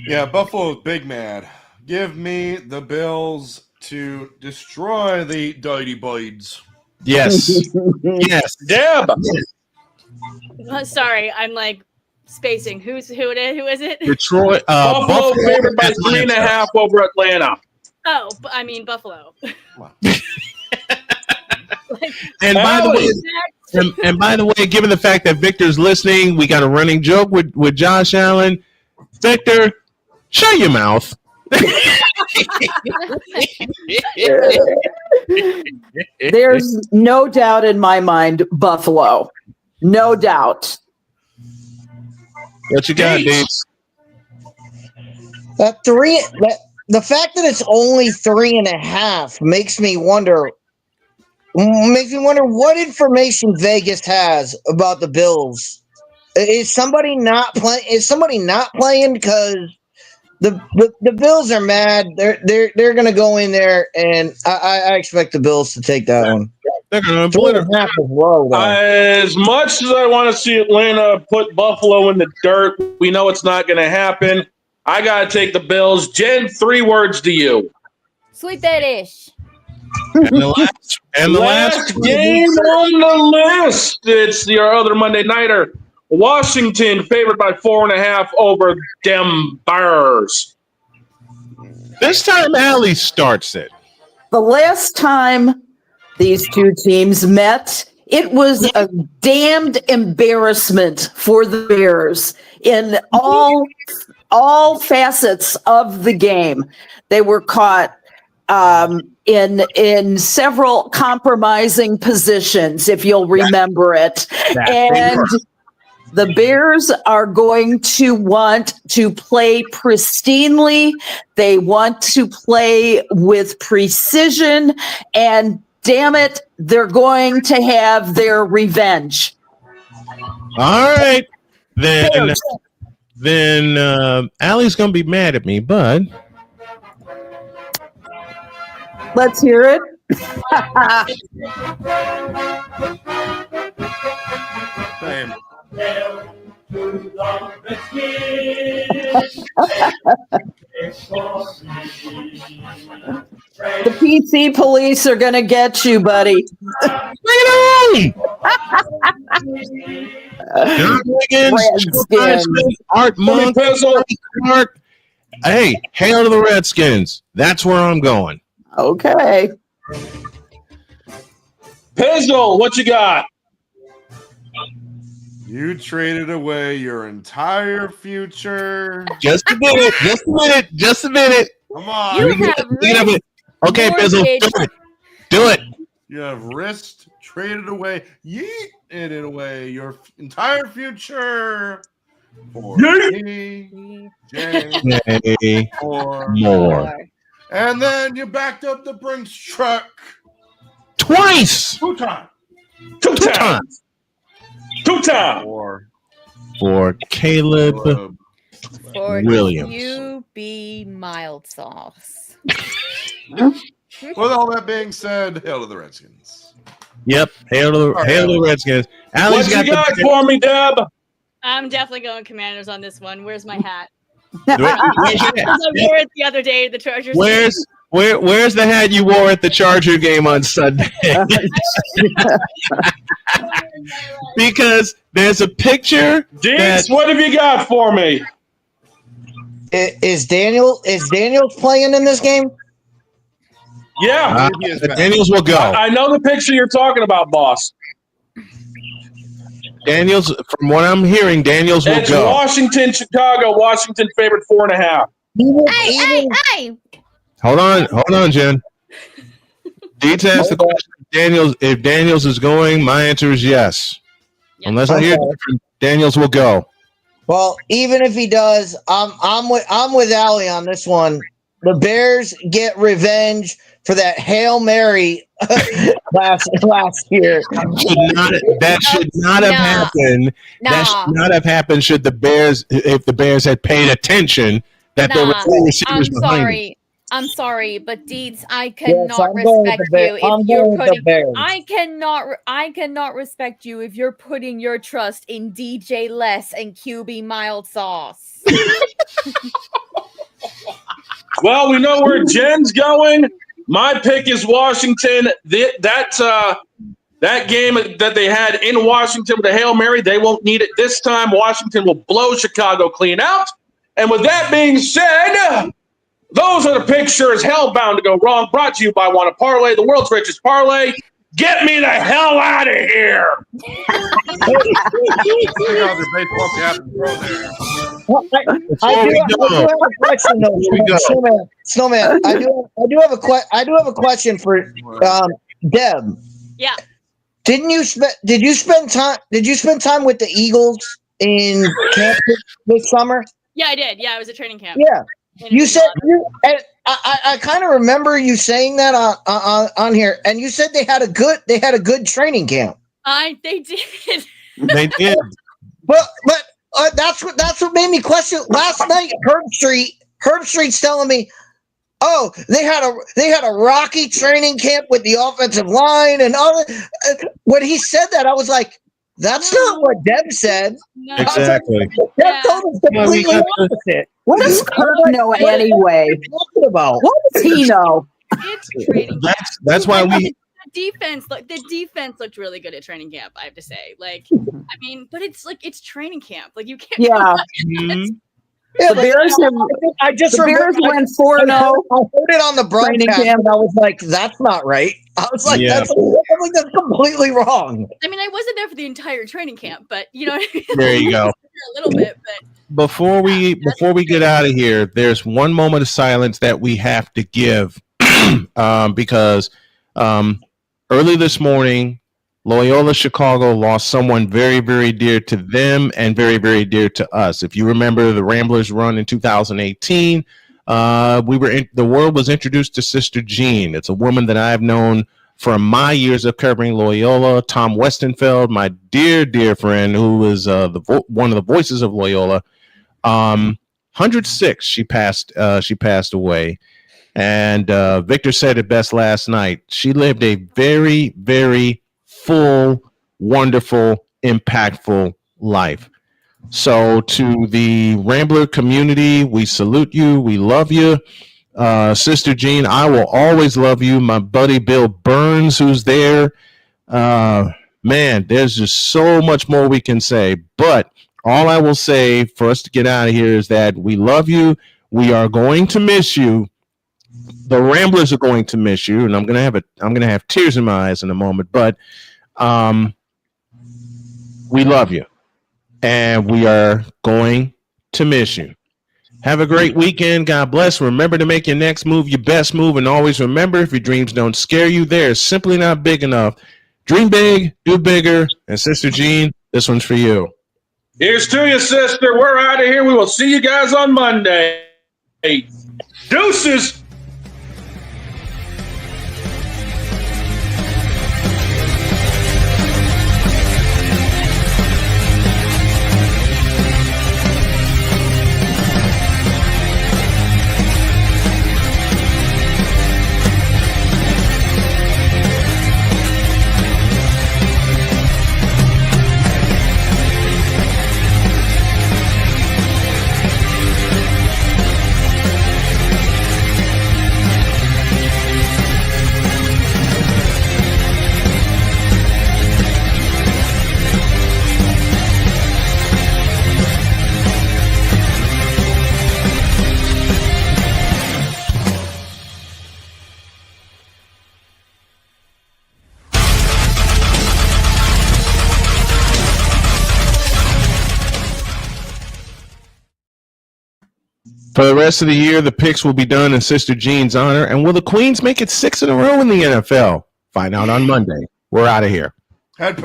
Yeah, Buffalo's big mad. Give me the Bills to destroy the Dirty Boys. Yes. Yes. Deb. Sorry, I'm like spacing. Who is it? Detroit. Buffalo favored by 3.5 over Atlanta. Oh, I mean Buffalo. And by the way, given the fact that Victor's listening, we got a running joke with Josh Allen. Victor, shut your mouth. There's no doubt in my mind, Buffalo. No doubt. What you got, Dates? The fact that it's only 3.5 makes me wonder what information Vegas has about the Bills. Is somebody not playing? Is somebody not playing because the Bills are mad? They're going to go in there, and I expect the Bills to take that one. They're going to 3.5 is low. As much as I want to see Atlanta put Buffalo in the dirt, we know it's not going to happen. I got to take the Bills. Jen, 3 words to you. Sweet that ish. And the last game on the list. It's your other Monday nighter. Washington favored by 4.5 over them Bears. This time, Allie starts it. The last time these two teams met, it was a damned embarrassment for the Bears in all facets of the game. They were caught in several compromising positions, if you'll remember it. And the Bears are going to want to play pristinely. They want to play with precision, and damn it, they're going to have their revenge. All right. Then Allie's going to be mad at me, but let's hear it. Same. The PC police are going to get you, buddy. Bring it on! Art Monk. Hey, hail to the Redskins. That's where I'm going. Okay. Pizzle, what you got? You traded away your entire future. Just a minute. Come on. You have okay, Pizzle, do it. You have risked, traded away, yeeted away your entire future for me, Jay, or more. And then you backed up the Brinks truck. Twice. Two times. For Caleb For Williams. you be mild sauce. With all that being said, hail to the Redskins. Yep, hail to the Redskins. What you got for me, Deb? I'm definitely going Commanders on this one. Where's my hat? Where's your hat? I wore it the other day. The Chargers. Where's the hat you wore at the Charger game on Sunday? Because there's a picture. Diggs, what have you got for me? Is Daniels playing in this game? Yeah. Daniels will go. I know the picture you're talking about, boss. Daniels, from what I'm hearing, Daniels will It's go. Washington, Chicago. Washington favored 4.5. Hey. Hold on, Jen. Deeds asked the question, if Daniels is going, my answer is yes. Unless I hear different, Daniels will go. Well, even if he does, I'm with Allie on this one. The Bears get revenge for that Hail Mary last year. That should not have happened. That should not have happened if the Bears had paid attention that there were three receivers behind them. I'm sorry, but Deeds, I cannot respect you if you're putting. I cannot respect you if you're putting your trust in DJ Les and QB Mild Sauce. Well, we know where Jen's going. My pick is Washington. That game that they had in Washington with the Hail Mary, they won't need it this time. Washington will blow Chicago clean out. And with that being said, those are the picks sure as hell bound to go wrong. Brought to you by Wanna Parlay, the world's richest parlay. Get me the hell out of here. I do have a question, though. Snowman. I do have a question for Deb. Yeah. Did you spend time with the Eagles in camp this summer? Yeah, I did. Yeah, I was at training camp. Yeah. You said I kind of remember you saying that on here, and you said they had a good training camp. They did. They did. But that's what made me question. Last night, Herb Street's telling me, oh, they had a rocky training camp with the offensive line and all that. When he said that, I was like, that's not what Deb said. No. Exactly. Deb told us completely opposite. What does Kirk know anyway? What does he know? It's training camp. That's why we. The defense looked really good at training camp. I have to say, I mean, but it's training camp. Like you can't. Yeah. Yeah, the Bears Bears went 4-0. I heard it on the broadcast, and I was like, "That's not right." I was like, "That's completely wrong." I mean, I wasn't there for the entire training camp, but you know, There you go. a little bit. But Before we get out of here, there's one moment of silence that we have to give because early this morning, Loyola Chicago lost someone very, very dear to them and very, very dear to us. If you remember the Ramblers run in 2018, the world was introduced to Sister Jean. It's a woman that I've known from my years of covering Loyola. Tom Westenfeld, my dear, dear friend, who was one of the voices of Loyola. 106, she passed away. And Victor said it best last night. She lived a very, very full, wonderful, impactful life. So to the Rambler community, we salute you. We love you. Sister Jean, I will always love you. My buddy Bill Burns, who's there. Man, there's just so much more we can say. But all I will say for us to get out of here is that we love you. We are going to miss you. The Ramblers are going to miss you, and I'm gonna have tears in my eyes in a moment. But we love you, and we are going to miss you. Have a great weekend. God bless. Remember to make your next move your best move, and always remember, if your dreams don't scare you, they're simply not big enough. Dream big, do bigger. And Sister Jean, this one's for you. Here's to you, sister. We're out of here. We will see you guys on Monday. Deuces. For the rest of the year, the picks will be done in Sister Jean's honor. And will the Queens make it 6 in a row in the NFL? Find out on Monday. We're out of here. Head